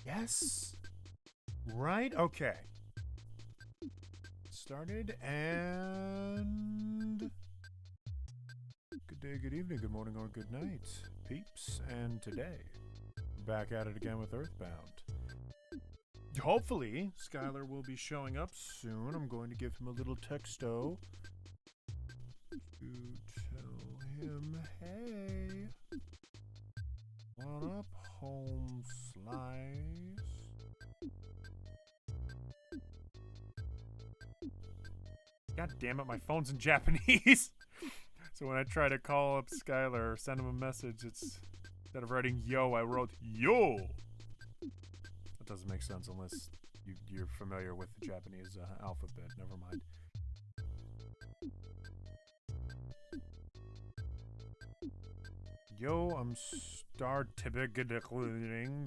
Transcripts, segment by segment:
Yes. Right? Okay. Started and... Good day, good evening, good morning, or good night, peeps. And today, back at it again with Earthbound. Hopefully, Skylar will be showing up soon. I'm going to give him a little texto to tell him, hey, what up, home slice? God damn it, my phone's in Japanese. So when I try to call up Skylar or send him a message, it's, instead of writing yo, I wrote yo. That doesn't make sense unless you're familiar with the Japanese alphabet. Never mind. Yo, I'm starting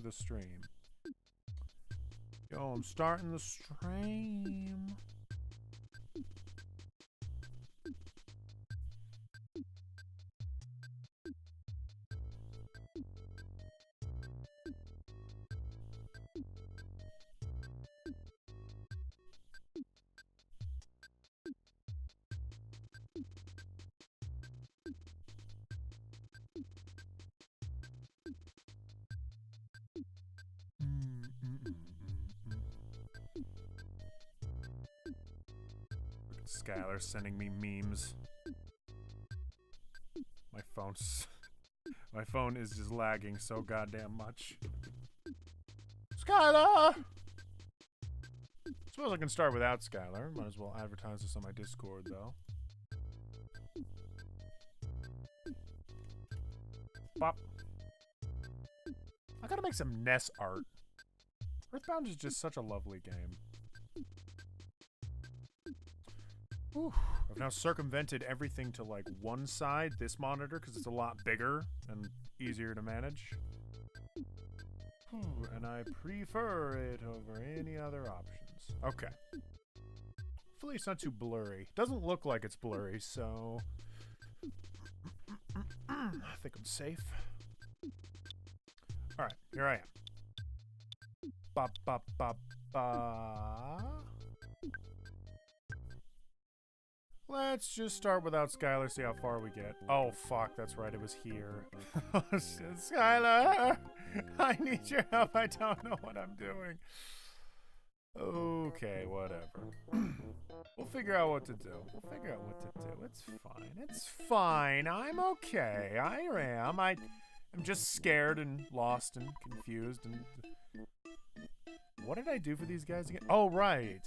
the stream. Yo, I'm starting the stream. Skylar sending me memes. My phone is just lagging so goddamn much. Skylar! Suppose I can start without Skylar. Might as well advertise this on my Discord though. Bop. I gotta make some Ness art. Earthbound is just such a lovely game. Whew. I've now circumvented everything to like one side, this monitor, because it's a lot bigger and easier to manage. Whew. And I prefer it over any other options. Okay. Hopefully it's not too blurry. Doesn't look like it's blurry, so... I think I'm safe. Alright, here I am. Ba ba ba ba. Let's just start without Skylar, see how far we get. Oh, fuck, that's right, it was here. Oh, shit, Skylar! I need your help, I don't know what I'm doing. Okay, whatever. We'll figure out what to do. It's fine, it's fine. I'm okay, I am. I'm just scared and lost and confused and... What did I do for these guys again? Oh, right.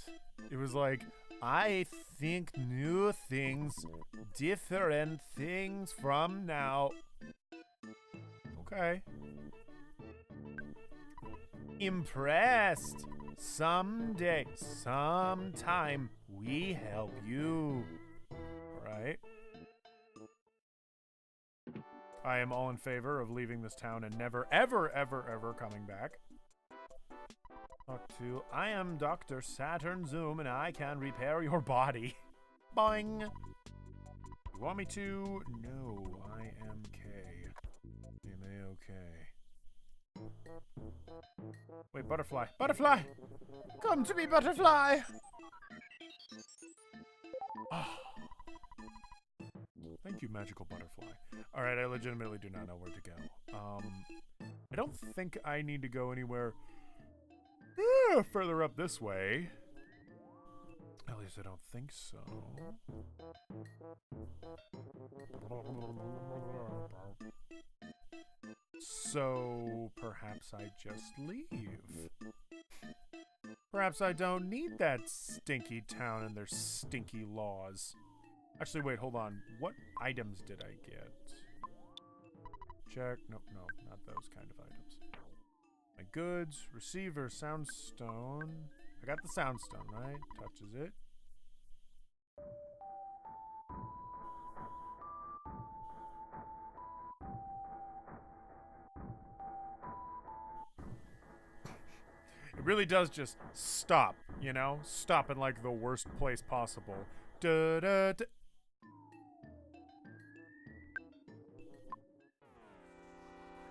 It was like... I think new things, different things from now. Okay. Impressed. Someday, sometime, we help you. Right? I am all in favor of leaving this town and never, ever, ever, ever coming back. Talk to, I am Dr. Saturn Zoom and I can repair your body. Boing! You want me to? No, I am K. Am A-okay. Wait, butterfly. Butterfly! Come to me, butterfly! Oh. Thank you, magical butterfly. Alright, I legitimately do not know where to go. I don't think I need to go anywhere further up this way. At least I don't think so. So perhaps I just leave. Perhaps I don't need that stinky town and their stinky laws. Actually, wait, hold on. What items did I get? Check. Nope, no, not those kind of items. My goods, receiver, soundstone. I got the soundstone, right? Touches it. It really does just stop, you know? Stop in like the worst place possible. Da da da.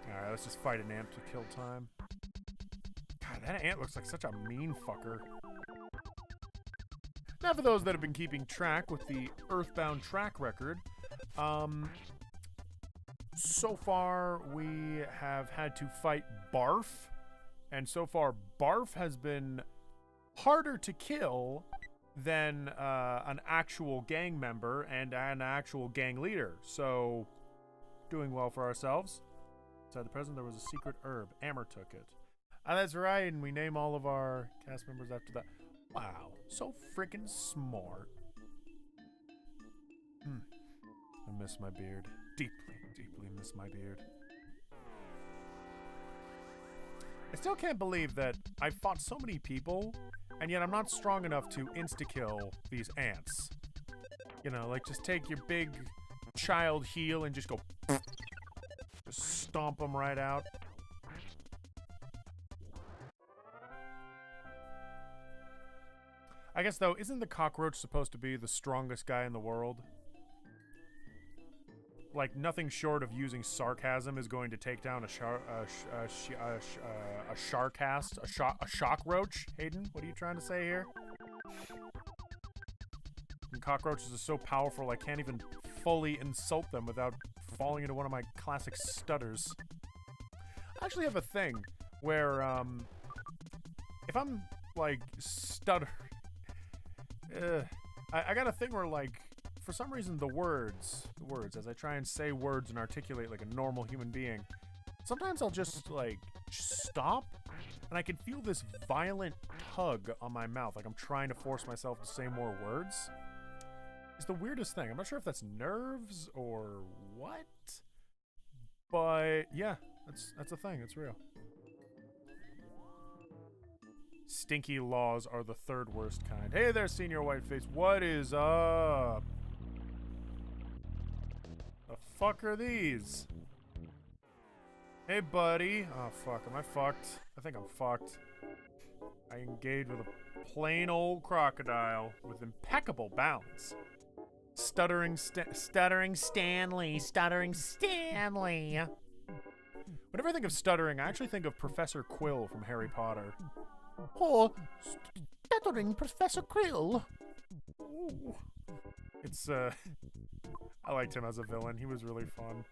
Alright, let's just fight an amp to kill time. God, That ant looks like such a mean fucker. Now, for those that have been keeping track with the Earthbound track record, so far we have had to fight Barf, and so far Barf has been harder to kill than an actual gang member and an actual gang leader. So, doing well for ourselves. Inside the present, there was a secret herb. Amber took it. Ah, that's right, and we name all of our cast members after that. Wow, so freaking smart. I miss my beard. Deeply, deeply miss my beard. I still can't believe that I fought so many people, and yet I'm not strong enough to insta-kill these ants. You know, like, just take your big child heel and just go... Just stomp them right out. I guess, though, isn't the cockroach supposed to be the strongest guy in the world? Like, nothing short of using sarcasm is going to take down a shockroach. Hayden, what are you trying to say here? And cockroaches are so powerful, I can't even fully insult them without falling into one of my classic stutters. I actually have a thing where, if I'm, like, stuttering... I got a thing where, like, for some reason the words, as I try and say words and articulate like a normal human being, sometimes I'll just, like, stop, and I can feel this violent tug on my mouth, like I'm trying to force myself to say more words. It's the weirdest thing. I'm not sure if that's nerves or what, but yeah, that's a thing. It's real. Stinky laws are the third worst kind. Hey there, Senior Whiteface. What is up? The fuck are these? Hey, buddy. Oh, fuck. Am I fucked? I think I'm fucked. I engage with a plain old crocodile with impeccable balance. Stuttering Stanley. Whenever I think of stuttering, I actually think of Professor Quill from Harry Potter. Oh, stuttering Professor Quill. Ooh. It's, I liked him as a villain. He was really fun.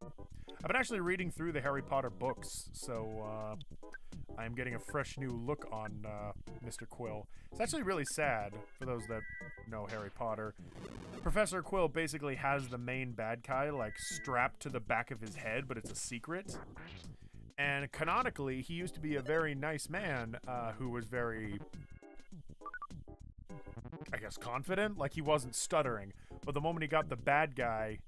I've been actually reading through the Harry Potter books, so, I'm getting a fresh new look on, Mr. Quill. It's actually really sad, for those that know Harry Potter. Professor Quill basically has the main bad guy, like, strapped to the back of his head, but it's a secret. And canonically, he used to be a very nice man who was very, I guess, confident. Like, he wasn't stuttering. But the moment he got the bad guy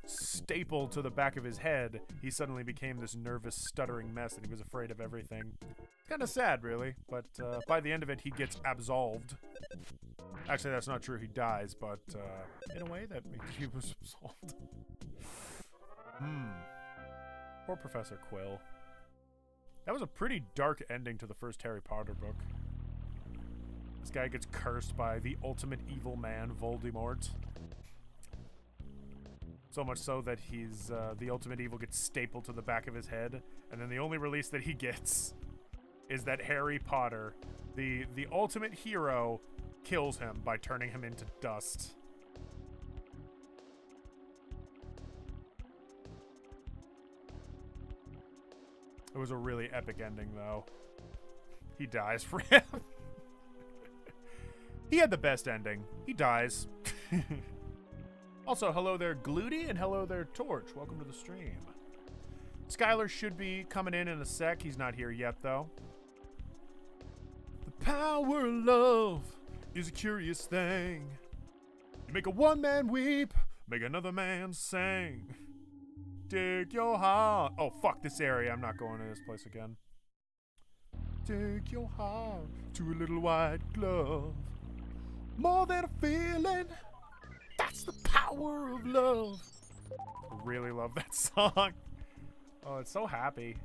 stapled to the back of his head, he suddenly became this nervous, stuttering mess, and he was afraid of everything. Kind of sad, really. But by the end of it, he gets absolved. Actually, that's not true. He dies, but in a way, that makes he was absolved. Poor Professor Quill. That was a pretty dark ending to the first Harry Potter book. This guy gets cursed by the ultimate evil man, Voldemort. So much so that he's, the ultimate evil gets stapled to the back of his head, and then the only release that he gets is that Harry Potter, the ultimate hero, kills him by turning him into dust. It was a really epic ending, though. He dies for him. He had the best ending. He dies. Also, hello there, Gluty, and hello there, Torch. Welcome to the stream. Skylar should be coming in a sec. He's not here yet, though. The power of love is a curious thing. You make a one man weep, make another man sing. Take your heart. Oh, fuck this area. I'm not going to this place again. Take your heart to a little white glove. More than a feeling. That's the power of love. I really love that song. Oh, it's so happy.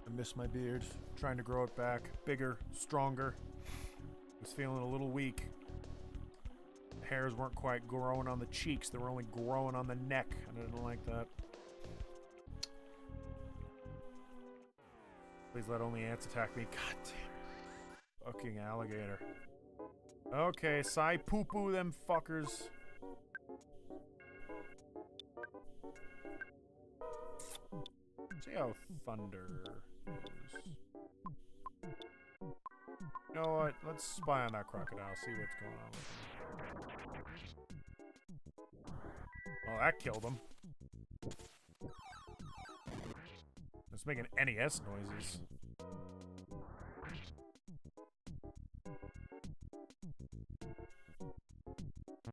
I miss my beard. Trying to grow it back. Bigger, stronger. I was feeling a little weak. The hairs weren't quite growing on the cheeks. They were only growing on the neck. And I didn't like that. Please let only ants attack me. God damn it. Fucking alligator. Okay, Sai poo-poo them fuckers. See how thunder is. You know what? Let's spy on that crocodile, see what's going on with him. Oh, that killed him. It's making NES noises.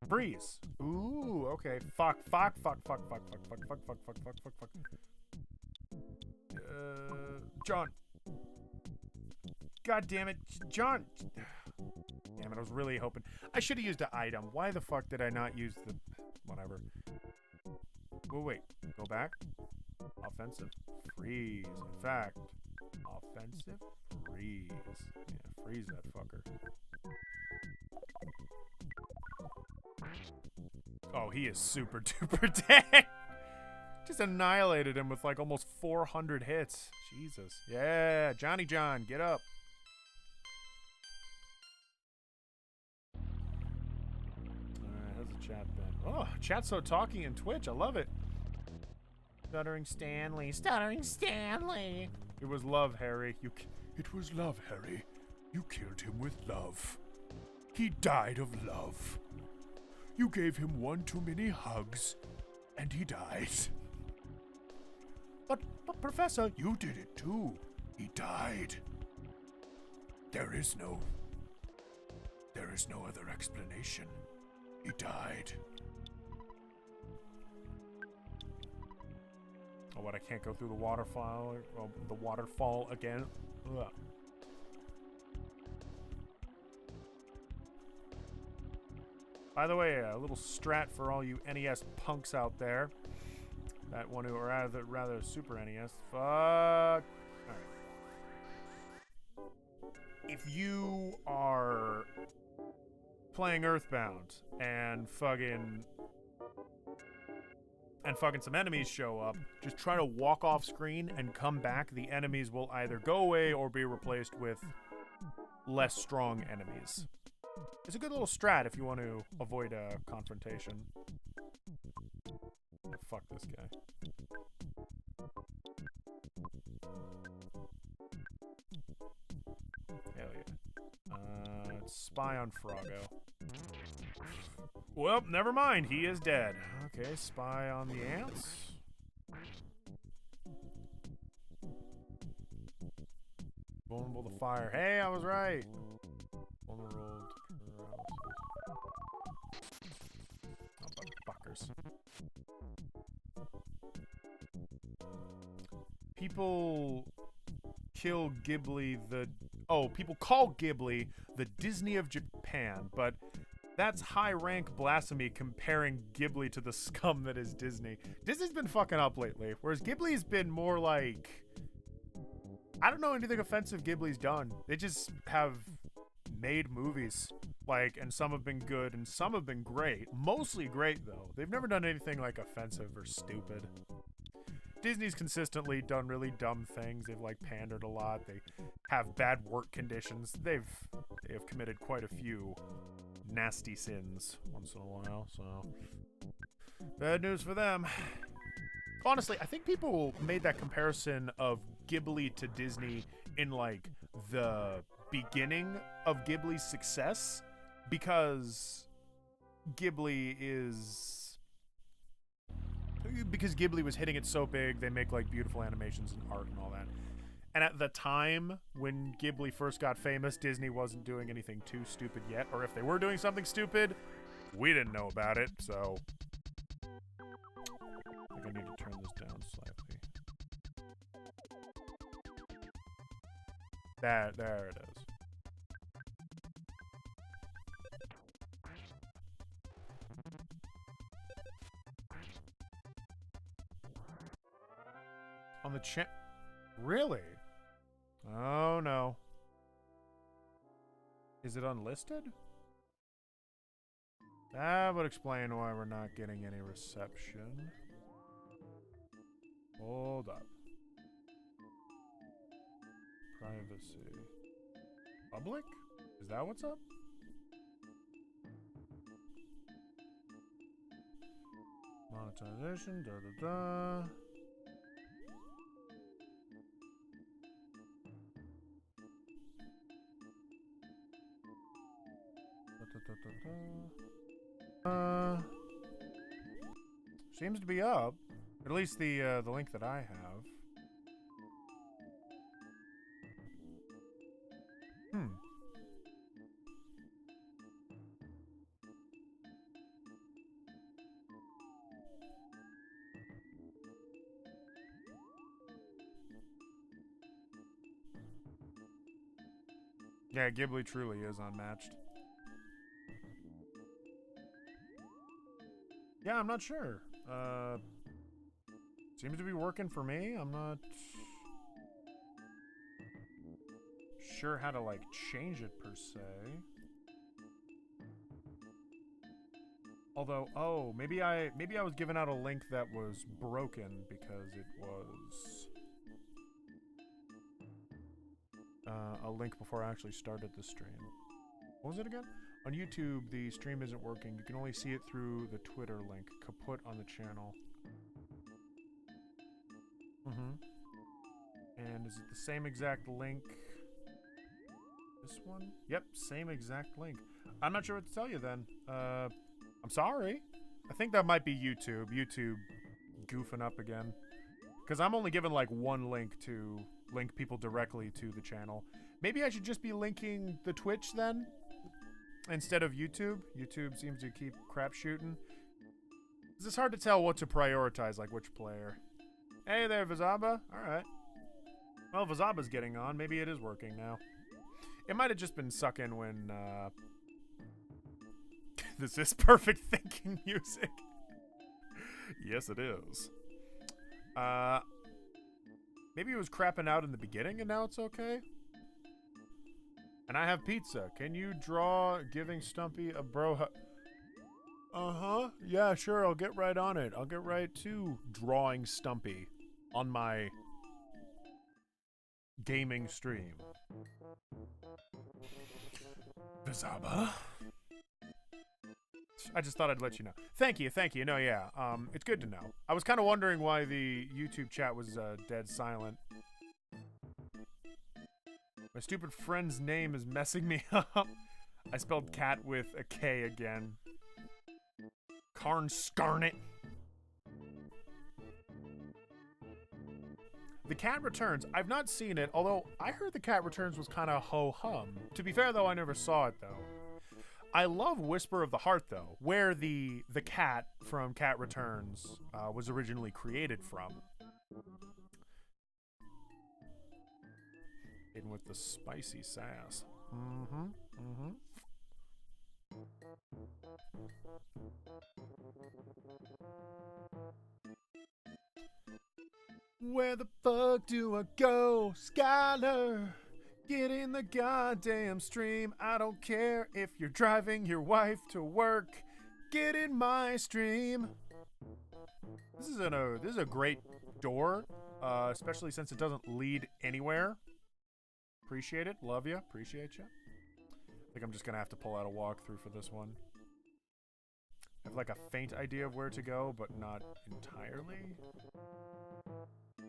Freeze. Ooh, okay. Fuck. John. God damn it. John. Damn it, I was really hoping. I should have used an item. Why the fuck did I not use the... Whatever. Oh, wait. Go back. Offensive. Freeze. In fact, offensive. Freeze. Yeah, freeze that fucker. Oh, he is super duper dead. Just annihilated him with like almost 400 hits. Jesus. Yeah, Johnny John, get up. Alright, how's the chat been? Oh, chat's so talking in Twitch. I love it. Stuttering Stanley. Stuttering Stanley. It was love, Harry. It was love, Harry. You killed him with love. He died of love. You gave him one too many hugs, and he died. But Professor, you did it too. He died. There is no other explanation. He died. Oh, what? I can't go through the waterfall. Oh, the waterfall again. Ugh. By the way, a little strat for all you NES punks out there. That one, or rather Super NES. Fuck. Alright. If you are playing Earthbound and fucking some enemies show up, just try to walk off screen and come back. The enemies will either go away or be replaced with less strong enemies. It's a good little strat if you want to avoid a confrontation. Oh, fuck this guy. Hell yeah. Let's spy on Froggo. Well, never mind. He is dead. Okay, spy on the ants. Vulnerable to fire. Hey, I was right. Vulnerable to oh, fuckers. People kill Ghibli people call Ghibli the Disney of Japan, but that's high rank blasphemy comparing Ghibli to the scum that is Disney. Disney's been fucking up lately, whereas Ghibli's been more like... I don't know anything offensive Ghibli's done. They just have made movies, like, and some have been good and some have been great. Mostly great, though. They've never done anything, like, offensive or stupid. Disney's consistently done really dumb things. They've, like, pandered a lot. They have bad work conditions. They have committed quite a few nasty sins once in a while, so... Bad news for them. Honestly, I think people made that comparison of Ghibli to Disney in, like, the beginning of Ghibli's success, because Ghibli was hitting it so big, they make, like, beautiful animations and art and all that. And at the time, when Ghibli first got famous, Disney wasn't doing anything too stupid yet, or if they were doing something stupid, we didn't know about it, so... I think I need to turn this down slightly. There it is. On the Really? Oh no. Is it unlisted? That would explain why we're not getting any reception. Hold up. Privacy. Public? Is that what's up? Monetization, da-da-da. Seems to be up. At least the link that I have. Yeah, Ghibli truly is unmatched. Yeah, I'm not sure. Seems to be working for me. I'm not sure how to, like, change it per se. Although, oh, maybe I was giving out a link that was broken because it was a link before I actually started the stream. What was it again? On YouTube, the stream isn't working. You can only see it through the Twitter link. Kaput on the channel. And is it the same exact link? This one? Yep, same exact link. I'm not sure what to tell you then. I'm sorry. I think that might be YouTube. YouTube goofing up again. Because I'm only given like one link to link people directly to the channel. Maybe I should just be linking the Twitch then? Instead of YouTube. YouTube seems to keep crap shooting. It's hard to tell what to prioritize, like which player. Hey there, Vizaba. Alright. Well, Vizaba's getting on. Maybe it is working now. It might have just been sucking when, This is perfect thinking music. Yes, it is. Maybe it was crapping out in the beginning and now it's okay? And I have pizza. Can you draw giving Stumpy a bro... Uh-huh. Yeah, sure. I'll get right on it. I'll get right to drawing Stumpy on my gaming stream. Vizaba? I just thought I'd let you know. Thank you, thank you. No, yeah. It's good to know. I was kind of wondering why the YouTube chat was dead silent. My stupid friend's name is messing me up. I spelled cat with a K again. Karn Scarnet. The Cat Returns. I've not seen it, although I heard The Cat Returns was kind of ho-hum. To be fair, though, I never saw it, though. I love Whisper of the Heart, though, where the cat from Cat Returns was originally created from. In with the spicy sass. Where the fuck do I go, Skylar? Get in the goddamn stream. I don't care if you're driving your wife to work. Get in my stream. This is a great door, especially since it doesn't lead anywhere. Appreciate it. Love you. Appreciate you. I think I'm just gonna have to pull out a walkthrough for this one. I have like a faint idea of where to go, but not entirely.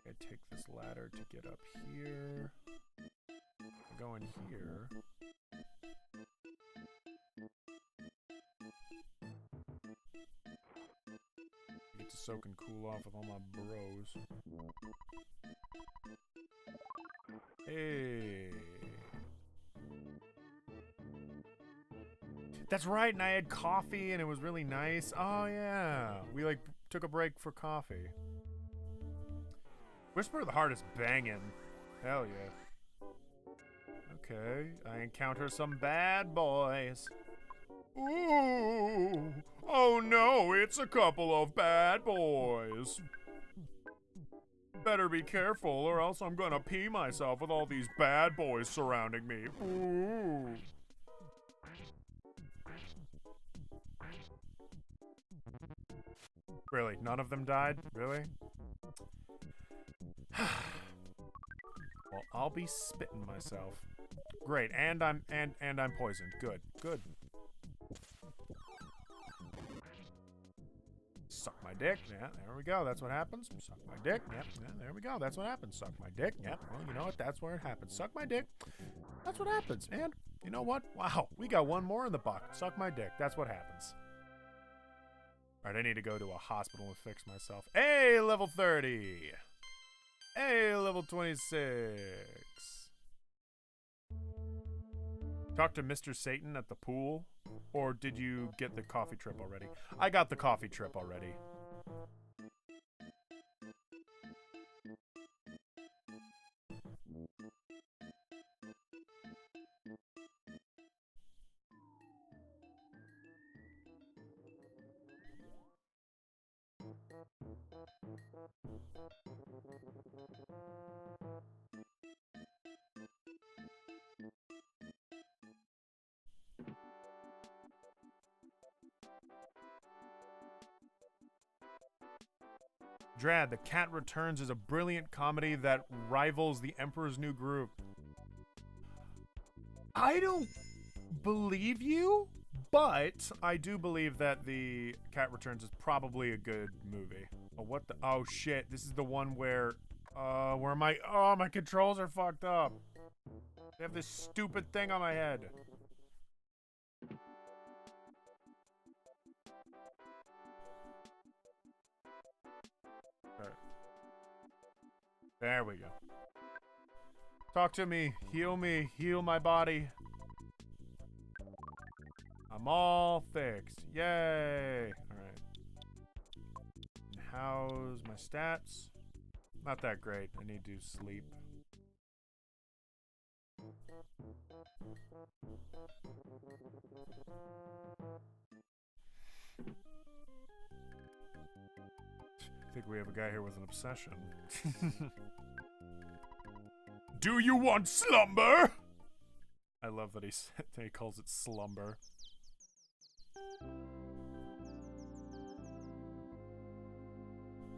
I take this ladder to get up here. I go in here. I get to soak and cool off with all my bros. Hey. That's right, and I had coffee and it was really nice. Oh yeah. We like took a break for coffee. Whisper of the Heart is banging. Hell yeah. Okay, I encounter some bad boys. Ooh! Oh no, it's a couple of bad boys. Better be careful or else I'm gonna pee myself with all these bad boys surrounding me. Ooh. Really? None of them died? Really? Well, I'll be spitting myself. Great, and I'm poisoned. Good, good. Suck my dick. Yeah, there we go. That's what happens. Suck my dick. Yep, yeah, there we go. That's what happens. Suck my dick. Yep. Well, you know what? That's where it happens. Suck my dick. That's what happens. And you know what? Wow, we got one more in the bucket. Suck my dick. That's what happens. All right, I need to go to a hospital and fix myself. Hey, level 30. Hey, level 26. Talk to Mr. Satan at the pool? Or did you get the coffee trip already? I got the coffee trip already. Drad, The Cat Returns is a brilliant comedy that rivals The Emperor's New Groove. I don't believe you, but I do believe that The Cat Returns is probably a good movie. Oh, what the? Oh, shit. This is the one where my controls are fucked up. They have this stupid thing on my head. There we go. Talk to me, heal my body. I'm all fixed. Yay! Alright. How's my stats? Not that great. I need to sleep. I think we have a guy here with an obsession. Do you want slumber? I love that he calls it slumber.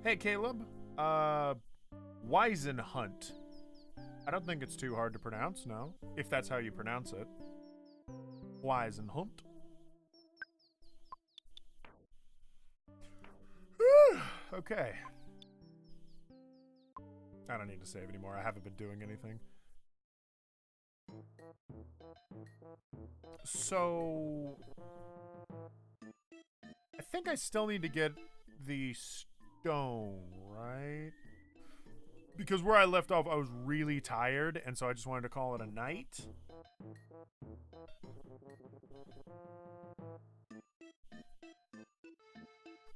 Hey, Caleb. Weisenhunt. I don't think it's too hard to pronounce, no. If that's how you pronounce it. Weisenhunt. Okay. I don't need to save anymore. I haven't been doing anything. So I think I still need to get the stone, right? Because where I left off, I was really tired, and so I just wanted to call it a night.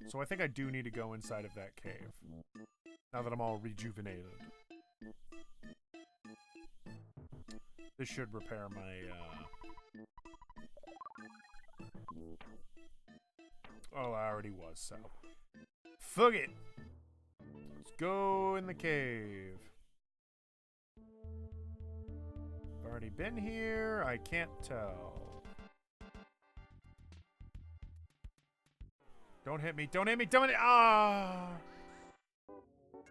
So I think I do need to go inside of that cave. Now that I'm all rejuvenated. This should repair my, Oh, I already was, so. Fuck it! Let's go in the cave. I've already been here. I can't tell. Don't hit me. Don't hit me. Don't hit me. Ah!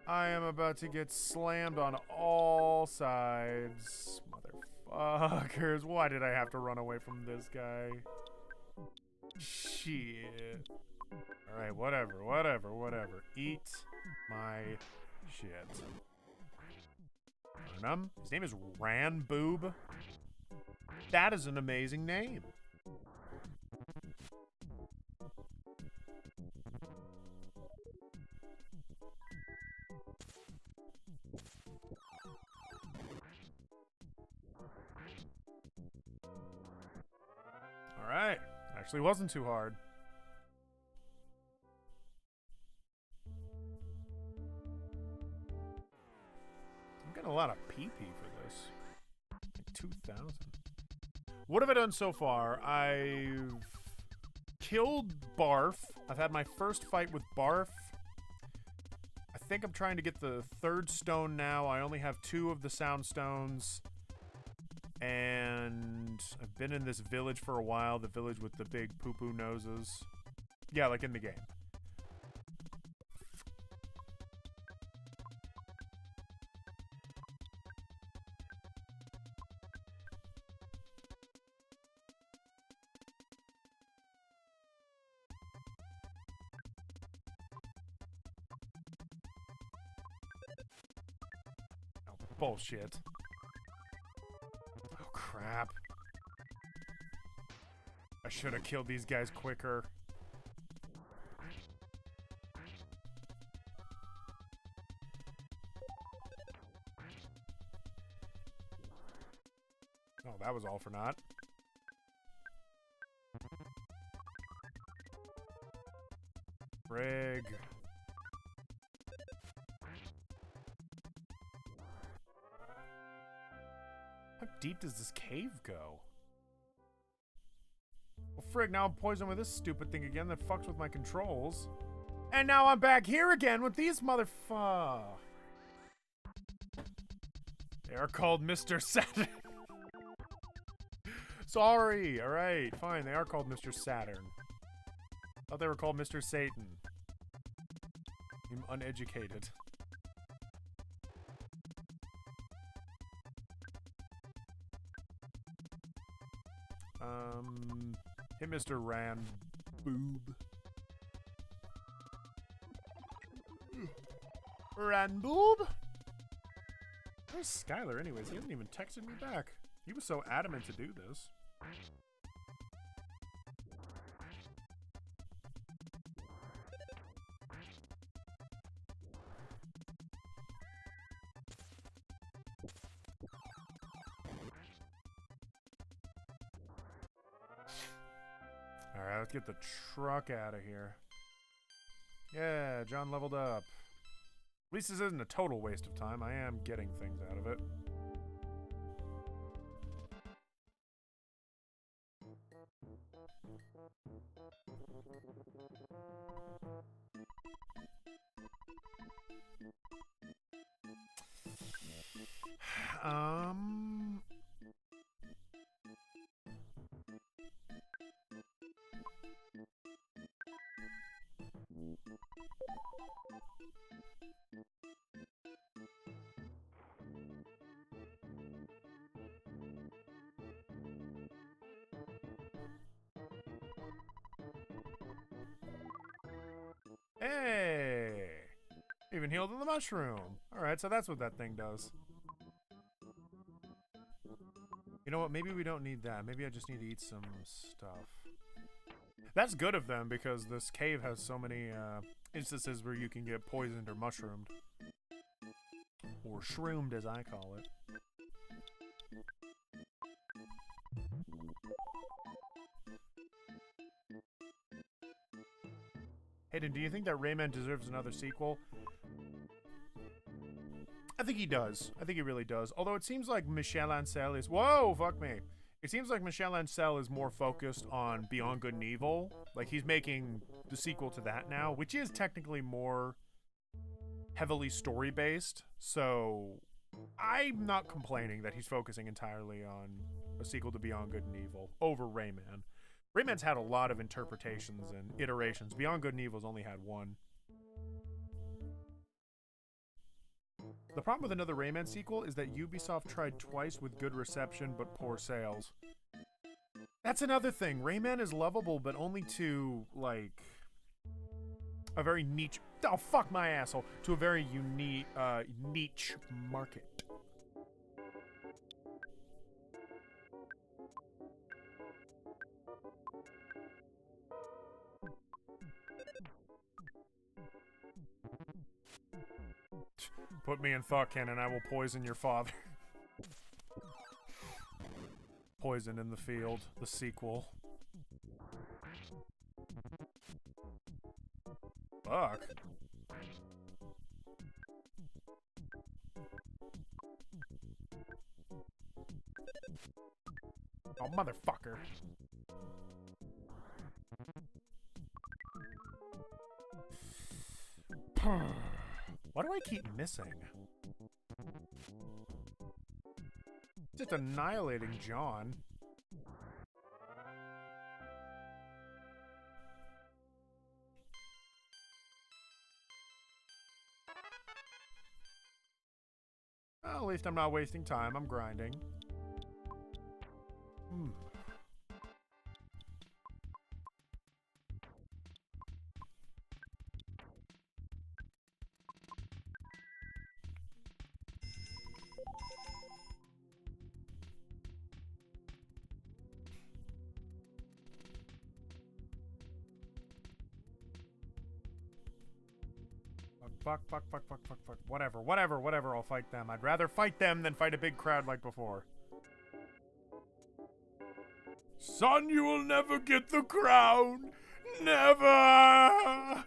I am about to get slammed on all sides. Motherfuckers. Why did I have to run away from this guy? Shit. Alright, whatever. Eat my shit. Burnham. His name is Ranboob. That is an amazing name. Alright. Actually wasn't too hard. I'm getting a lot of PP for this. Like 2,000. What have I done so far? I've killed Barf. I've had my first fight with Barf. I think I'm trying to get the third stone now. I only have 2 of the sound stones. And I've been in this village for a while. The village with the big poo-poo noses. Yeah, like in the game. Bullshit. Oh, crap. I should have killed these guys quicker. Oh, that was all for naught. Frig. How deep does this cave go? Well, frig, now I'm poisoned with this stupid thing again that fucks with my controls. And now I'm back here again with these motherfuckers. They are called Mr. Saturn. Sorry. All right, fine. They are called Mr. Saturn. Thought they were called Mr. Satan. I'm uneducated. Hit Mr. Boob. Boob? Where's Skylar anyways? He hasn't even texted me back. He was so adamant to do this. Alright, let's get the truck out of here. Yeah, John leveled up. At least this isn't a total waste of time. I am getting things out of it. Hey! Even healed in the mushroom. Alright, so that's what that thing does. You know what? Maybe we don't need that. Maybe I just need to eat some stuff. That's good of them because this cave has so many instances where you can get poisoned or mushroomed. Or shroomed, as I call it. Hayden, do you think that Rayman deserves another sequel? I think he does. I think he really does. Although it seems like Michel Ancel is... Whoa, fuck me. It seems like Michel Ancel is more focused on Beyond Good and Evil. Like, he's making the sequel to that now, which is technically more heavily story-based. So, I'm not complaining that he's focusing entirely on a sequel to Beyond Good and Evil over Rayman. Rayman's had a lot of interpretations and iterations. Beyond Good and Evil's only had one. The problem with another Rayman sequel is that Ubisoft tried twice with good reception but poor sales. That's another thing. Rayman is lovable, but only to, like, a very niche... Oh, fuck my asshole. To a very unique, niche market. Put me in thought cannon, I will poison your father. Poison in the Field, the sequel. Fuck. Oh, motherfucker. Why do I keep missing? Just annihilating John. Well, at least I'm not wasting time. I'm grinding. Fuck. Whatever. I'll fight them. I'd rather fight them than fight a big crowd like before. Son, you will never get the crown. Never.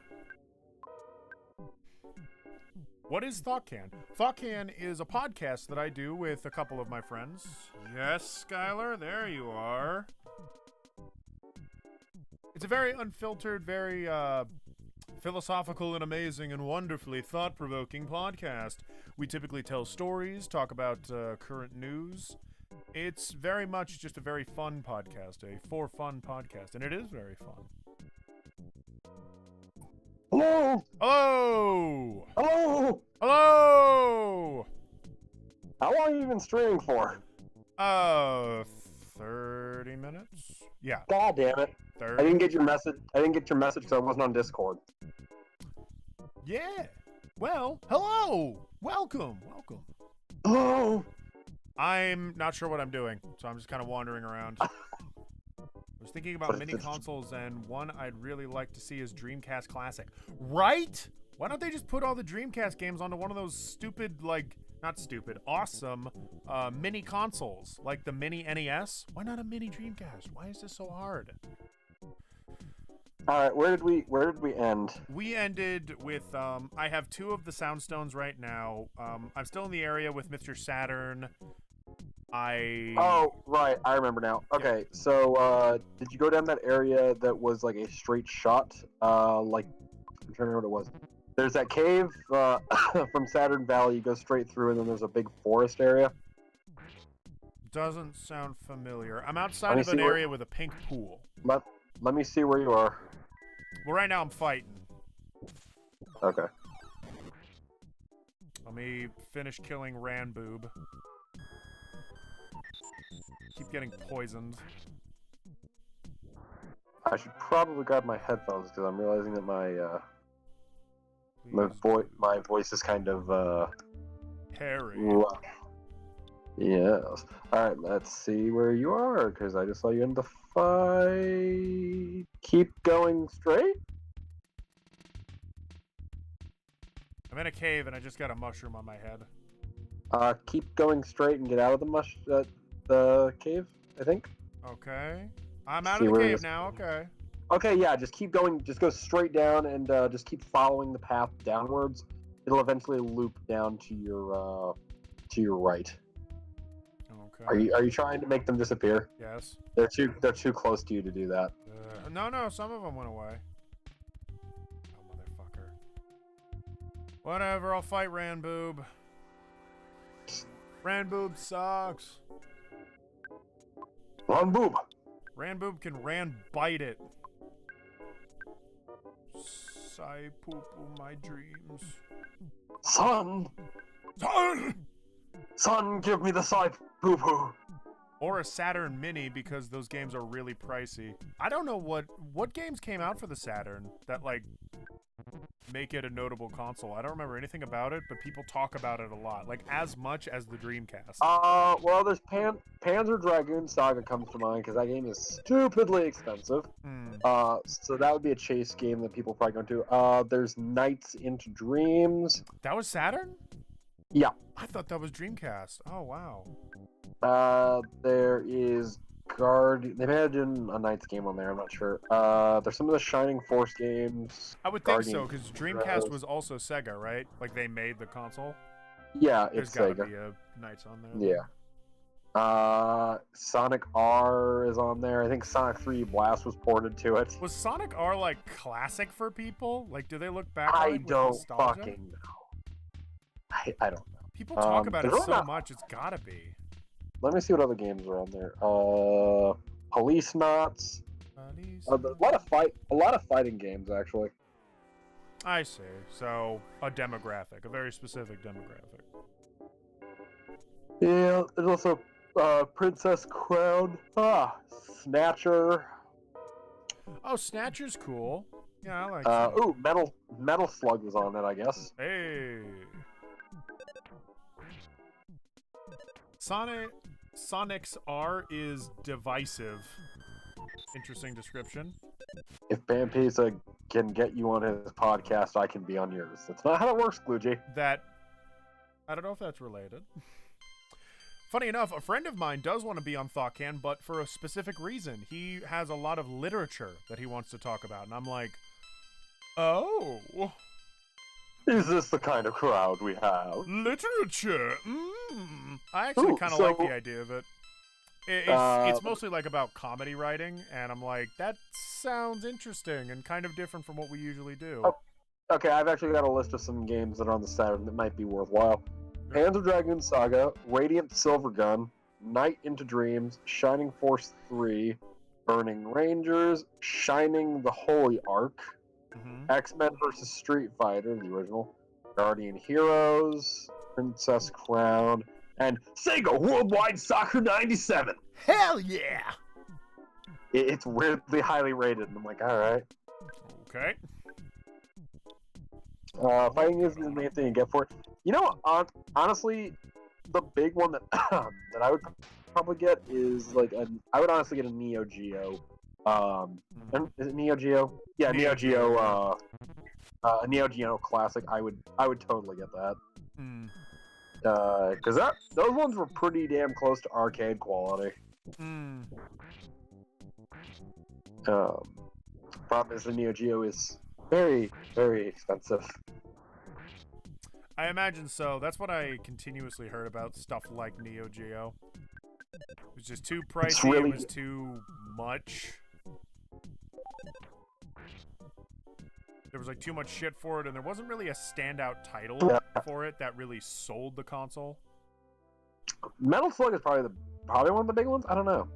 What is ThoughtCan? ThoughtCan is a podcast that I do with a couple of my friends. Yes, Skylar, there you are. It's a very unfiltered, very philosophical and amazing and wonderfully thought-provoking podcast. We typically tell stories, talk about current news. It's very much just a very fun podcast, a for-fun podcast, and it is very fun. Hello! Hello! Hello! Hello! How long have you been streaming for? 30 minutes? Yeah. God damn it. 30? I didn't get your message because I wasn't on Discord. Yeah. Well, hello! Welcome. Hello! I'm not sure what I'm doing, so I'm just kind of wandering around. I was thinking about mini consoles, and one I'd really like to see is Dreamcast Classic. Right? Why don't they just put all the Dreamcast games onto one of those stupid, like, not stupid, awesome mini consoles, like the mini NES? Why not a mini Dreamcast? Why is this so hard? All right, where did we end? We ended with I have 2 of the Soundstones right now. I'm still in the area with Mr. Saturn. Oh, right, I remember now. Okay, yeah. So did you go down that area that was like a straight shot? Like, I'm trying to remember what it was. There's that cave from Saturn Valley. You go straight through, and then there's a big forest area. Doesn't sound familiar. I'm outside of an area with a pink pool. Let me see where you are. Well, right now I'm fighting. Okay. Let me finish killing Ranboob. Keep getting poisoned. I should probably grab my headphones because I'm realizing that my voice is kind of hairy. Yes. All right. Let's see where you are because I just saw you in the fight. Keep going straight. I'm in a cave and I just got a mushroom on my head. Keep going straight and get out of the cave, I think. Okay. I'm out of the cave now, okay. Okay, yeah, just keep going, just go straight down and just keep following the path downwards. It'll eventually loop down to your right. Okay. Are you trying to make them disappear? Yes. They're too close to you to do that. No, some of them went away. Oh, motherfucker. Whatever, I'll fight Ranboob. Ranboob sucks. Ranboob. Ranboob can bite it. Sigh poo poo my dreams. Son, give me the sigh poo poo. Or a Saturn Mini because those games are really pricey. I don't know what games came out for the Saturn that like make it a notable console. I don't remember anything about it, but people talk about it a lot, like as much as the Dreamcast. Well, there's Panzer Dragoon Saga comes to mind because that game is stupidly expensive. So that would be a chase game that people probably go to. There's Nights into Dreams. That was Saturn? Yeah. I thought that was Dreamcast. Oh wow. There is They may have done a Knights game on there, I'm not sure. There's some of the Shining Force games. I would think so, because Dreamcast was also Sega, right? Like, they made the console? Yeah, There's it's Sega. gotta be a Knights on there. Yeah. Sonic R is on there. I think Sonic 3 Blast was ported to it. Was Sonic R, like, classic for people? Like, do they look back on I it with don't nostalgia? fucking know. I don't know. People talk about it so much, it's gotta be. Let me see what other games are on there. Police Knots. A lot of fighting games actually. I see. So a demographic, a very specific demographic. Yeah, there's also Princess Crown. Snatcher. Oh, Snatcher's cool. Yeah, I like that. Ooh, Metal Slug was on it, I guess. Hey. Sonic's R is divisive. Interesting description. If Bam Pizza can get you on his podcast, I can be on yours. That's not how it works, Glugy. That, I don't know if that's related. Funny enough, a friend of mine does want to be on ThoughtCan, but for a specific reason. He has a lot of literature that he wants to talk about, and I'm like, oh. Is this the kind of crowd we have? Literature? I actually kind of like the idea of it. It's mostly like about comedy writing, and I'm like, that sounds interesting and kind of different from what we usually do. Oh, okay, I've actually got a list of some games that are on the Saturn that might be worthwhile. Panzer Dragoon Saga, Radiant Silvergun, Night into Dreams, Shining Force 3, Burning Rangers, Shining the Holy Ark, X-Men vs. Street Fighter, the original, Guardian Heroes, Princess Crown, and Sega Worldwide Soccer 97! Hell yeah! It's weirdly highly rated, and I'm like, alright. Okay. Fighting is the main thing you get for it. You know, honestly, the big one that that I would probably get is like I would honestly get a Neo Geo. Is it Neo Geo? Yeah, Neo Geo. A Neo Geo Classic. I would totally get that. Because those ones were pretty damn close to arcade quality. Problem is the Neo Geo is very, very expensive. I imagine so. That's what I continuously heard about stuff like Neo Geo. It was just too pricey. It was too much. There was like too much shit for it, and there wasn't really a standout title for it that really sold the console. Metal Slug is probably one of the big ones. I don't know.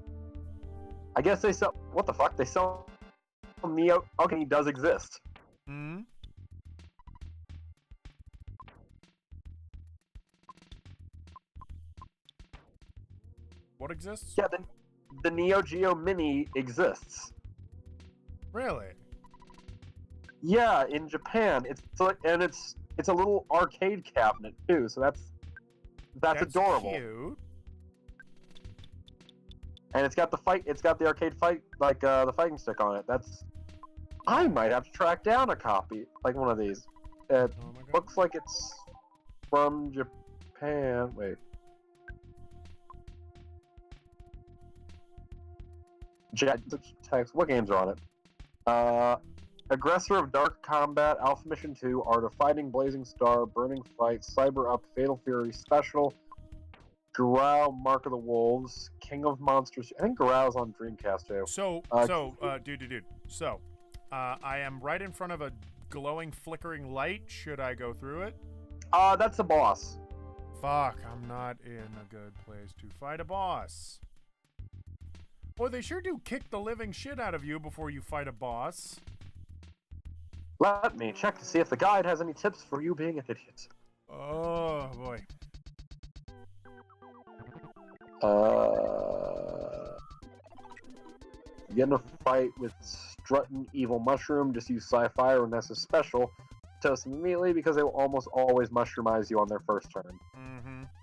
I guess they sell. What the fuck? They sell Neo. Okay, he does exist. What exists? Yeah, the Neo Geo Mini exists. Really? Yeah, in Japan. It's a little arcade cabinet too. So that's adorable. Cute. And it's got the arcade fight, like the fighting stick on it. I might have to track down a copy, like one of these. It looks like it's from Japan. Wait. Text. What games are on it? Aggressor of Dark Combat, Alpha Mission 2, Art of Fighting, Blazing Star, Burning Fight, Cyber Up, Fatal Fury, Special, Garou, Mark of the Wolves, King of Monsters. I think Garou's on Dreamcast too. Dude. So, I am right in front of a glowing, flickering light. Should I go through it? That's the boss. Fuck, I'm not in a good place to fight a boss. Boy, they sure do kick the living shit out of you before you fight a boss. Let me check to see if the guide has any tips for you being an idiot. Oh, boy. Get in a fight with Strutting Evil Mushroom, just use Sci-Fi or Ness's Special. Toast them immediately because they will almost always mushroomize you on their first turn.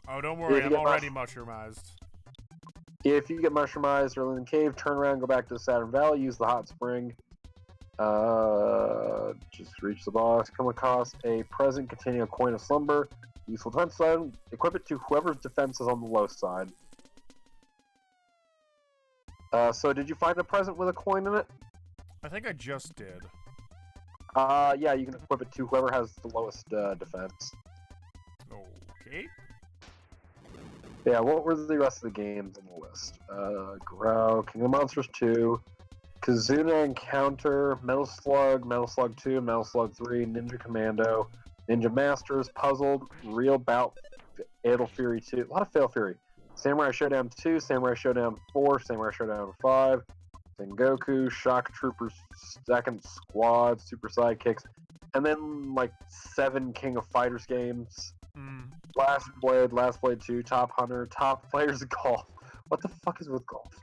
Oh, don't worry, I'm already mushroomized. If you get mushroomized early in the cave, turn around, go back to Saturn Valley, use the hot spring. Just reach the boss, come across a present containing a coin of slumber. Useful defense item, equip it to whoever's defense is on the low side. So did you find a present with a coin in it? I think I just did. Yeah, you can equip it to whoever has the lowest defense. Okay. Yeah, what were the rest of the games on the list? Garou, King of Monsters 2, Kazuna Encounter, Metal Slug 2, Metal Slug 3, Ninja Commando, Ninja Masters, Puzzled, Real Bout, Fatal Fury 2, a lot of Fatal Fury, Samurai Showdown 2, Samurai Showdown 4, Samurai Showdown 5, Sengoku, Shock Troopers, Second Squad, Super Sidekicks, and then like 7 King of Fighters games. Last Blade 2, Top Hunter, Top Players Golf. What the fuck is with golf?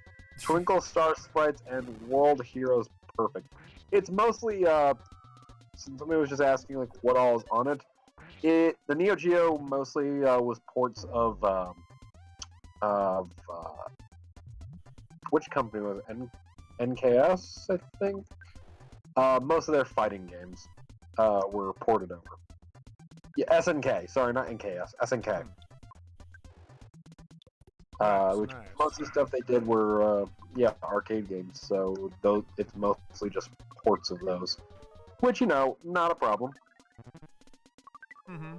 Twinkle Star Sprites and World Heroes Perfect. It's mostly somebody was just asking like what all is on it. The Neo Geo mostly was ports of of which company was it? NKS, I think. Most of their fighting games were ported over. Yeah, SNK. Sorry, not NKS. SNK. Which Nice. most of the stuff they did were arcade games. So it's mostly just ports of those, which not a problem. Mm-hmm.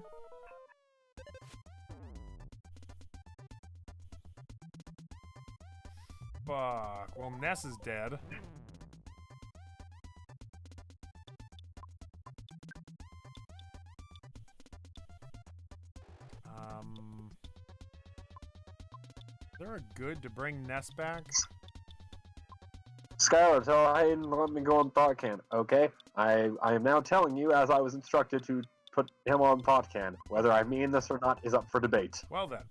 Fuck. Well, Ness is dead. Is there a good to bring Ness back? Skylar, tell Hayden to let me go on Thought Can. Okay, I am now telling you, as I was instructed, to put him on Thought Can. Whether I mean this or not is up for debate. Well then.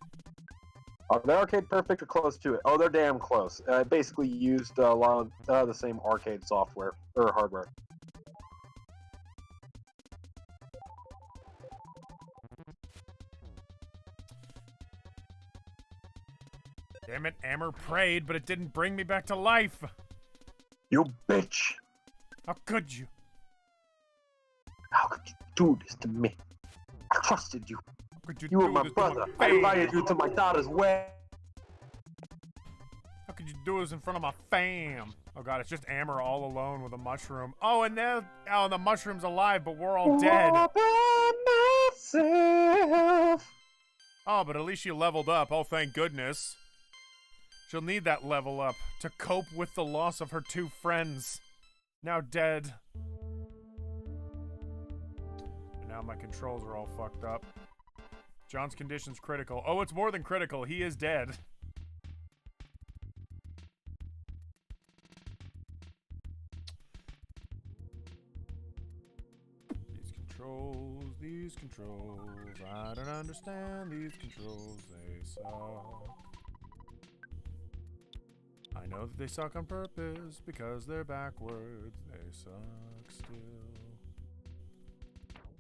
Are they arcade perfect or close to it? Oh, they're damn close. I basically used a lot of the same arcade software or hardware. Damn it, Amber prayed, but it didn't bring me back to life. You bitch! How could you? How could you do this to me? I trusted you. How could You were my brother. I invited you to my daughter's wedding. How could you do this in front of my fam? Oh god, it's just Amber all alone with a mushroom. Oh, and now, the mushroom's alive, but we're all dead. Oh, but at least she leveled up. Oh, thank goodness. She'll need that level up to cope with the loss of her two friends. Now dead. And now my controls are all fucked up. John's condition's critical. Oh, it's more than critical. He is dead. These controls, I don't understand these controls, they suck. I know that they suck on purpose, because they're backwards, they suck still.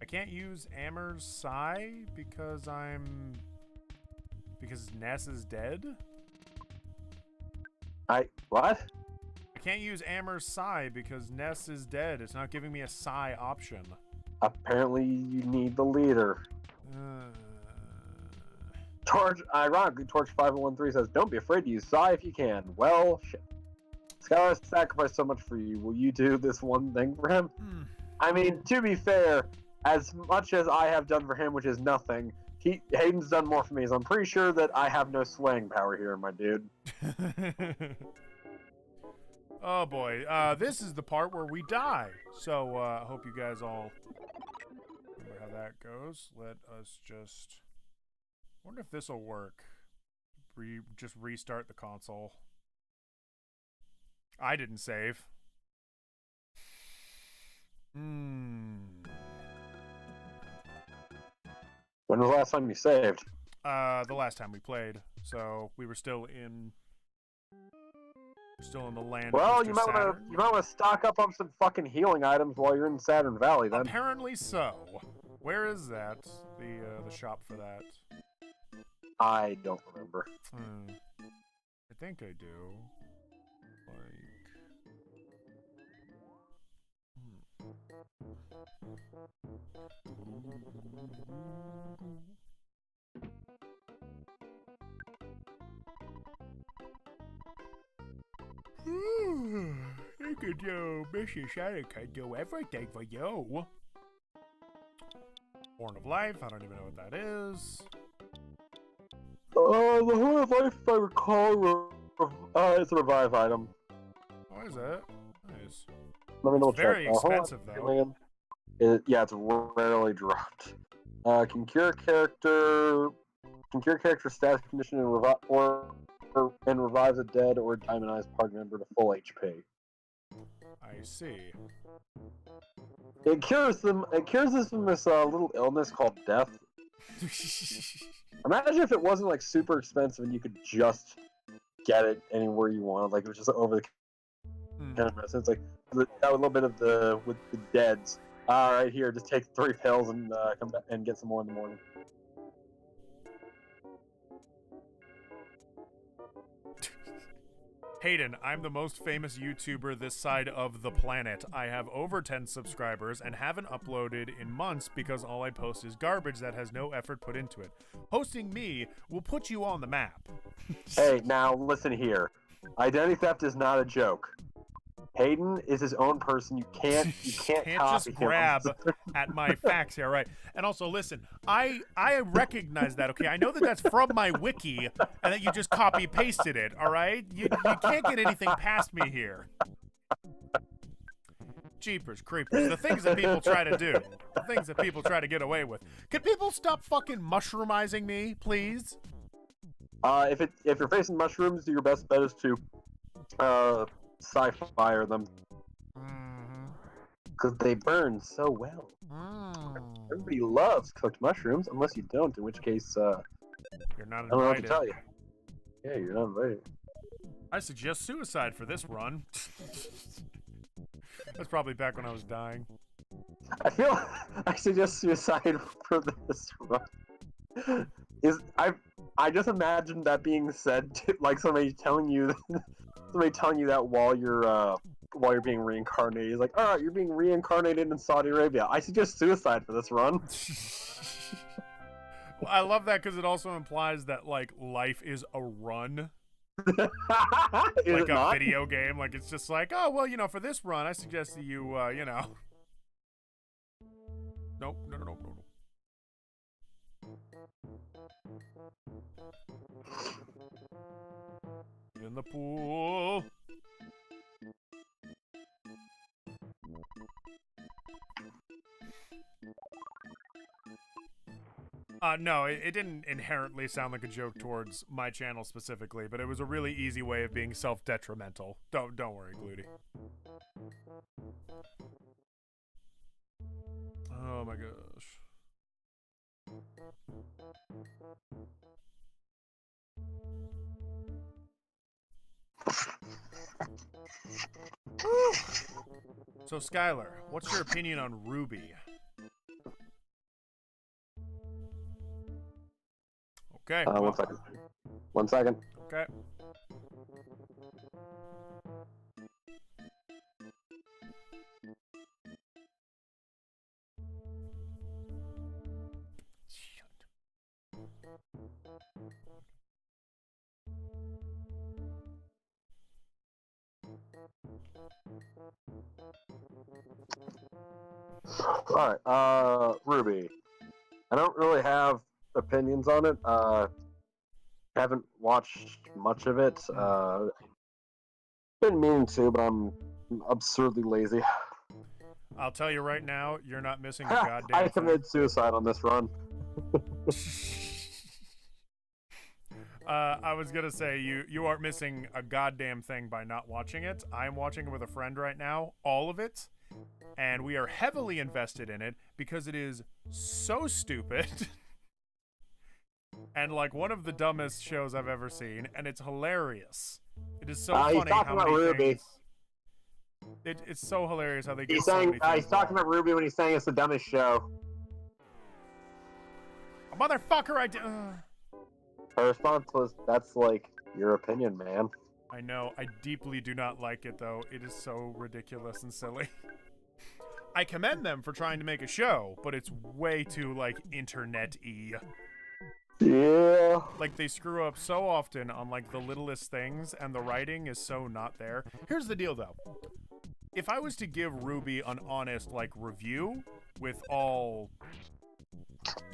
I can't use Amber's Psy because because Ness is dead? What? I can't use Amber's Psy because Ness is dead. It's not giving me a Psy option. Apparently, you need the leader. Ironically, Torch 5013 says, "Don't be afraid to use Psy if you can." Well, shit. Skylar sacrificed so much for you. Will you do this one thing for him? I mean, to be fair, as much as I have done for him, which is nothing, Hayden's done more for me. So I'm pretty sure that I have no swaying power here, my dude. Oh boy, this is the part where we die. So I hope you guys all remember how that goes. Let us just wonder if this will work. Just restart the console. I didn't save. When was the last time you saved? The last time we played. So we were still in the land. Well, of you Mr. might Saturn. want to stock up on some fucking healing items while you're in Saturn Valley. Then Apparently so. Where is that? The shop for that? I don't remember. I think I do. You could do, Mrs. Santa could do everything for you. Horn of Life, I don't even know what that is. The Horn of Life, if I recall, it's a revive item. Oh, is it? Nice. Let me double check. Very expensive, though. Yeah, it's rarely dropped. Can cure character status condition and revives a dead or diamondized party member to full HP. I see. It cures them. It cures us from this little illness called death. Imagine if it wasn't like super expensive and you could just get it anywhere you wanted. Like it was just over the kind of medicine. It's like a little bit of with the deads. Right here, just take 3 pills and come back and get some more in the morning. Hayden, I'm the most famous YouTuber this side of the planet. I have over 10 subscribers and haven't uploaded in months because all I post is garbage that has no effort put into it. Hosting me will put you on the map. Hey, now listen here. Identity theft is not a joke. Hayden is his own person. You can't copy just him. grab at my facts here, right? And also, listen, I recognize that, okay? I know that that's from my wiki and that you just copy pasted it, all right? You can't get anything past me here. Jeepers creepers, the things that people try to do, the things that people try to get away with. Could people stop fucking mushroomizing me, please? If you're facing mushrooms, your best bet is to sci-fire them. Because they burn so well. Everybody loves cooked mushrooms, unless you don't, in which case, you're not invited. I don't know what to tell you. Yeah, you're not invited. I suggest suicide for this run. That's probably back when I was dying. I suggest suicide for this run. I just imagine that being said to, like, somebody telling you that while you're being reincarnated. He's like, all right, you're being reincarnated in Saudi Arabia. I suggest suicide for this run. Well, I love that because it also implies that, like, life is a run. Like a video game. Like, it's just like, oh, well, you know, for this run, I suggest that you, you know. Nope, no. In the pool. No, it didn't inherently sound like a joke towards my channel specifically, but it was a really easy way of being self-detrimental. Don't worry, Glooty. Oh my gosh. So, Skylar, what's your opinion on Ruby? Okay. Well, 1 second. Okay. Alright, Ruby. I don't really have opinions on it. Haven't watched much of it. Been meaning to, but I'm absurdly lazy. I'll tell you right now, you're not missing a goddamn I committed suicide on this run. I was gonna say, you aren't missing a goddamn thing by not watching it. I'm watching it with a friend right now, all of it, and we are heavily invested in it because it is so stupid. And like one of the dumbest shows I've ever seen, and it's hilarious. It is so funny how many Ruby. things. It's so hilarious how they get He's so saying many things he's talking wrong. about Ruby when he's saying it's the dumbest show. Motherfucker, I did. Her response was, "That's like your opinion, man." I know. I deeply do not like it though. It is so ridiculous and silly. I commend them for trying to make a show, but it's way too like internet-y. Yeah. Like, they screw up so often on, like, the littlest things, and the writing is so not there. Here's the deal, though. If I was to give Ruby an honest, like, review, with all,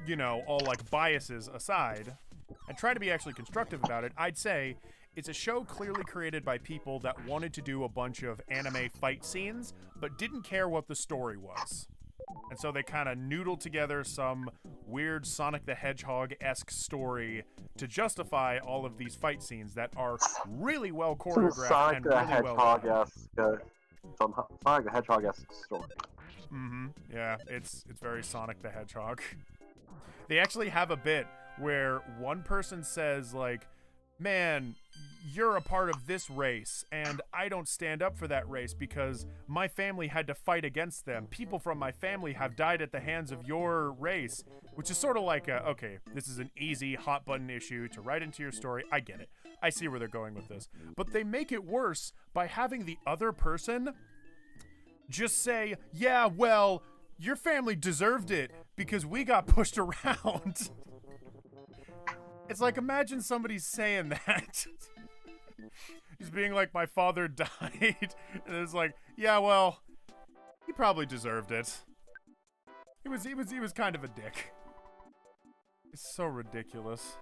you know, all, like, biases aside, and try to be actually constructive about it, I'd say it's a show clearly created by people that wanted to do a bunch of anime fight scenes, but didn't care what the story was. And so they kind of noodled together some weird Sonic the Hedgehog-esque story to justify all of these fight scenes that are really well choreographed Sonic and the really well done. Sonic the Hedgehog-esque story. Mm-hmm. Yeah, it's very Sonic the Hedgehog. They actually have a bit where one person says, like, man, you're a part of this race, and I don't stand up for that race because my family had to fight against them. People from my family have died at the hands of your race, which is sort of like, okay, this is an easy hot button issue to write into your story. I get it. I see where they're going with this. But they make it worse by having the other person just say, yeah, well, your family deserved it because we got pushed around. It's like, imagine somebody saying that. He's being like, my father died. And it's like, yeah, well, he probably deserved it. He was kind of a dick. It's so ridiculous.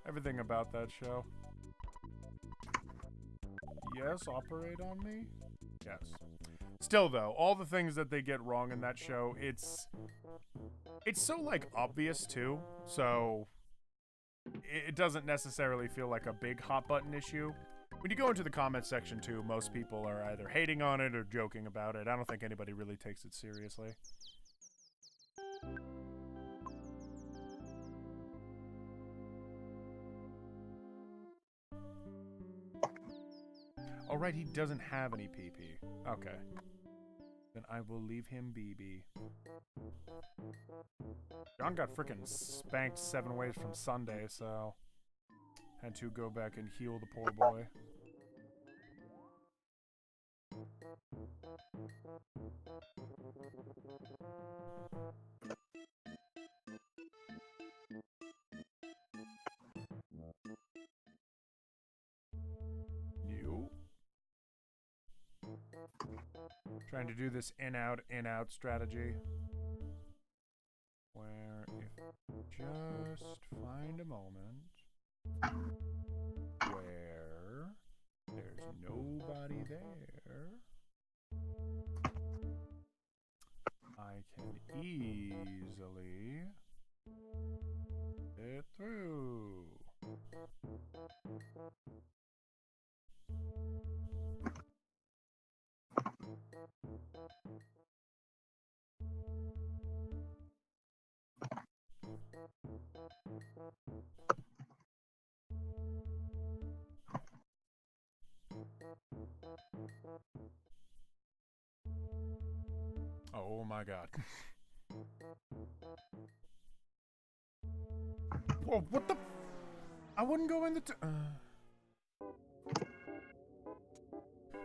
Everything about that show. Yes, operate on me? Yes. Still though, all the things that they get wrong in that show, it's so like obvious too. So it doesn't necessarily feel like a big hot button issue. When you go into the comment section too, most people are either hating on it or joking about it. I don't think anybody really takes it seriously. Oh right, he doesn't have any PP. Okay. Then I will leave him BB. John got frickin' spanked 7 ways from Sunday, so had to go back and heal the poor boy. New. Trying to do this in-out strategy. Where if just find a moment where there's nobody there, I can easily get through. Oh my god. Whoa, what the? I wouldn't go in the.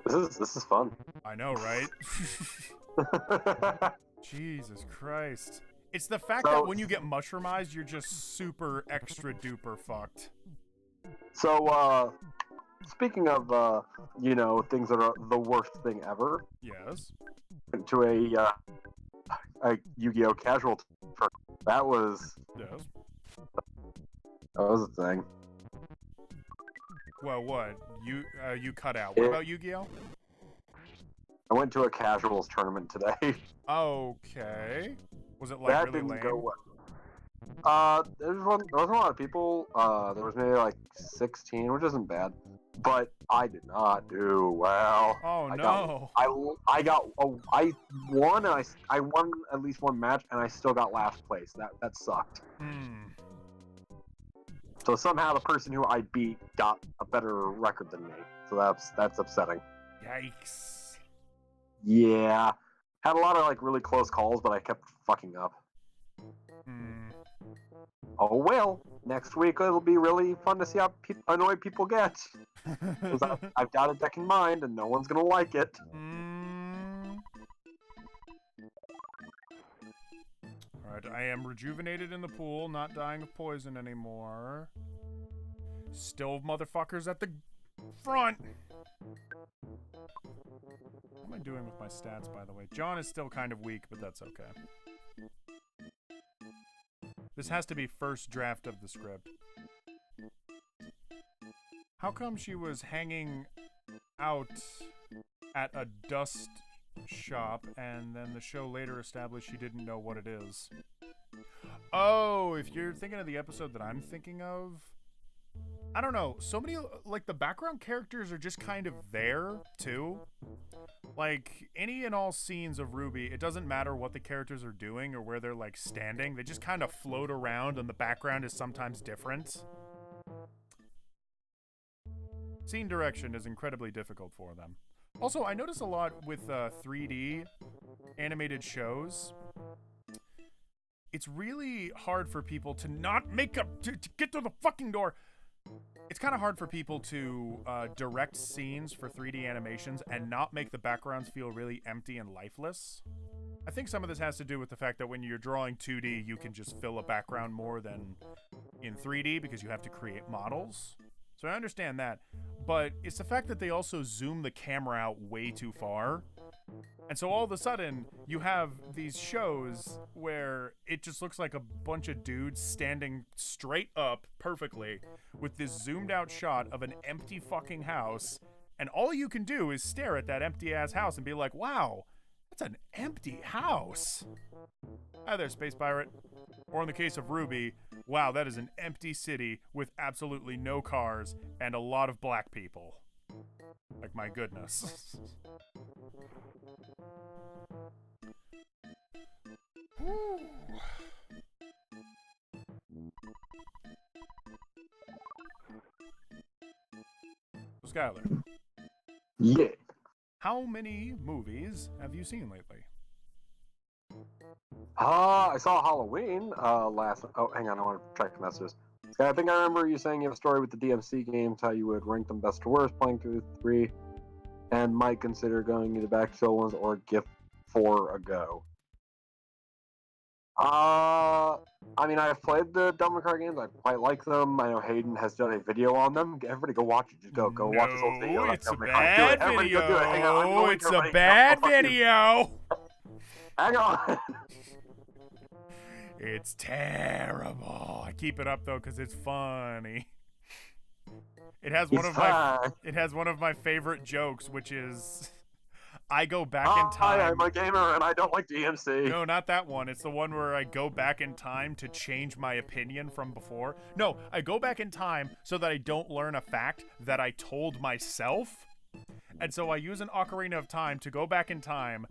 This is fun. I know, right? Jesus Christ. It's the fact that when you get mushroomized, you're just super extra duper fucked. So, speaking of, you know, things that are the worst thing ever. Yes. To a Yu-Gi-Oh! Casual tournament. That was... Yes. That was a thing. Well, what? You cut out. What about Yu-Gi-Oh? I went to a casuals tournament today. Okay. Was it like that really didn't lame? go well. There wasn't a lot of people. There was maybe like 16, which isn't bad. But I did not do well. Oh no! I won, and I won at least one match, and I still got last place. That sucked. So somehow the person who I beat got a better record than me. So that's upsetting. Yikes! Yeah, had a lot of like really close calls, but I kept fucking up. Oh well, next week it'll be really fun to see how annoyed people get. Because I've got a deck in mind, and no one's gonna like it. Alright, I am rejuvenated in the pool, not dying of poison anymore. Still motherfuckers at the front! What am I doing with my stats, by the way? John is still kind of weak, but that's okay. This has to be first draft of the script. How come she was hanging out at a dust shop and then the show later established she didn't know what it is? Oh, if you're thinking of the episode that I'm thinking of, I don't know. So many, like, the background characters are just kind of there, too. Like, any and all scenes of Ruby, it doesn't matter what the characters are doing or where they're, like, standing. They just kind of float around and the background is sometimes different. Scene direction is incredibly difficult for them. Also, I notice a lot with 3D animated shows. It's really hard for people to not make up to get to the fucking door. It's kind of hard for people to direct scenes for 3D animations and not make the backgrounds feel really empty and lifeless. I think some of this has to do with the fact that when you're drawing 2D, you can just fill a background more than in 3D because you have to create models. So I understand that. But it's the fact that they also zoom the camera out way too far. And so all of a sudden, you have these shows where it just looks like a bunch of dudes standing straight up perfectly with this zoomed out shot of an empty fucking house. And all you can do is stare at that empty ass house and be like, wow, that's an empty house. Hi there, Space Pirate. Or in the case of Ruby, wow, that is an empty city with absolutely no cars and a lot of black people. Like, my goodness. So, Skylar. Yeah. How many movies have you seen lately? I saw Halloween last. Oh, hang on, I want to check the messages. I think I remember you saying you have a story with the DMC games, how you would rank them best to worst, playing through 3, and might consider going either back to the old ones or gift 4 a go. I mean, I've played the Devil May Cry games. I quite like them. I know Hayden has done a video on them. Everybody go watch it. Just go watch this whole video. It's a bad video. It's a bad video. Hang on. It's terrible. I keep it up though because it's funny. It has one of my favorite jokes, which is I go back in time. I'm a gamer and I don't like DMC. No, not that one. It's the one where I go back in time to change my opinion from before. No, I go back in time so that I don't learn a fact that I told myself. And so I use an Ocarina of Time to go back in time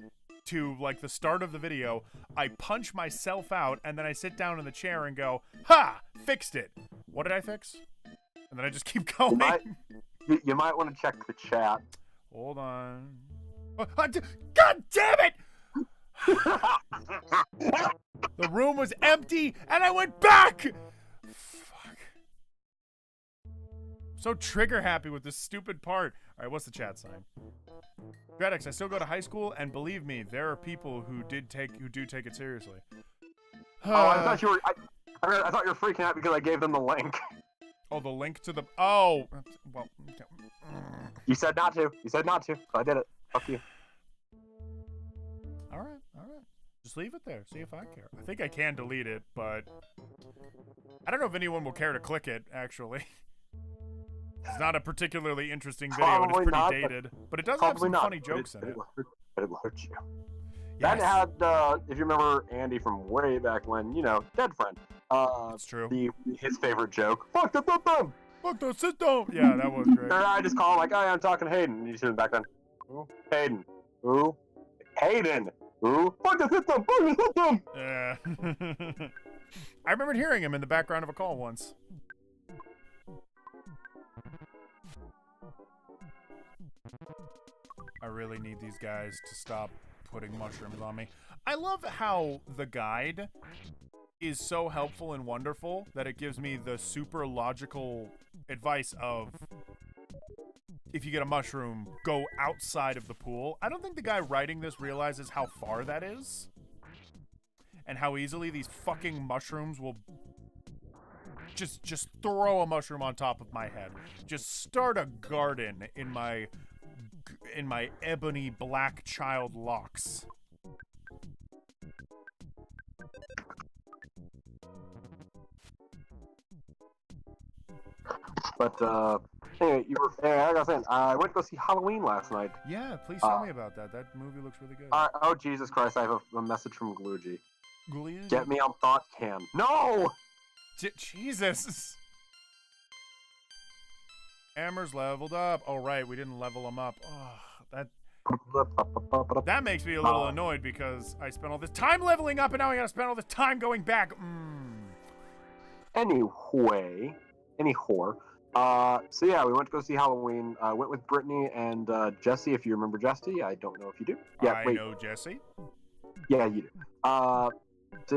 to, like, the start of the video. I punch myself out, and then I sit down in the chair and go, ha! Fixed it. What did I fix? And then I just keep going. You might want to check the chat. Hold on. God damn it! The room was empty, and I went back! Fuck. I'm so trigger happy with this stupid part. Alright, what's the chat sign? Dreadix, I still go to high school, and believe me, there are people who do take it seriously. I thought you were. I thought you were freaking out because I gave them the link. Oh, the link to the. Oh, well. You said not to. So I did it. Fuck you. All right. Just leave it there. See if I care. I think I can delete it, but I don't know if anyone will care to click it. Actually. It's not a particularly interesting video, and it's pretty dated. But it does have some funny jokes in it. But it hurts you. Yes. That had, if you remember Andy from way back when, Dead Friend. That's true. His favorite joke. Fuck the system! Fuck the system! Yeah, that was great. Or I just call him like, oh, yeah, I'm talking to Hayden. And you see him back then. Who? Hayden. Who? Hayden. Who? Fuck the system! Fuck the system! Yeah. I remembered hearing him in the background of a call once. I really need these guys to stop putting mushrooms on me. I love how the guide is so helpful and wonderful that it gives me the super logical advice of if you get a mushroom, go outside of the pool. I don't think the guy writing this realizes how far that is and how easily these fucking mushrooms will just throw a mushroom on top of my head. Just start a garden in my ebony black child locks. But, anyway, I was saying, I went to go see Halloween last night. Yeah, please tell me about that. That movie looks really good. Oh, Jesus Christ, I have a message from Glugy. Glugy? Get me on Thought Cam. No! Jesus! Hammer's leveled up. Oh, right, we didn't level him up. Oh, that makes me a little annoyed because I spent all this time leveling up and now I gotta spend all this time going back. Anyway, So yeah, we went to go see Halloween. Went with Brittany and Jesse, if you remember Jesse. I don't know if you do. Yeah, I wait. know Jesse. Yeah, you do. So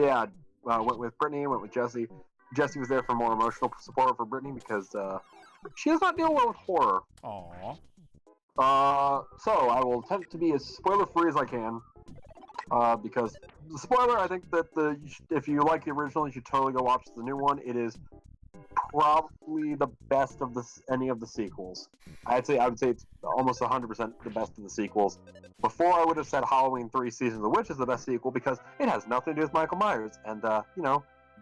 yeah, went with Brittany, went with Jesse. Jesse was there for more emotional support for Brittany because she does not deal well with horror. Aww. So I will attempt to be as spoiler-free as I can. Because the spoiler, I think that if you like the original, you should totally go watch the new one. It is probably the best of any of the sequels. I would say it's almost 100% the best of the sequels. Before I would have said Halloween 3 Seasons of the Witch is the best sequel because it has nothing to do with Michael Myers, and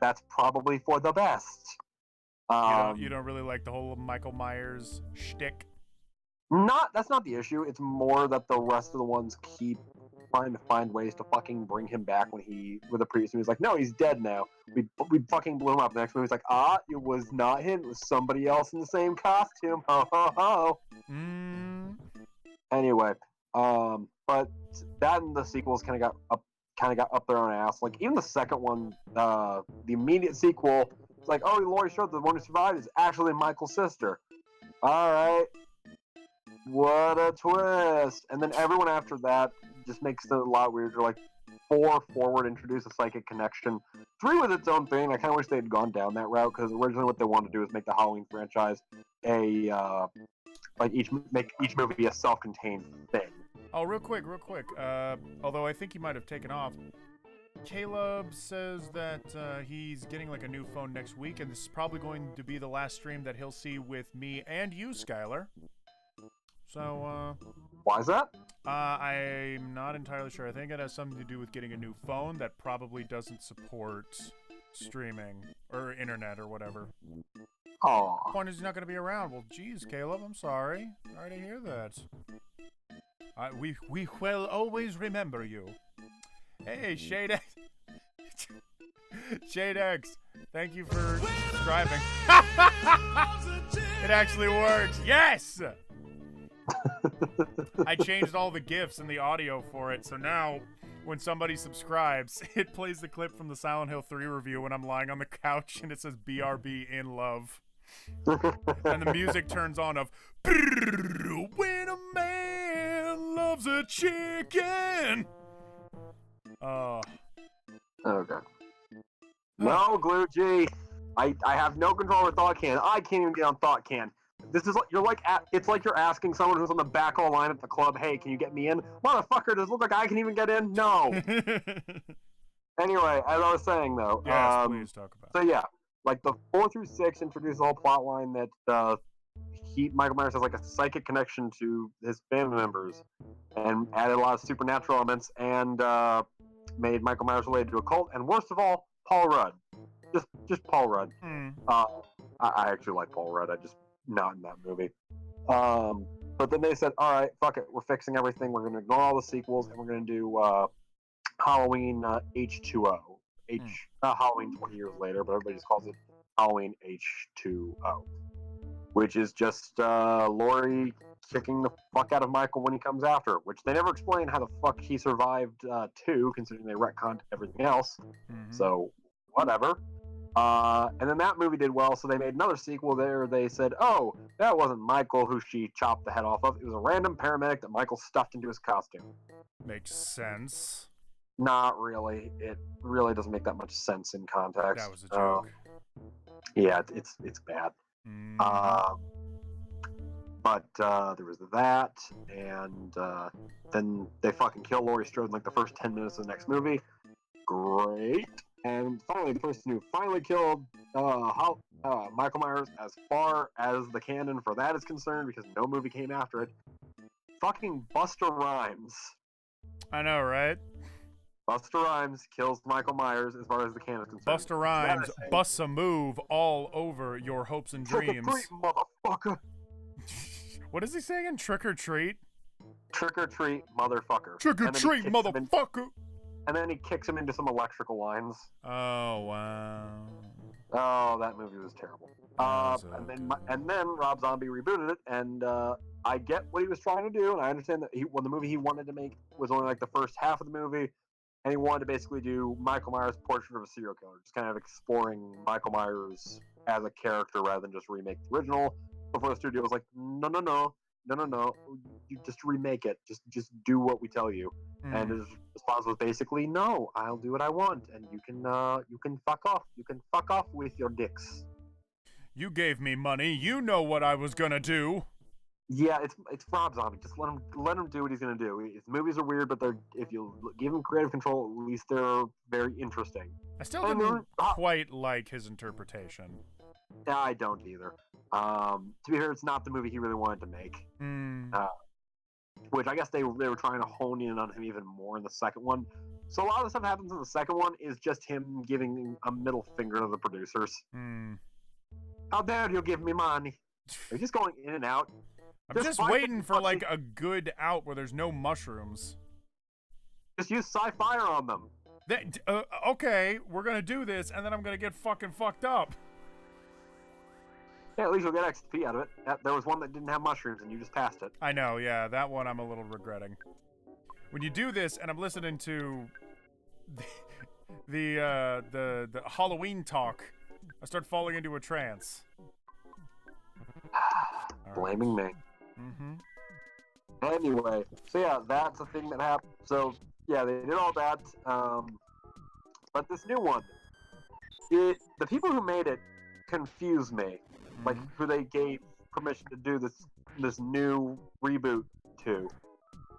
that's probably for the best. You don't really like the whole Michael Myers shtick? That's not the issue. It's more that the rest of the ones keep trying to find ways to fucking bring him back with the previous movie. He's like, no, he's dead now. We fucking blew him up. The next movie, he's like, it was not him. It was somebody else in the same costume. Ho ho ho. Anyway, but that and the sequels kind of got up their own ass. Like even the second one, the immediate sequel, it's like, oh, Laurie Strode, the one who survived, is actually Michael's sister. All right. What a twist! And then everyone after that just makes it a lot weirder. Like 4 forward introduce a psychic connection. 3 was its own thing. I kind of wish they had gone down that route because originally what they wanted to do is make the Halloween franchise make each movie a self-contained thing. Oh, real quick. Although I think he might have taken off. Caleb says that he's getting like a new phone next week, and this is probably going to be the last stream that he'll see with me and you, Skylar. So, why is that? I'm not entirely sure. I think it has something to do with getting a new phone that probably doesn't support streaming or internet or whatever. Oh. Point is, he's not going to be around. Well, geez, Caleb, I'm sorry. Sorry to hear that. We will always remember you. Hey, Shadex. Shadex, thank you for subscribing. It actually works. Yes! I changed all the GIFs and the audio for it, so now when somebody subscribes, it plays the clip from the Silent Hill 3 review when I'm lying on the couch and it says BRB in love. And the music turns on of when a man loves a chicken. Oh. Okay. No, Glue G. I have no control over ThoughtCan. I can't even get on ThoughtCan. This is it's like you're asking someone who's on the back of the line at the club, hey, can you get me in? Motherfucker, does it look like I can even get in? No. Anyway, as I was saying though, yes, please talk about. So yeah, like the 4 through 6 introduce the whole plot line that Michael Myers has like a psychic connection to his family members, and added a lot of supernatural elements, and made Michael Myers related to a cult, and worst of all, Paul Rudd, just Paul Rudd. I actually like Paul Rudd. I just not in that movie. But then they said, all right, fuck it, we're fixing everything. We're going to ignore all the sequels, and we're going to do Halloween H2O. Halloween 20 years later, but everybody just calls it Halloween H2O, which is just Laurie kicking the fuck out of Michael when he comes after, which they never explain how the fuck he survived 2, considering they retconned everything else. So, whatever. And then that movie did well, so they made another sequel there. They said, oh, that wasn't Michael who she chopped the head off of. It was a random paramedic that Michael stuffed into his costume. Makes sense. Not really. It really doesn't make that much sense in context. That was a joke. Yeah, it's bad. But there was that, and then they fucking kill Laurie Strode in like the first 10 minutes of the next movie. Great. And finally, the person who finally killed Michael Myers, as far as the canon for that is concerned, because no movie came after it, fucking Busta Rhymes. I know, right? Busta Rhymes kills Michael Myers as far as the canon is concerned. Busta Rhymes busts a move all over your hopes and dreams. Trick or treat, motherfucker. What is he saying? Trick or treat? Trick or treat, motherfucker. Trick or treat, motherfucker. And then he kicks him into some electrical lines. Oh, wow. Oh, that movie was terrible. And then Rob Zombie rebooted it, and I get what he was trying to do, and I understand that the movie he wanted to make was only like the first half of the movie, and he wanted to basically do Michael Myers' portrait of a serial killer, just kind of exploring Michael Myers as a character rather than just remake the original. Before the studio was like, no, you just remake it. Just do what we tell you. And his response was basically, no, I'll do what I want, and you can fuck off. You can fuck off with your dicks. You gave me money. You know what I was gonna do. Yeah, it's Rob Zombie. Just let him do what he's gonna do. His movies are weird, but if you give him creative control, at least they're very interesting. I still didn't quite like his interpretation. I don't either. To be fair, it's not the movie he really wanted to make. Which I guess they were trying to hone in on him even more in the second one. So a lot of the stuff that happens in the second one is just him giving a middle finger to the producers. How dare you give me money? They're just going in and out. I'm just waiting for like a good out where there's no mushrooms. Just use sci-fire on them. Okay, we're gonna do this, and then I'm gonna get fucking fucked up. Yeah, at least you'll get XP out of it. There was one that didn't have mushrooms, and you just passed it. I know, yeah, that one I'm a little regretting. When you do this, and I'm listening to the Halloween talk, I start falling into a trance. Blaming me. Anyway, so yeah, that's a thing that happened. So yeah, they did all that. But this new one, the people who made it confuse me. Like who they gave permission to do this new reboot to.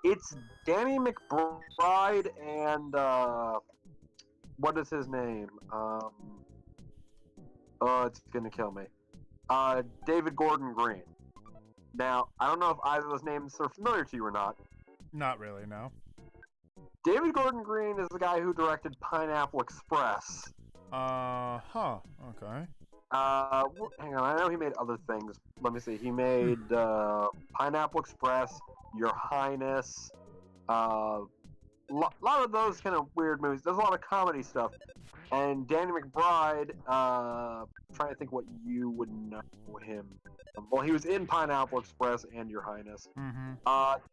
It's Danny McBride and what is his name? It's gonna kill me. David Gordon Green. Now, I don't know if either of those names are familiar to you or not. Not really, no. David Gordon Green is the guy who directed Pineapple Express. Okay. Hang on, I know he made other things. Let me see. He made Pineapple Express, Your Highness, lot of those kind of weird movies. There's a lot of comedy stuff. And Danny McBride, trying to think what you would know him. Well, he was in Pineapple Express and Your Highness.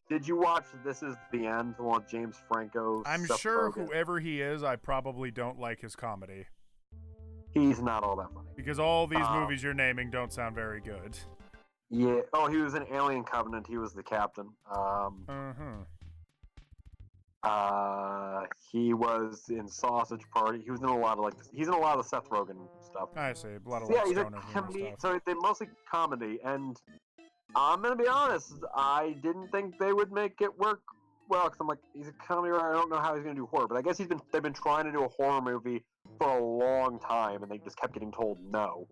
Did you watch This Is the End, the one with James Franco? I'm sure whoever he is, I probably don't like his comedy. He's not all that funny. Because all these movies you're naming don't sound very good. Yeah. Oh, he was in Alien Covenant. He was the captain. He was in Sausage Party. He was in a lot of he's in a lot of the Seth Rogen stuff. I see. A lot of he's a comedy. So they're mostly comedy, and I'm gonna be honest. I didn't think they would make it work well because I'm like, he's a comedy writer. I don't know how he's gonna do horror, but I guess they've been trying to do a horror movie for a long time, and they just kept getting told no.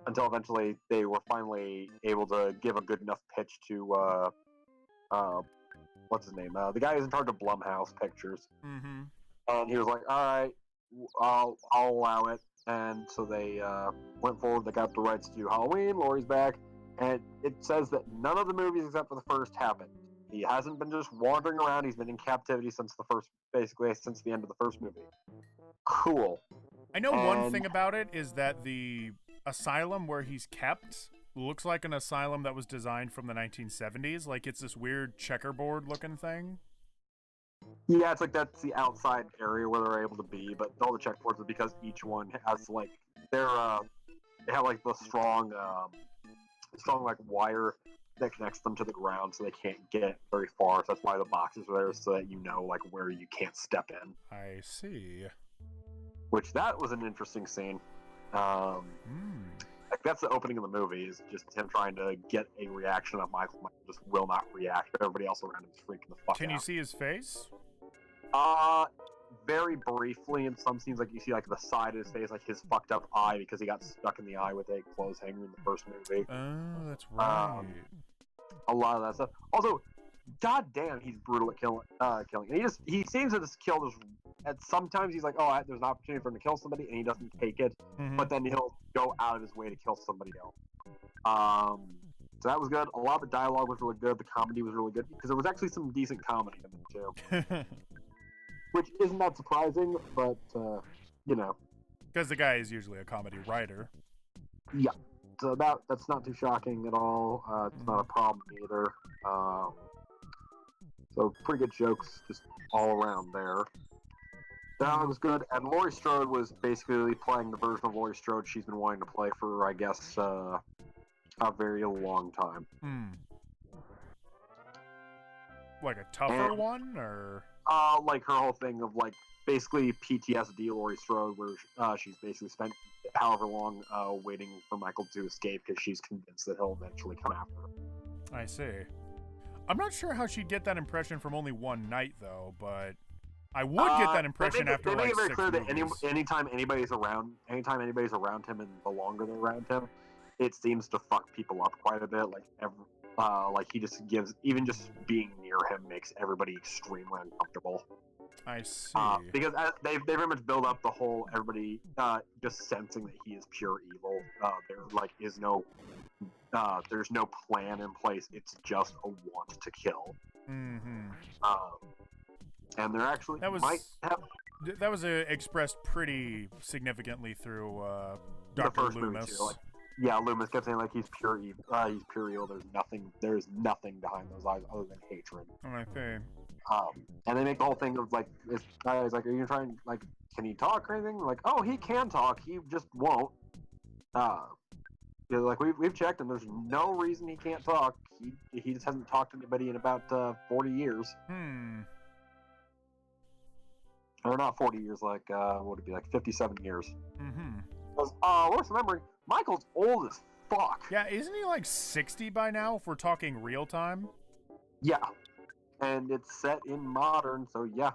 Until eventually they were finally able to give a good enough pitch to what's his name? The guy who's in charge of Blumhouse Pictures. And he was like, all right, I'll allow it. And so they went forward. They got the rights to do Halloween. Laurie's back. And it says that none of the movies except for the first happened. He hasn't been just wandering around. He's been in captivity since since the end of the first movie. Cool. I know one thing about it is that the asylum where he's kept looks like an asylum that was designed from the 1970s. Like, it's this weird checkerboard-looking thing. Yeah, it's like that's the outside area where they're able to be, but all the checkboards are because each one has, like, they have, like, the strong like, wire that connects them to the ground so they can't get very far. So that's why the boxes are there, so that you know, like, where you can't step in. I see. Which, that was an interesting scene. Like, that's the opening of the movie, is just him trying to get a reaction of Michael. Michael just will not react, but everybody else around him is freaking the fuck out. Can you see his face? Very briefly in some scenes, like, you see, like, the side of his face, like, his fucked up eye, because he got stuck in the eye with a clothes hanger in the first movie. Oh, that's right. A lot of that stuff. Also, goddamn, he's brutal at killing. And he seems to just kill this. And sometimes he's like, oh, there's an opportunity for him to kill somebody, and he doesn't take it. But then he'll go out of his way to kill somebody else. So that was good. A lot of the dialogue was really good. The comedy was really good because there was actually some decent comedy in it too, which isn't that surprising, but you know, because the guy is usually a comedy writer. Yeah. So that's not too shocking at all. It's not a problem either. So pretty good jokes just all around there. That was good. And Laurie Strode was basically playing the version of Laurie Strode she's been wanting to play for, I guess, a very long time. Like a tougher one, or? Like her whole thing of like basically PTSD Laurie Strode, where she's basically spent however long waiting for Michael to escape because she's convinced that he'll eventually come after her. I see. I'm not sure how she'd get that impression from only one night, though, but I would get that impression after like 6 movies. They make it very clear that anytime anybody's around him, and the longer they're around him, it seems to fuck people up quite a bit. Like he just gives, even just being near him makes everybody extremely uncomfortable. I see. Because they very much build up the whole everybody just sensing that he is pure evil. There is no. There's no plan in place. It's just a want to kill. Mm-hmm. And they're actually that was expressed pretty significantly through Dr. The first Loomis. Movie too. Yeah, Loomis kept saying he's pure evil. He's pure evil. There's nothing behind those eyes other than hatred. Okay. And they make the whole thing of this guy's like, are you trying can he talk or anything? Like, oh, he can talk. He just won't. We've checked, and there's no reason he can't talk. He just hasn't talked to anybody in about 40 years. Or not 40 years, what would it be, 57 years. Mm-hmm. Because, worth remembering, Michael's old as fuck. Yeah, isn't he 60 by now if we're talking real time? Yeah. And it's set in modern, so yeah.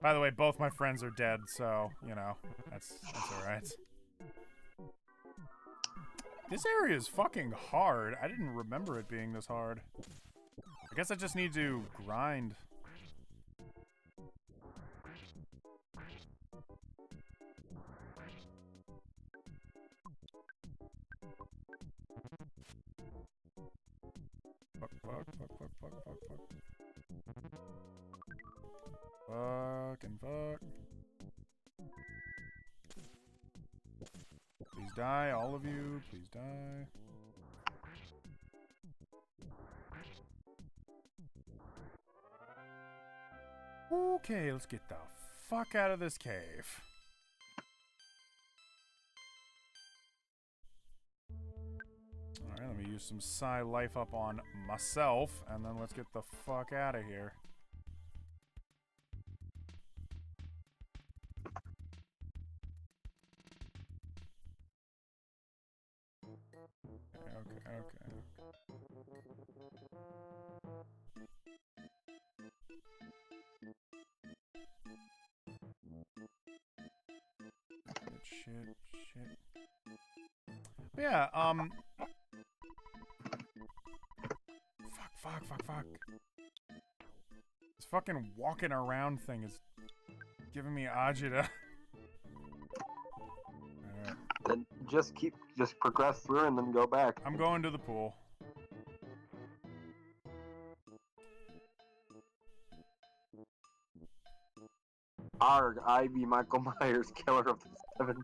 By the way, both my friends are dead, so, that's alright. This area is fucking hard. I didn't remember it being this hard. I guess I just need to grind. Fuck. Fucking fuck. Please die, all of you. Please die. Okay, let's get the fuck out of this cave. Alright, let me use some psi life up on myself, and then let's get the fuck out of here. Okay. Shit. But yeah, Fuck. This fucking walking around thing is giving me agita. Then just progress through and then go back. I'm going to the pool. Arg, I be Michael Myers, killer of the seven.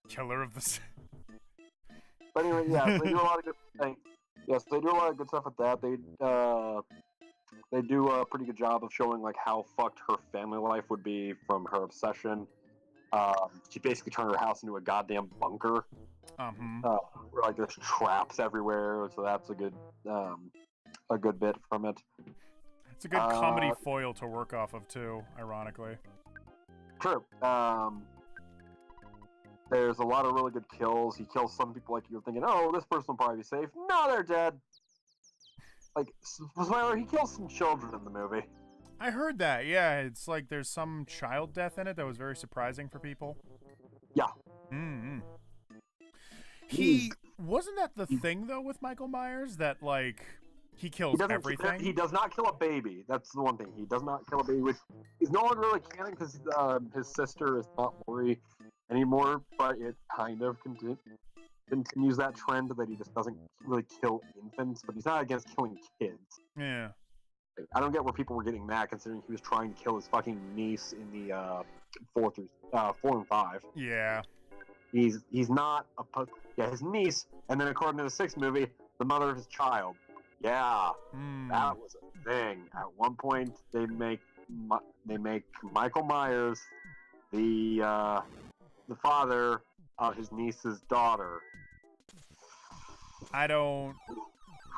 Killer of the. But anyway, yeah, they do a lot of good things. Yes, they do a lot of good stuff with that. They do a pretty good job of showing how fucked her family life would be from her obsession. She basically turned her house into a goddamn bunker. Where there's traps everywhere, so that's a good bit from it. It's a good comedy foil to work off of too, ironically. True. There's a lot of really good kills. He kills some people you're thinking, oh, this person will probably be safe. No, they're dead. Spoiler, he kills some children in the movie. I heard that, yeah. It's there's some child death in it that was very surprising for people. Yeah. Mm-hmm. Wasn't that the thing, though, with Michael Myers? That, he kills everything? He does not kill a baby. That's the one thing. He does not kill a baby, which is no longer really canon because his sister is not Laurie anymore, but it kind of continues that trend that he just doesn't really kill infants, but he's not against killing kids. Yeah. I don't get where people were getting mad considering he was trying to kill his fucking niece in the 4 and 5. Yeah. He's not his niece, and then according to the 6th movie, the mother of his child. Yeah. thing. At one point, they make Michael Myers the father of his niece's daughter. I don't.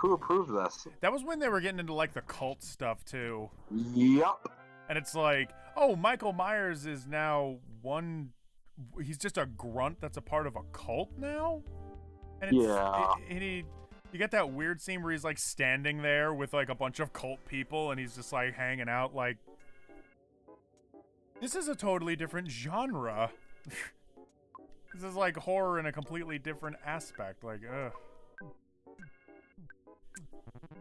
Who approved this? That was when they were getting into like the cult stuff too. Yup. And it's like, oh, Michael Myers is now one. He's just a grunt that's a part of a cult now. And it's, Yeah. you get that weird scene where he's like standing there with like a bunch of cult people, and he's just like hanging out. Like, this is a totally different genre. This is like horror in a completely different aspect. Like, ugh.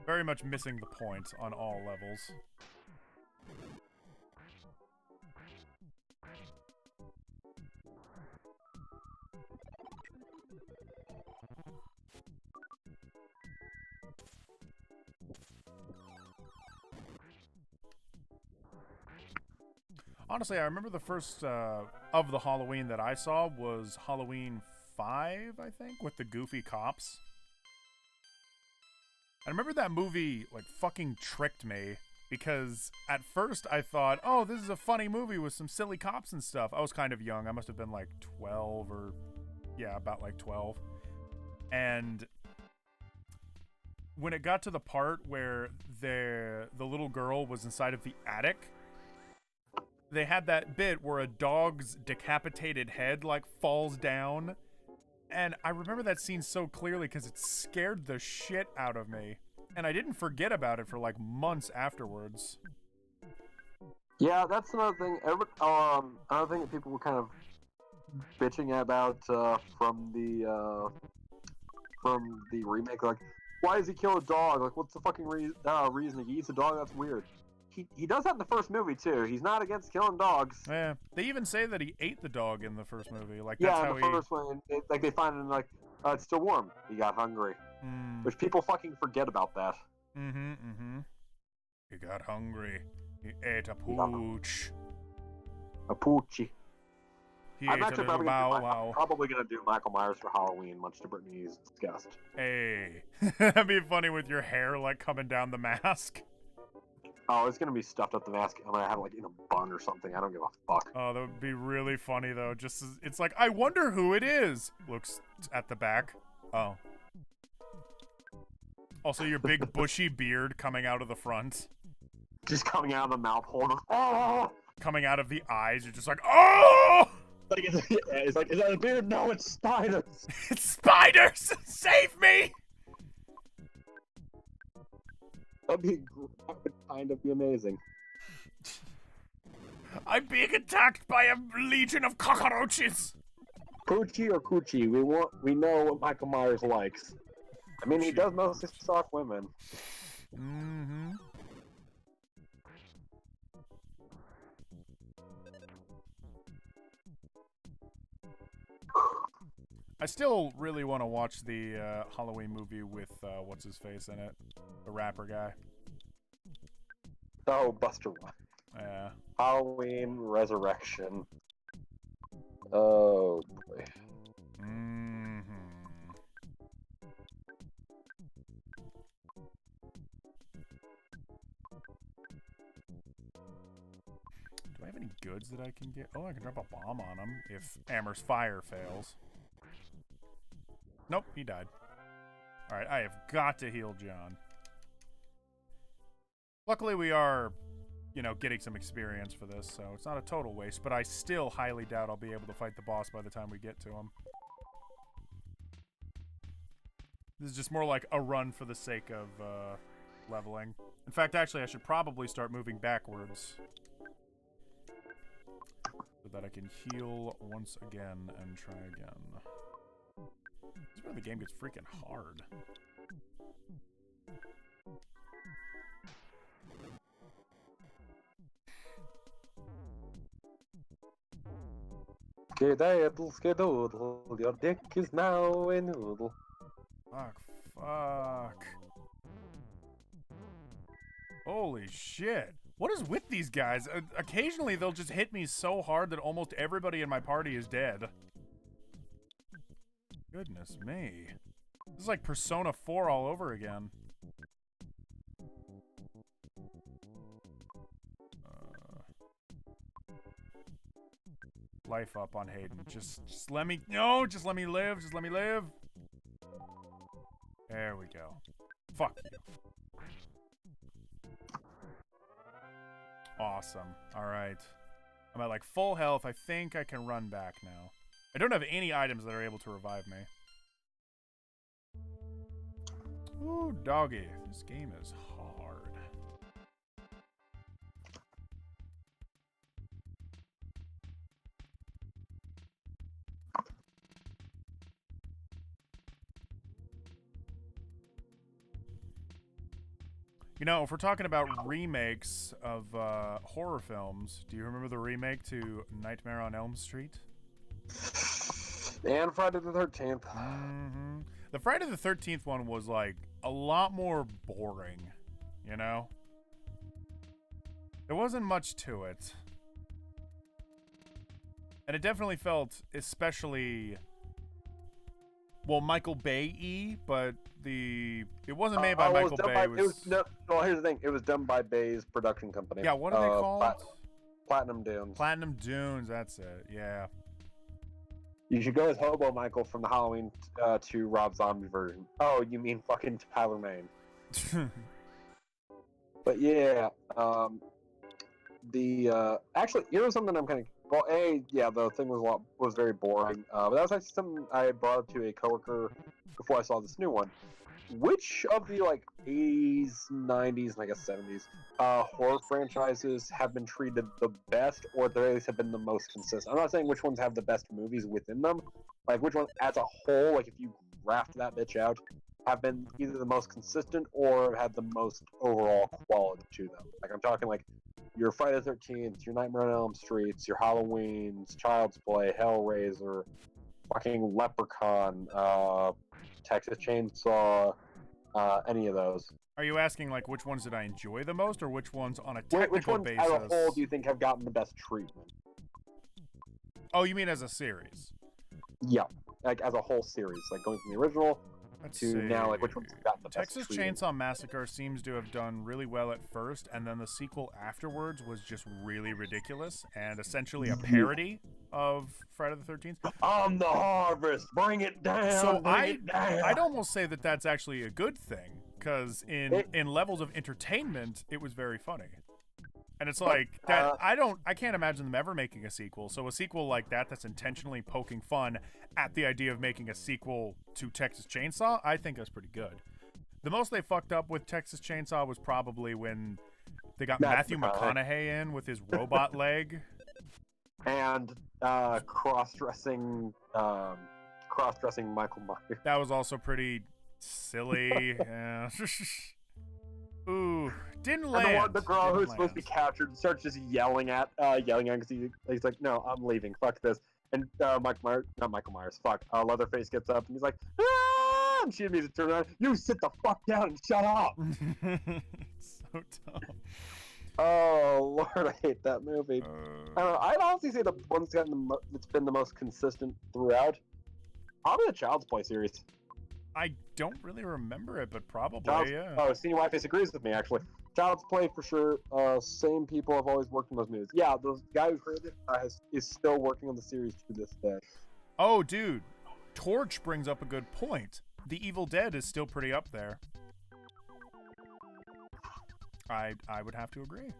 Very much missing the point on all levels. Honestly, I remember the first of the Halloween that I saw was Halloween 5, I think, with the goofy cops. I remember that movie, like, fucking tricked me, because at first I thought, oh, this is a funny movie with some silly cops and stuff. I was kind of young. I must have been, like, 12 or... yeah, about, like, 12. And when it got to the part where the little girl was inside of the attic, they had that bit where a dog's decapitated head, like, falls down. And I remember that scene so clearly because it scared the shit out of me. And I didn't forget about it for, like, months afterwards. Yeah, that's another thing. Another thing that people were kind of bitching about from the remake. Like, why does he kill a dog? Like, what's the fucking reason he eats a dog? That's weird. He does that in the first movie too. He's not against killing dogs. Yeah, they even say that he ate the dog in the first movie. Like, that's yeah, how in the first one, like they find it like it's still warm. He got hungry, which people fucking forget about that. He got hungry. He ate a pooch. A poochie. He I'm ate actually a little probably gonna do Michael Myers for Halloween, much to Brittany's disgust. Hey, that'd be funny with your hair like coming down the mask. Oh, it's gonna be stuffed up the mask. I'm gonna have it like in a bun or something. I don't give a fuck. Oh, that would be really funny though. It's like, I wonder who it is. Looks at the back. Oh. Also, your big bushy beard coming out of the front. Just coming out of the mouth hole. Oh! Coming out of the eyes. You're just like, oh! Like it's like, is that a beard? No, it's spiders. It's spiders! Save me! That would kind of be amazing. I'm being attacked by a legion of cockroaches. Poochie or coochie, we know what Michael Myers likes. I mean, he does mostly stalk women. I still really want to watch the Halloween movie with what's his face in it, the rapper guy. Oh, Buster Rhymes. Yeah. Halloween Resurrection. Oh boy. Do I have any goods that I can get? Oh, I can drop a bomb on him if Amber's fire fails. Nope, he died. Alright, I have got to heal John. Luckily, we are, you know, getting some experience for this, so it's not a total waste, but I still highly doubt I'll be able to fight the boss by the time we get to him. This is just more like a run for the sake of leveling. In fact, actually, I should probably start moving backwards so that I can heal once again and try again. This is where the game gets freaking hard. Skedaddle, skedoodle, your dick is now a noodle. Fuck. Holy shit. What is with these guys? Occasionally they'll just hit me so hard that almost everybody in my party is dead. Goodness me. This is like Persona 4 all over again. life up on Hayden. Just let me... No, just let me live. Just let me live. There we go. Fuck you. Awesome. Alright. I'm at like full health. I think I can run back now. I don't have any items that are able to revive me. Ooh, doggy. This game is hard. You know, if we're talking about remakes of horror films, do you remember the remake to Nightmare on Elm Street? And Friday the 13th. Mm-hmm. The Friday the 13th one was, like, a lot more boring, you know? There wasn't much to it. And it definitely felt especially... Well, Michael Bay-y, but it wasn't made by Michael Bay. Well, here's the thing. It was done by Bay's production company. Yeah, what are they called? Platinum Dunes. Platinum Dunes, that's it. Yeah. You should go as Hobo Michael from the Halloween 2 Rob Zombie version. Oh, you mean fucking Tyler Mane. But yeah, actually, you know something I'm kind of... Well, the thing was very boring. But that was actually something I brought up to a coworker before I saw this new one. Which of the, like, 80s, 90s, and I guess 70s horror franchises have been treated the best, or at the very least have been the most consistent? I'm not saying which ones have the best movies within them. Like, which ones as a whole, like, if you graft that bitch out, have been either the most consistent or had the most overall quality to them. Like, I'm talking, like, your Friday the 13th, your Nightmare on Elm Streets, your Halloweens, Child's Play, Hellraiser, fucking Leprechaun, Texas Chainsaw, any of those. Are you asking, like, which ones did I enjoy the most, or which ones on a technical which ones, basis? as a whole, do you think have gotten the best treatment? Oh, you mean as a series? Yeah, like as a whole series, like going from the original Let's to see. now, like which one's got the best Texas treatment? Chainsaw Massacre seems to have done really well at first, and then the sequel afterwards was just really ridiculous and essentially a parody of Friday the 13th. On the harvest, bring it down. So it down. I'd almost say that that's actually a good thing, because in levels of entertainment, it was very funny. And it's like that. I can't imagine them ever making a sequel. So a sequel like that's intentionally poking fun at the idea of making a sequel to Texas Chainsaw, I think that's pretty good. The most they fucked up with Texas Chainsaw was probably when they got Matthew McConaughey in with his robot leg. And cross-dressing Michael Myers. That was also pretty silly. Yeah. Ooh, didn't land. The girl who's supposed to be captured starts just yelling at because he's like, no, I'm leaving. Fuck this. And Leatherface gets up and he's like, ah! And she immediately turns around. You sit the fuck down and shut up. So dumb. Oh Lord, I hate that movie. I don't know. I'd honestly say the one that's been the most consistent throughout, probably the Child's Play series. I don't really remember it, but probably, yeah. Oh, Senior Wife agrees with me, actually. Child's Play, for sure. Same people have always worked on those movies. Yeah, the guy who created it is still working on the series to this day. Oh, dude. Torch brings up a good point. The Evil Dead is still pretty up there. I would have to agree.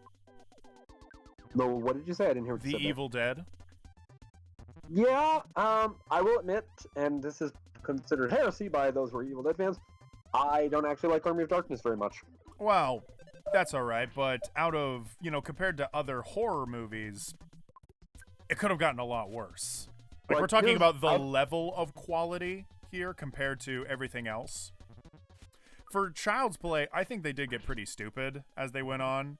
No, what did you say? I didn't hear what you said. The Evil Dead. Yeah, I will admit, and this is considered heresy by those who are Evil Dead fans, I don't actually like Army of Darkness very much. Well, that's alright, but out of, compared to other horror movies, it could have gotten a lot worse. Like, we're talking about the level of quality here compared to everything else. For Child's Play, I think they did get pretty stupid as they went on.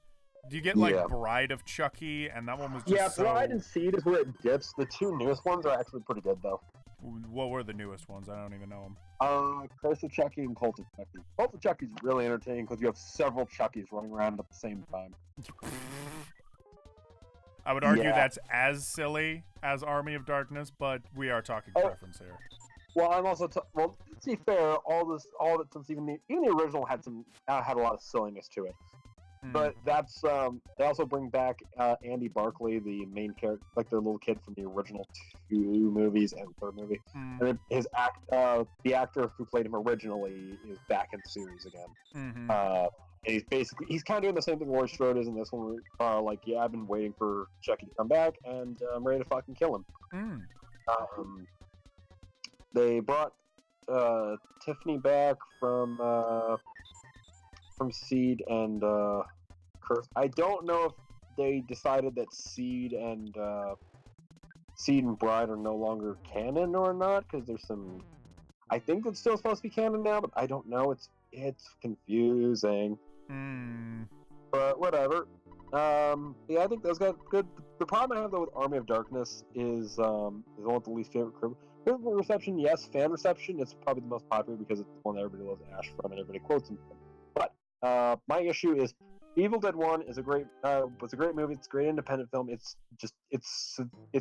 Do you get, Bride of Chucky, and that one was just Bride and Seed is where it dips. The two newest ones are actually pretty good, though. What were the newest ones? I don't even know them. Curse of Chucky and Cult of Chucky. Cult of Chucky's really entertaining because you have several Chuckies running around at the same time. I would argue that's as silly as Army of Darkness, but we are talking preference here. Well, I'm also to be fair, all that since even the original had a lot of silliness to it. But that's they also bring back Andy Barclay, the main character, like the little kid from the original 2 movies and 3rd movie. And then the actor who played him originally is back in the series again. And he's kind of doing the same thing Laurie Strode is in this one. Like, yeah, I've been waiting for Chucky to come back, and I'm ready to fucking kill him. They brought Tiffany back from Seed and Curse. I don't know if they decided that Seed and Bride are no longer canon or not, because there's some. I think it's still supposed to be canon now, but I don't know. It's confusing. But whatever. Yeah, I think those got good. The problem I have though with Army of Darkness is one of the least favorite critical reception. Yes, fan reception. It's probably the most popular because it's the one that everybody loves Ash from and everybody quotes him from. But my issue is Evil Dead 1 is a great movie. It's a great independent film. It's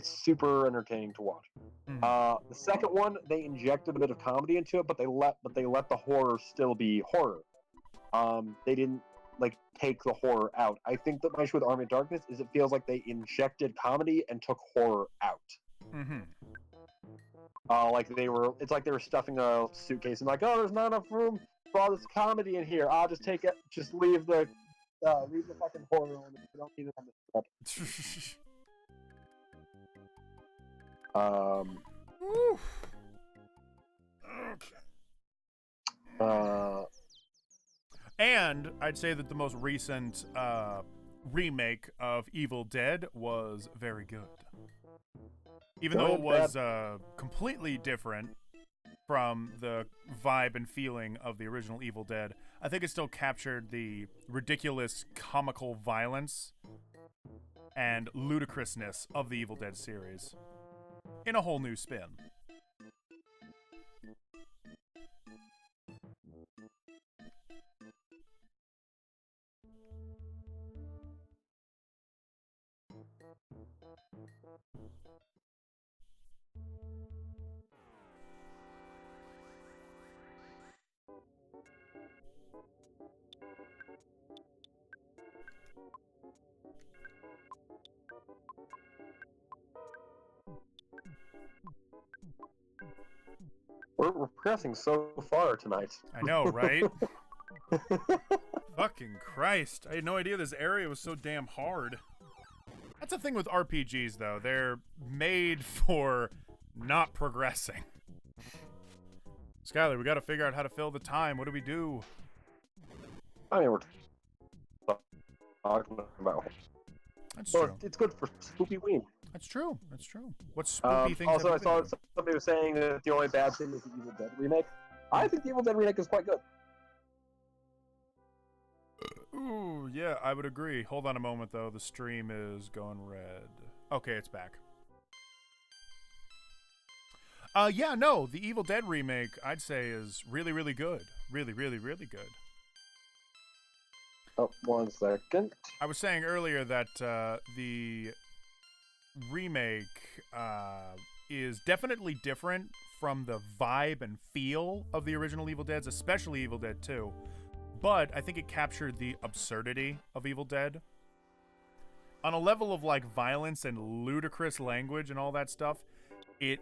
super entertaining to watch. The second one, they injected a bit of comedy into it, but they let the horror still be horror. They didn't take the horror out. I think that my issue with Army of Darkness is it feels like they injected comedy and took horror out. It's like they were stuffing a suitcase and like, oh, there's not enough room for all this comedy in here. I'll just take it. Just leave the fucking horror on it. We don't need it on the script. Okay. And I'd say that the most recent remake of Evil Dead was very good. Even though it was completely different from the vibe and feeling of the original Evil Dead, I think it still captured the ridiculous comical violence and ludicrousness of the Evil Dead series in a whole new spin. We're progressing so far tonight. I know, right? Fucking Christ. I had no idea this area was so damn hard. That's the thing with RPGs, though. They're made for not progressing. Skylar, we gotta figure out how to fill the time. What do we do? I mean, we're talking about... That's true. It's good for Spoopy Ween. That's true. That's true. What spooky things Also, I have saw been? somebody was saying that the only bad thing is the Evil Dead remake. I think the Evil Dead remake is quite good. Ooh, yeah, I would agree. Hold on a moment, though. The stream is going red. Okay, it's back. Yeah, no, the Evil Dead remake, I'd say, is really, really good. Really, really, really good. Oh, 1 second. I was saying earlier that the remake is definitely different from the vibe and feel of the original Evil Deads, especially Evil Dead 2. But I think it captured the absurdity of Evil Dead. On a level of violence and ludicrous language and all that stuff, it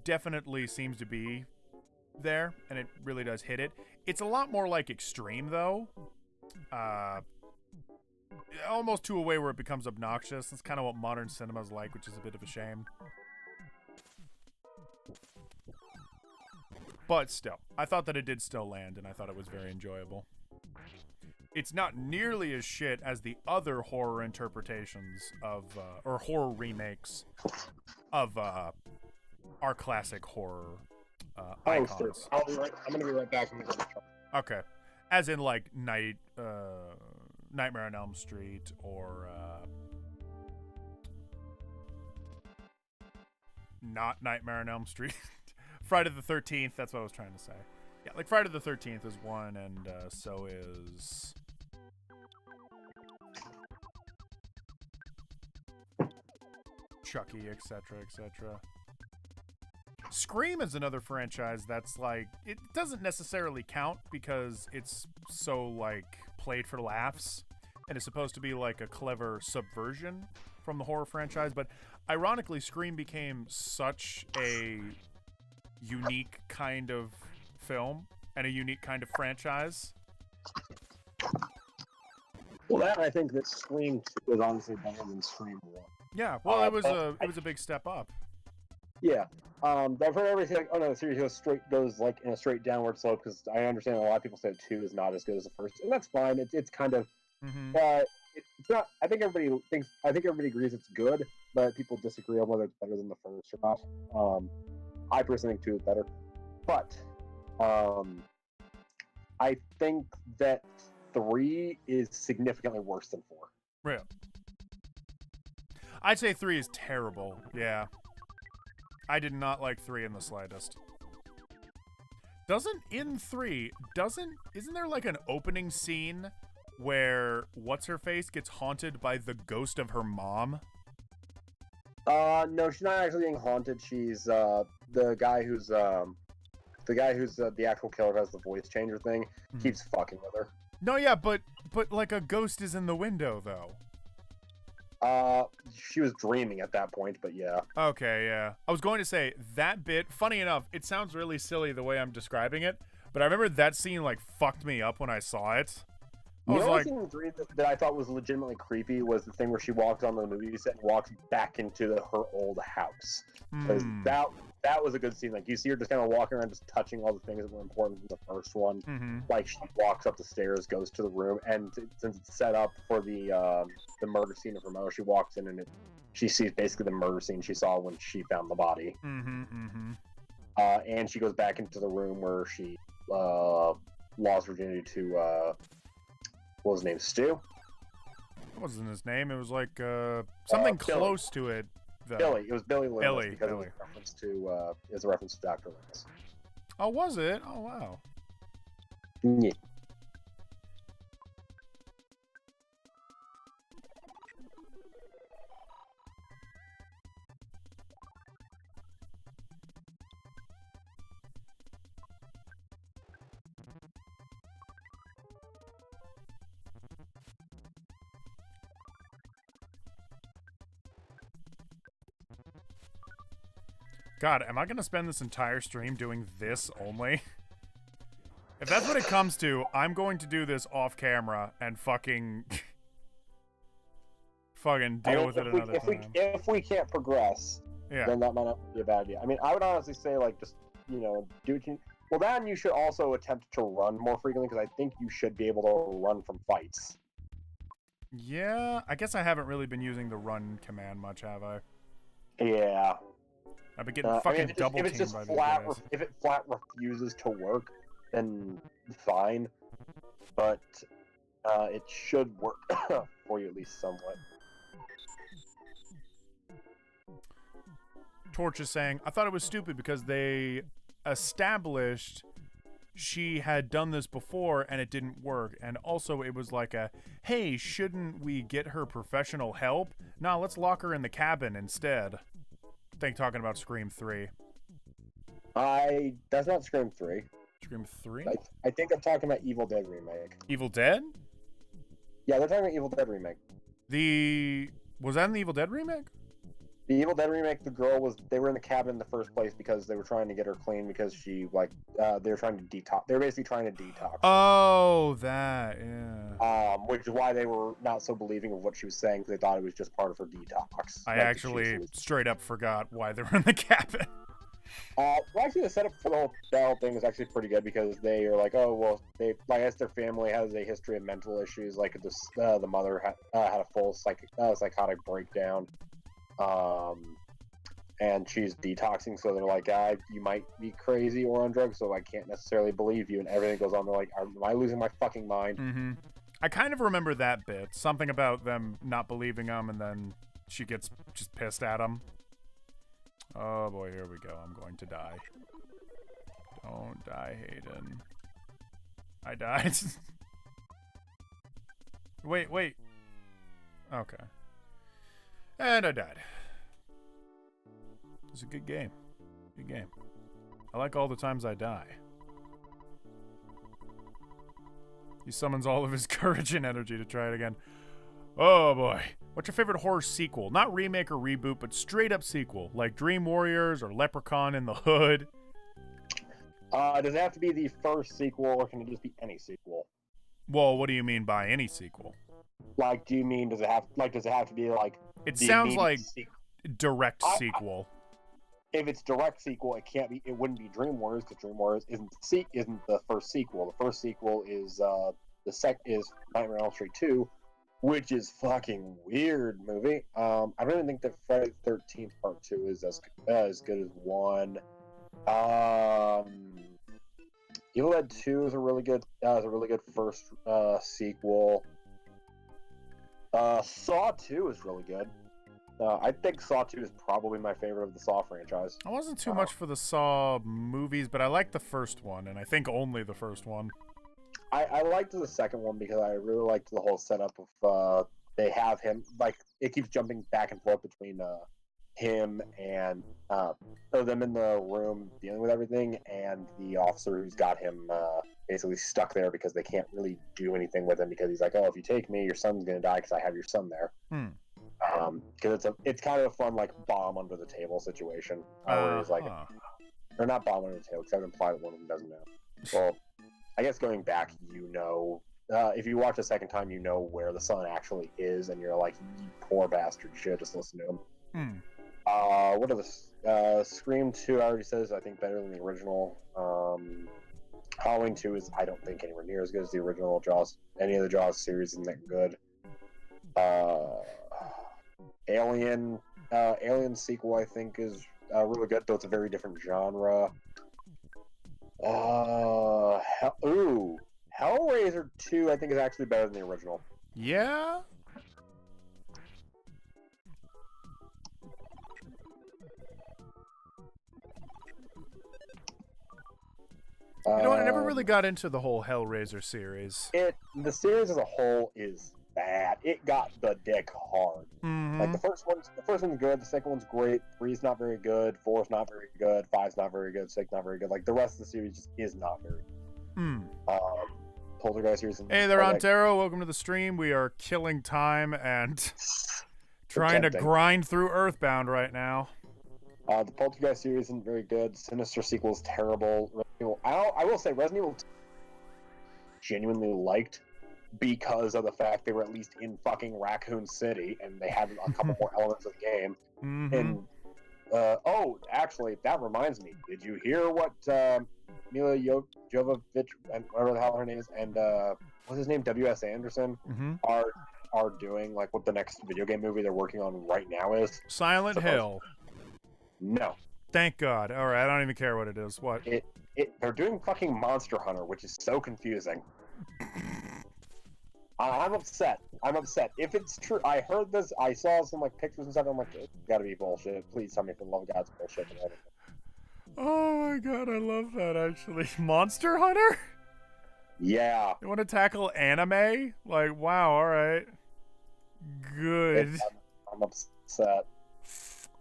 definitely seems to be there, and it really does hit it. It's a lot more extreme, though. Almost to a way where it becomes obnoxious. That's kind of what modern cinema's like, which is a bit of a shame. But still, I thought that it did still land, and I thought it was very enjoyable. It's not nearly as shit as the other horror interpretations of, or horror remakes of, our classic horror, icons. I'm gonna be right back. Okay. As in, Nightmare on Elm Street, or, not Nightmare on Elm Street. Friday the 13th, that's what I was trying to say. Yeah, Friday the 13th is one, and, so is... Chucky, etc., etc. Scream is another franchise that's it doesn't necessarily count because it's so played for laughs, and is supposed to be like a clever subversion from the horror franchise, but ironically, Scream became such a unique kind of film and a unique kind of franchise. Well, that I think that Scream 2 is honestly better than Scream 1. Yeah, well, it was a big step up. Yeah. But I've heard everything like, oh no, the series goes like in a straight downward slope because I understand a lot of people say 2 is not as good as the first, and that's fine. It's kind of, it's not. I think everybody agrees it's good, but people disagree on whether it's better than the first or not. I personally think 2 is better, but I think that 3 is significantly worse than 4. Real. I'd say 3 is terrible. Yeah. I did not like 3 in the slightest. Isn't there like an opening scene where what's-her-face gets haunted by the ghost of her mom? No, she's not actually being haunted. She's the guy who's the actual killer who has the voice changer thing keeps fucking with her. No, yeah, but like a ghost is in the window though. She was dreaming at that point, but yeah. Okay, yeah. I was going to say that bit, funny enough, it sounds really silly the way I'm describing it, but I remember that scene like fucked me up when I saw it. I was like, scene in 3 that I thought was legitimately creepy was the thing where she walks on the movie set and walks back into her old house. Because that was a good scene. Like, you see her just kind of walking around, just touching all the things that were important from the first one. Like, she walks up the stairs, goes to the room, and since it's set up for the murder scene of her mother, she walks in and she sees basically the murder scene she saw when she found the body. And she goes back into the room where she lost virginity to what was his name? Stu? What wasn't his name? It was like something close to it. Though. Billy. It was Billy Loomis Billy. because it was a reference to Dr. Loomis. Oh, was it? Oh, wow. Yeah. God, am I going to spend this entire stream doing this only? If that's what it comes to, I'm going to do this off camera and fucking deal with it another time. If we can't progress, then that might not be a bad idea. I mean, I would honestly say, like, just, do what you... Well, then you should also attempt to run more frequently, because I think you should be able to run from fights. Yeah, I guess I haven't really been using the run command much, have I? Yeah. I've been getting fucking double teamed by these guys. If it flat refuses to work, then fine. But it should work for you at least somewhat. Torch is saying, I thought it was stupid because they established she had done this before and it didn't work. And also it was like a, hey, shouldn't we get her professional help? Nah, let's lock her in the cabin instead. I think talking about Scream 3. That's not Scream 3. Scream 3? I think I'm talking about Evil Dead Remake. Evil Dead? Yeah, they're talking about Evil Dead Remake. Was that in the Evil Dead Remake? The Evil Dead Remake, they were in the cabin in the first place because they were trying to get her clean because she, they were trying to detox. They were basically trying to detox. Oh, that, yeah. Which is why they were not so believing of what she was saying, because they thought it was just part of her detox. I actually straight up forgot why they were in the cabin. Well, actually, the setup for the whole Bell thing was actually pretty good because they are like, oh, well, I guess their family has a history of mental issues. Like, the mother had a full psychotic breakdown. And she's detoxing, so they're like, you might be crazy or on drugs, so I can't necessarily believe you, and everything goes on. They're like, am I losing my fucking mind? I kind of remember that bit. Something about them not believing him, and then she gets just pissed at him. Oh boy, here we go. I'm going to die. Don't die, Hayden. I died. Wait. Okay. And I died. It's a good game. Good game. I like all the times I die. He summons all of his courage and energy to try it again. Oh boy. What's your favorite horror sequel? Not remake or reboot, but straight up sequel, like Dream Warriors or Leprechaun in the Hood. Does it have to be the first sequel, or can it just be any sequel? Well, what do you mean by any sequel? Like, do you mean does it have to be like It the sounds immediate like sequel? direct sequel. If it's direct sequel, it can't be. It wouldn't be Dream Warriors because Dream Warriors isn't the first sequel. The first sequel is is Nightmare on Elm Street 2, which is fucking weird movie. I don't even think that Friday the 13th Part 2 is as good as 1. Evil Dead 2 is a really good first sequel. Saw 2 is really good. I think Saw 2 is probably my favorite of the Saw franchise. I wasn't too much for the Saw movies, but I liked the first one, and I think only the first one. I liked the second one because I really liked the whole setup of they have him, like, it keeps jumping back and forth between him and them in the room dealing with everything, and the officer who's got him basically stuck there because they can't really do anything with him because he's like, oh, if you take me, your son's gonna die because I have your son there. Because it's kind of a fun, like, bomb under the table situation where he's like, or not bomb under the table because that would imply that one of them doesn't know. Well, I guess going back, if you watch a second time, you know where the son actually is, and you're like, you poor bastard, you should have just listened to him. What are the Scream 2? I already says I think better than the original. Halloween 2 is, I don't think, anywhere near as good as the original Jaws. Any of the Jaws series isn't that good. Alien sequel, I think, is really good, though it's a very different genre. Hellraiser 2, I think, is actually better than the original. Yeah? You know what? I never really got into the whole Hellraiser series. The series as a whole is bad. It got the dick hard. Like, the first one's good, the second one's great, 3's not very good, 4's not very good, 5's not very good, 6 not very good. Like, the rest of the series just is not very good. Poltergeist series. Hey there, Ontero. Welcome to the stream. We are killing time and trying to grind through Earthbound right now. The Poltergeist series isn't very good. Sinister sequel is terrible. I will say Resident Evil genuinely liked because of the fact they were at least in fucking Raccoon City and they had a couple more elements of the game. And actually, that reminds me. Did you hear what Mila Jovovich, and whatever the hell her name is, and what's his name, W.S. Anderson, are doing? Like, what the next video game movie they're working on right now is? Silent Hill. No. Thank God. All right, I don't even care what it is. What? They're doing fucking Monster Hunter, which is so confusing. I'm upset. If it's true, I heard this. I saw some like pictures and stuff. I'm like, it's gotta be bullshit. Please tell me for the love of God's bullshit. Oh my God, I love that actually. Monster Hunter? Yeah. You want to tackle anime? Like, wow. All right. Good. I'm upset.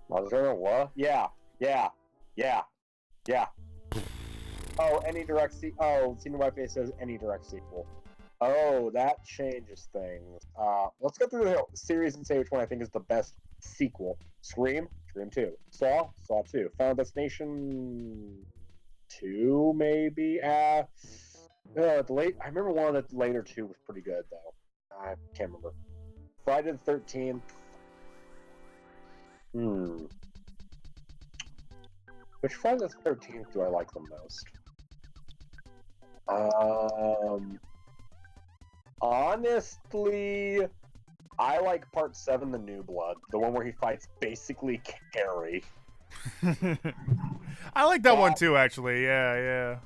Monster Hunter? What? Yeah. Oh, any direct Oh, Senior Wi-Fi says any direct sequel. Oh, that changes things. Let's go through the series and say which one I think is the best sequel. Scream 2. Saw 2. Final Destination 2, maybe? I remember one of the later 2 was pretty good, though. I can't remember. Friday the 13th. Which Friday the 13th do I like the most? Honestly, I like Part 7, The New Blood, the one where he fights basically Carrie. I like that one too, actually. Yeah.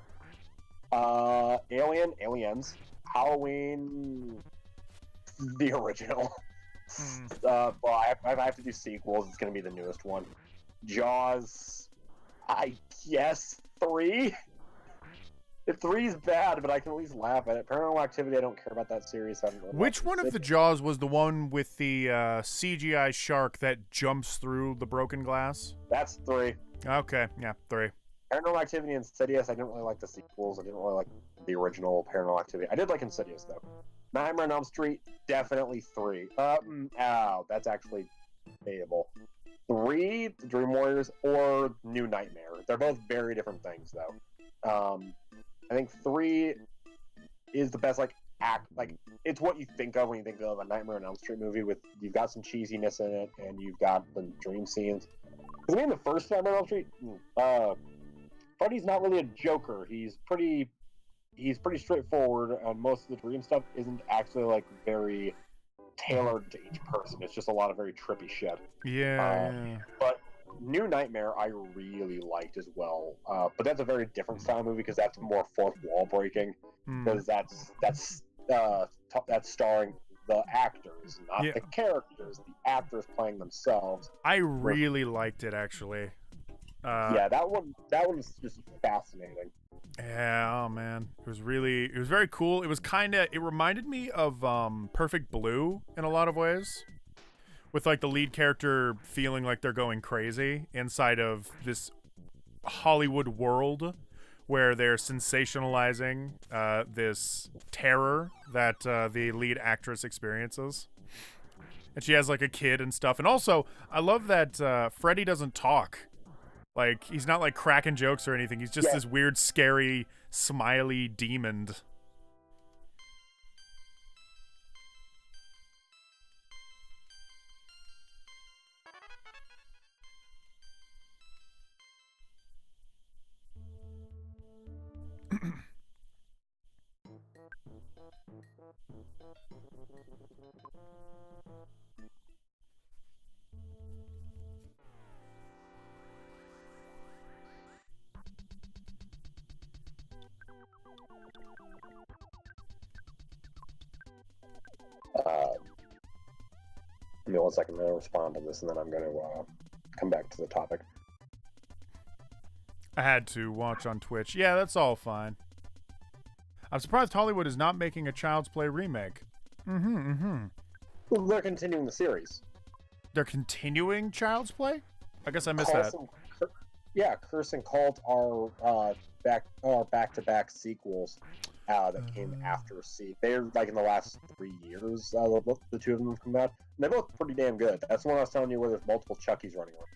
Aliens, Halloween, the original. Well, I have to do sequels. It's gonna be the newest one. Jaws, I guess 3. If 3's bad, but I can at least laugh at it. Paranormal Activity, I don't care about that series. So which one of the Jaws was the one with the CGI shark that jumps through the broken glass? That's 3. Okay, yeah, 3. Paranormal Activity and Insidious, I didn't really like the sequels. I didn't really like the original Paranormal Activity. I did like Insidious, though. Nightmare on Elm Street, definitely 3. That's actually debatable. 3, The Dream Warriors, or New Nightmare. They're both very different things, though. I think 3 is the best, like, it's what you think of when you think of a Nightmare on Elm Street movie. With you've got some cheesiness in it, and you've got the dream scenes. Because I mean, the first Nightmare on Elm Street, Freddy's not really a joker. He's pretty straightforward, and most of the dream stuff isn't actually like very tailored to each person. It's just a lot of very trippy shit. Yeah. But New Nightmare I really liked as well. But that's a very different style movie because that's more fourth wall breaking. Because that's starring the actors, not the characters. The actors playing themselves. I really liked it, actually. That one's just fascinating. Yeah, oh man, it was very cool. It reminded me of Perfect Blue in a lot of ways, with like the lead character feeling like they're going crazy inside of this Hollywood world where they're sensationalizing this terror that the lead actress experiences. And she has like a kid and stuff. And also, I love that Freddy doesn't talk. Like, he's not like cracking jokes or anything. He's just this weird, scary, smiley demon. Give me 1 second. I'm going to respond to this, and then I'm going to come back to the topic. I had to watch on Twitch. Yeah, that's all fine. I'm surprised Hollywood is not making a Child's Play remake. Well, they're continuing the series. They're continuing Child's Play? I guess I missed that. Curse and Cult are back-to-back sequels that came after C. They're like in the last 3 years. The two of them have come out. And they're both pretty damn good. That's the one I was telling you where there's multiple Chuckies running around.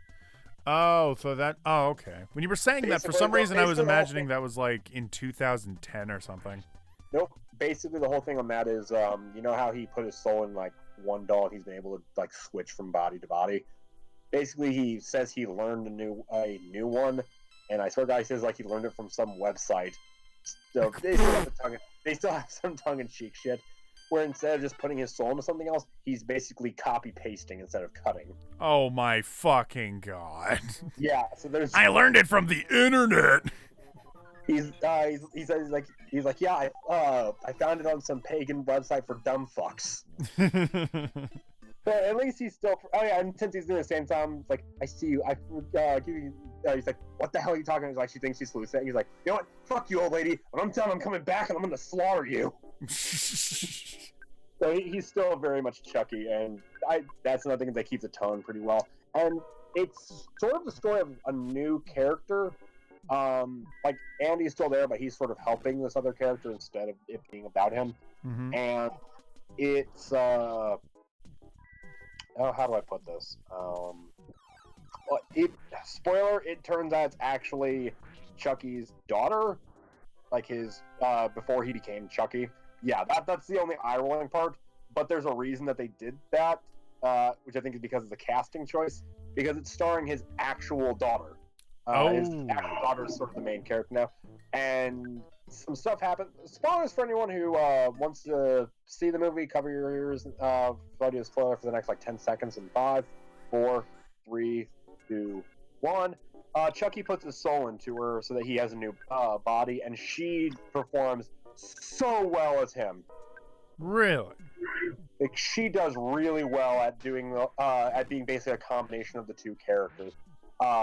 Oh, okay. When you were saying that, for some reason I was imagining that was like in 2010 or something. Nope. Basically, the whole thing on that is, you know how he put his soul in like one doll and he's been able to like switch from body to body? Basically, he says he learned a new one, and I swear to God, he says like he learned it from some website. So they still have some tongue-in-cheek shit, where instead of just putting his soul into something else, he's basically copy-pasting instead of cutting. Oh my fucking God. Yeah, so there's... I learned it from the internet! He's like, yeah, I found it on some pagan website for dumb fucks. But at least he's still... Oh yeah, and since he's doing the same time, like, I see you, I give you... he's like, what the hell are you talking about? He's like, she thinks she's hallucinating. He's like, you know what? Fuck you, old lady. When I'm done, I'm coming back and I'm gonna slaughter you. So he's still very much Chucky, and that's another thing, they keep the tone pretty well. And it's sort of the story of a new character. Like, Andy's still there, but he's sort of helping this other character instead of it being about him. Mm-hmm. And it's, how do I put this? Spoiler, it turns out it's actually Chucky's daughter, like his, before he became Chucky. Yeah, that's the only eye-rolling part, but there's a reason that they did that, which I think is because of the casting choice, because it's starring his actual daughter. His actual daughter is sort of the main character now, and some stuff happened. Spoilers for anyone who wants to see the movie. Cover your ears. I'll do a spoiler for the next like 10 seconds in 5, 4, 3, 2, 1. Chucky puts his soul into her so that he has a new body, and she performs so well as him. Really? Like, she does really well at doing at being basically a combination of the two characters.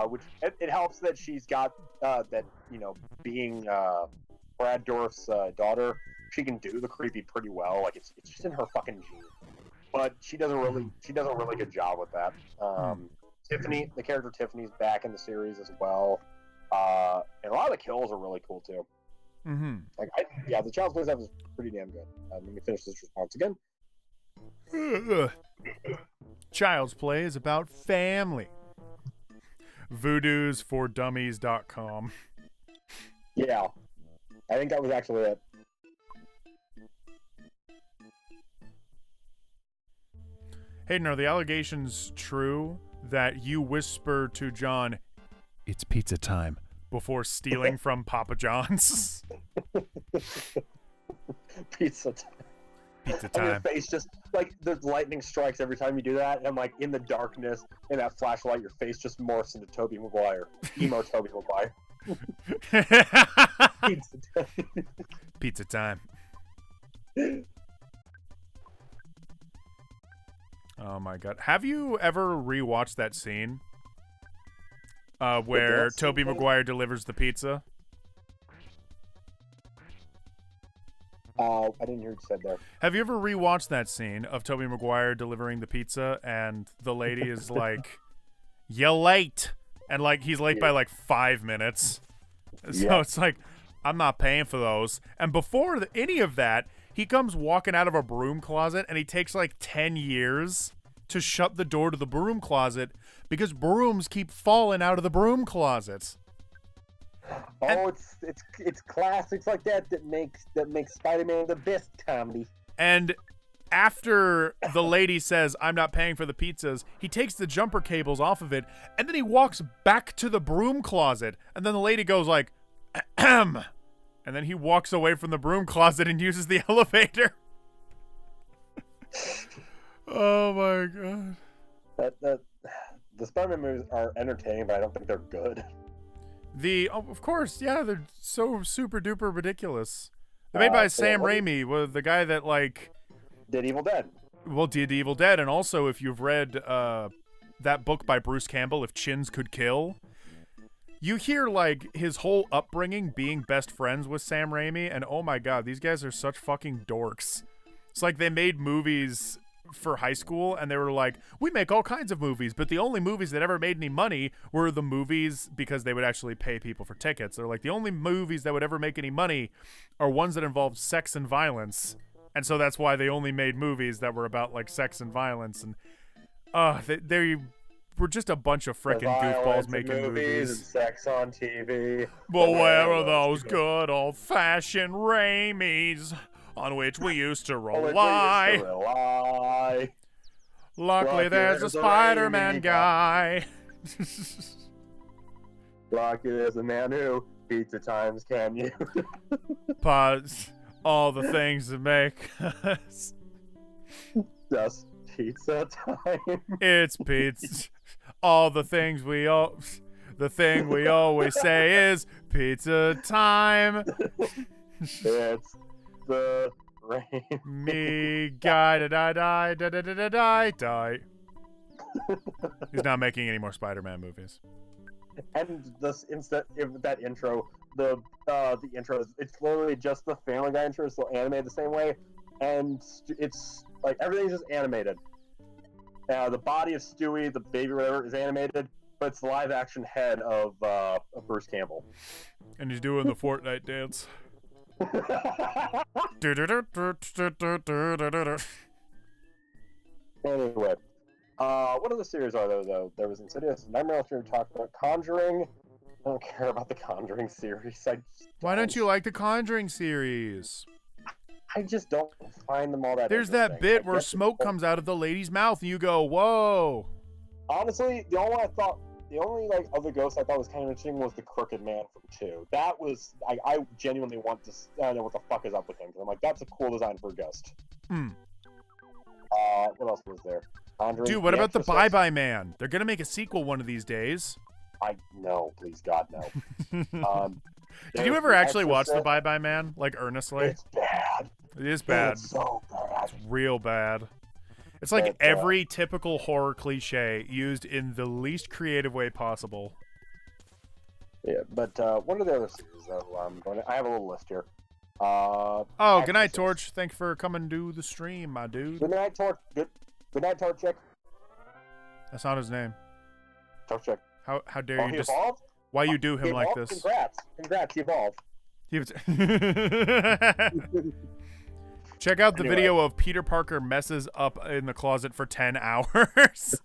Which it helps that she's got that, you know, being Brad Dourif's daughter, she can do the creepy pretty well. Like, it's just in her fucking genes. But she does a really good job with that. Tiffany, the character Tiffany's back in the series as well. And a lot of the kills are really cool too. Mm-hmm. Like, yeah, the Child's Play stuff is pretty damn good. Let me finish this response again. Child's Play is about family. Voodoosfordummies.com. Yeah, I think that was actually it. Hayden, are the allegations true that you whisper to John, "It's pizza time," before stealing from Papa John's? Pizza time. Pizza And your time. face just, like, there's lightning strikes every time you do that, and, like, in the darkness, in that flashlight, your face just morphs into Tobey Maguire. Emo Tobey Maguire. Pizza time. Pizza time. Oh my god. Have you ever rewatched that scene? Where Tobey Maguire delivers the pizza? I didn't hear what you said there. Have you ever rewatched that scene of Tobey Maguire delivering the pizza and the lady is like, "You late," and like he's late by like 5 minutes, so it's like, I'm not paying for those. And before any of that, he comes walking out of a broom closet and he takes like 10 years to shut the door to the broom closet because brooms keep falling out of the broom closet. Oh, it's classics like that makes Spider-Man the best comedy. And after the lady says, "I'm not paying for the pizzas," he takes the jumper cables off of it, and then he walks back to the broom closet, and then the lady goes like, "Ahem," and then he walks away from the broom closet and uses the elevator. Oh my god. The Spider-Man movies are entertaining, but I don't think they're good. Of course, yeah, they're so super duper ridiculous. They're made by Sam Raimi, the guy that like did Evil Dead. Well, did Evil Dead, and also if you've read that book by Bruce Campbell, If Chins Could Kill, you hear like his whole upbringing being best friends with Sam Raimi, and oh my god, these guys are such fucking dorks. It's like they made movies for high school and they were like, "We make all kinds of movies, but the only movies that ever made any money were the movies," because they would actually pay people for tickets. They're like, "The only movies that would ever make any money are ones that involve sex and violence," and so that's why they only made movies that were about like sex and violence. And they were just a bunch of frickin' goofballs making movies. And sex on TV. But where are those good old-fashioned Raimis on which we used to rely? Luckily, there's a Spider-Man guy. Lucky there's a man who pizza times can you. Pause. All the things that make us. Just pizza time. It's pizza. All the things the thing we always say is pizza time. It's the rain. Me guy die. He's not making any more Spider-Man movies. And this that intro, the intro, it's literally just the Family Guy intro, still animated the same way, and it's like everything's just animated. The body of Stewie, the baby, whatever, is animated, but it's the live-action head of Bruce Campbell. And he's doing the Fortnite dance. Anyway, what other series are there, though? There was Insidious, Nightmare on Elm Street, we talked about Conjuring. I don't care about the Conjuring series. Why don't you like the Conjuring series? I just don't find them all that There's that bit where smoke comes out of the lady's mouth and you go, "Whoa." Honestly, the only like other ghost I thought was kind of interesting was the Crooked Man from 2. That was I genuinely want to know what the fuck is up with him, because I'm like, that's a cool design for a ghost. What else was there? Conjuring, dude, what about the Bye Bye Man? They're gonna make a sequel one of these days. No, please God, no. Did you ever actually watch the Bye Bye Man, like earnestly? It's bad. It is bad. It's so bad. It's real bad. It's like every typical horror cliche used in the least creative way possible. Yeah, but what are the other series though? I have a little list here. Good night, Torch. Thanks for coming to the stream, my dude. Good night, Torch. Good night, Torchic. That's not his name. Torchic. How dare you just? Evolved? Why you do him like this? Congrats, he evolved. He was Check out the Anyway. video of Peter Parker messes up in the closet for 10 hours.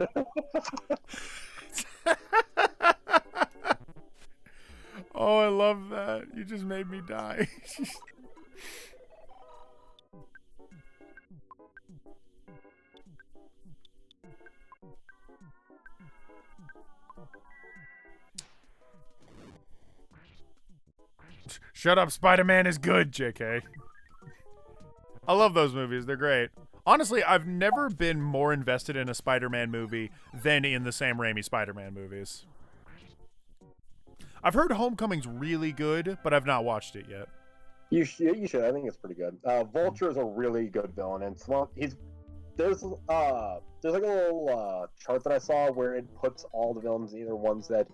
Oh, I love that. You just made me die. Shut up, Spider-Man is good, JK. I love those movies. They're great. Honestly, I've never been more invested in a Spider-Man movie than in the Sam Raimi Spider-Man movies. I've heard Homecoming's really good, but I've not watched it yet. You should. I think it's pretty good. Vulture is a really good villain, and there's like a little chart that I saw where it puts all the villains, either ones that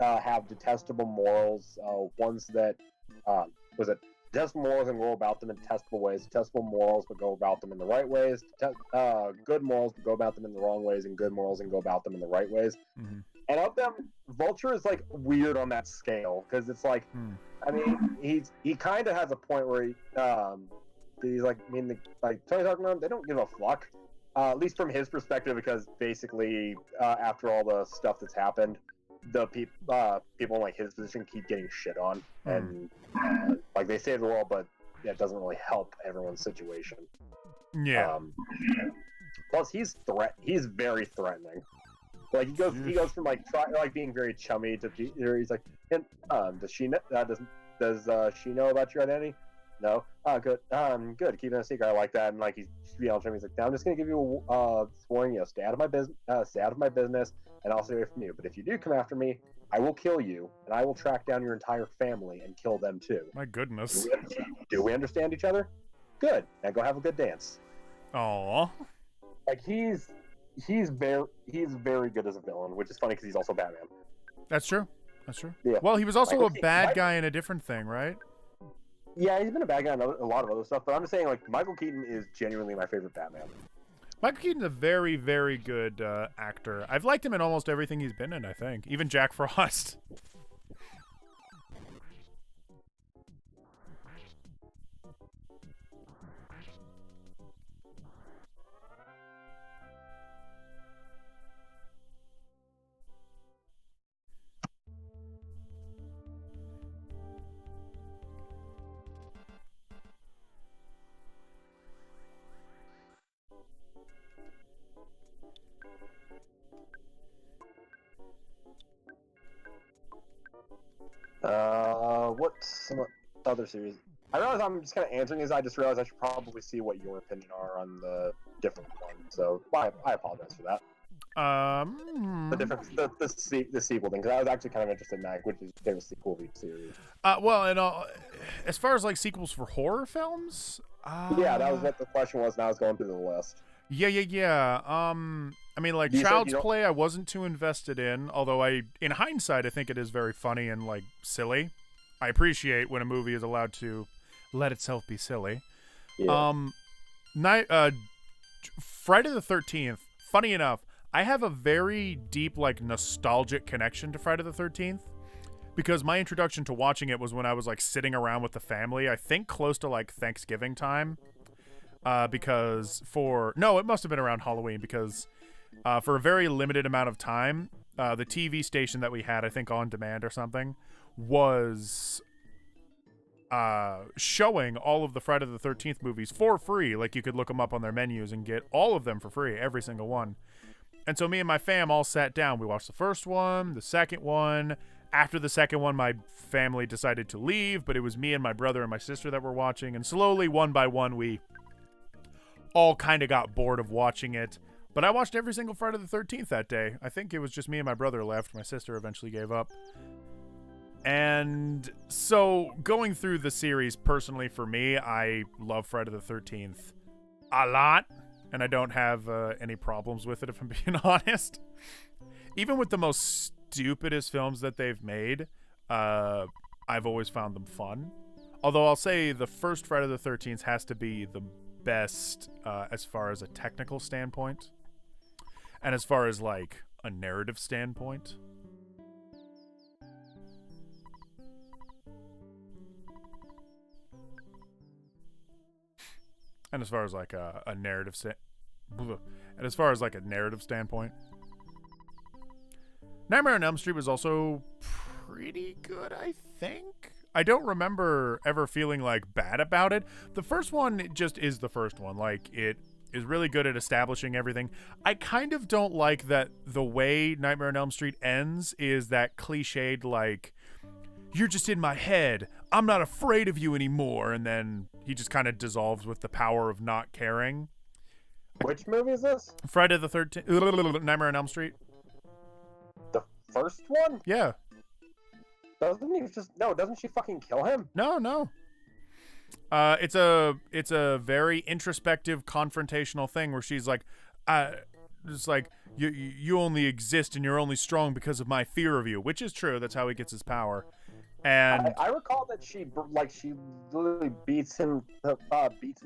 have detestable morals, ones that detestable morals and go about them in detestable ways, detestable morals but go about them in the right ways, good morals but go about them in the wrong ways, and good morals and go about them in the right ways. Mm-hmm. And of them, Vulture is like weird on that scale, because it's like, I mean, he kind of has a point where he's like, I mean, like Tony talking about, they don't give a fuck, at least from his perspective, because basically after all the stuff that's happened, the people in like his position keep getting shit on, and like they save the world, but it doesn't really help everyone's situation. Yeah. Plus, he's very threatening. Like he goes from like being very chummy to he's like, does she know about your identity? No. Good. Good. Keeping it a secret. I like that. And like he's yelling at him. He's like, now I'm just gonna give you a warning. Stay out of my business, and I'll stay away from you. But if you do come after me, I will kill you, and I will track down your entire family and kill them too. My goodness. Do we understand each other? Good. Now go have a good dance. Aww. Like he's very good as a villain, which is funny because he's also Batman. That's true. That's true. Yeah. Well, he was also a bad guy in a different thing, right? Yeah, he's been a bad guy in a lot of other stuff, but I'm just saying, like, Michael Keaton is genuinely my favorite Batman. Michael Keaton's a very, very good actor. I've liked him in almost everything he's been in, I think. Even Jack Frost. What's some other series? I realize I'm just kind of answering these. I just realized I should probably see what your opinion are on the different one. So I apologize for that. The sequel thing, because I was actually kind of interested in that, which is your favorite sequel of each series. Well, as far as like sequels for horror films, yeah, that was what the question was, and I was going through the list. Yeah. I mean, like Child's Play, I wasn't too invested in. Although in hindsight, I think it is very funny and like silly. I appreciate when a movie is allowed to let itself be silly. Yeah. Friday the 13th. Funny enough, I have a very deep, like, nostalgic connection to Friday the 13th because my introduction to watching it was when I was like sitting around with the family. I think close to like Thanksgiving time. It must have been around Halloween because for a very limited amount of time, the TV station that we had, I think on demand or something, was showing all of the Friday the 13th movies for free. Like you could look them up on their menus and get all of them for free, every single one. And so me and my fam all sat down. We watched the first one, the second one. After the second one, my family decided to leave, but it was me and my brother and my sister that were watching. And slowly, one by one, we all kind of got bored of watching it. But I watched every single Friday the 13th that day. I think it was just me and my brother left. My sister eventually gave up. And so going through the series personally for me, I love Friday the 13th a lot. And I don't have any problems with it, if I'm being honest. Even with the most stupidest films that they've made, I've always found them fun. Although I'll say the first Friday the 13th has to be the best as far as a technical standpoint. And as far as like a narrative standpoint. And as far as like a narrative and as far as like a narrative standpoint, Nightmare on Elm Street was also pretty good, I think. I don't remember ever feeling like bad about it. The first one just is the first one. Like, it is really good at establishing everything. I kind of don't like that the way Nightmare on Elm Street ends is that cliched, like, you're just in my head, I'm not afraid of you anymore, and then he just kind of dissolves with the power of not caring. Which movie is this? Friday the 13th, Nightmare on Elm Street. The first one? Yeah. Doesn't she fucking kill him? No. It's a very introspective, confrontational thing where she's like, just like, you only exist and you're only strong because of my fear of you, which is true. That's how he gets his power. And I recall that she literally beats him to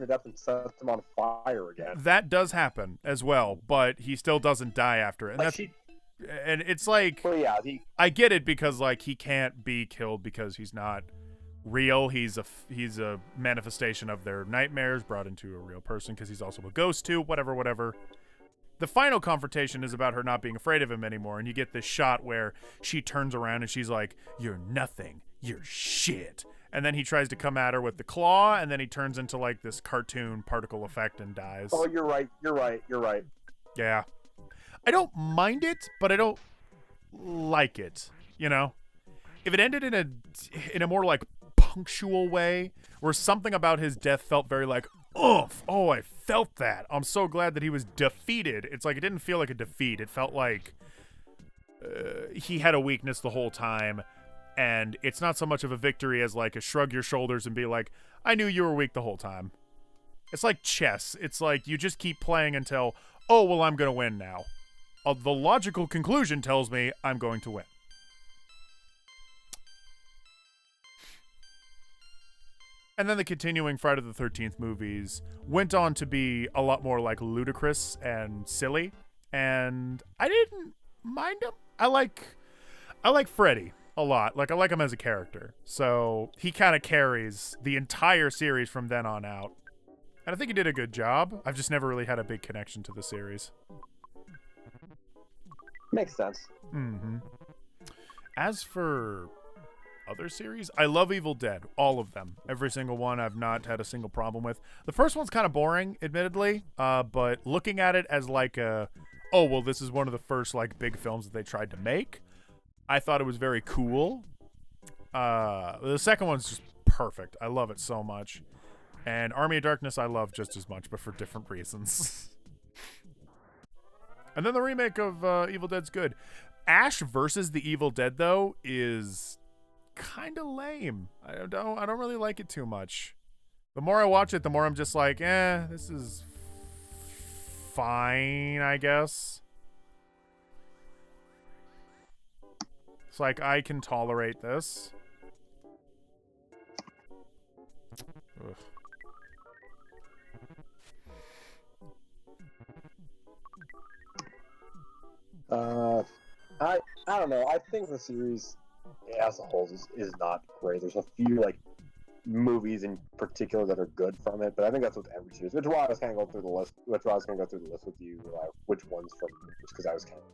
death and sets him on fire again. That does happen as well, but he still doesn't die after it. And it's like, well, yeah, I get it because like he can't be killed because he's not real. He's a manifestation of their nightmares brought into a real person because he's also a ghost too. Whatever. The final confrontation is about her not being afraid of him anymore, and you get this shot where she turns around and she's like, "You're nothing. You're shit." And then he tries to come at her with the claw, and then he turns into like this cartoon particle effect and dies. Oh, you're right. Yeah. I don't mind it, but I don't like it, you know? If it ended in a more like punctual way, where something about his death felt very like, oof, oh, I felt that. I'm so glad that he was defeated. It's like, it didn't feel like a defeat. It felt like he had a weakness the whole time, and it's not so much of a victory as like a shrug your shoulders and be like, I knew you were weak the whole time. It's like chess. It's like you just keep playing until, oh, well, I'm going to win now. The logical conclusion tells me I'm going to win. And then the continuing Friday the 13th movies went on to be a lot more like ludicrous and silly, and I didn't mind them. I like Freddy a lot. Like, I like him as a character. So he kind of carries the entire series from then on out. And I think he did a good job. I've just never really had a big connection to the series. Makes sense. Mm-hmm. As for other series, I love Evil Dead. All of them. Every single one I've not had a single problem with. The first one's kind of boring, admittedly. But looking at it as like this is one of the first like big films that they tried to make, I thought it was very cool. The second one's just perfect. I love it so much. And Army of Darkness I love just as much, but for different reasons. And then the remake of Evil Dead's good. Ash versus the Evil Dead, though, is kind of lame. I don't really like it too much. The more I watch it, the more I'm just like, this is fine, I guess. It's like, I can tolerate this. Ugh. I don't know. I think the series as a whole is not great. There's a few like movies in particular that are good from it, but I think that's with every series. Which is why I was kind of going through the list. Which is why I was going to go through the list with you. Which ones from? Just because I was kind of.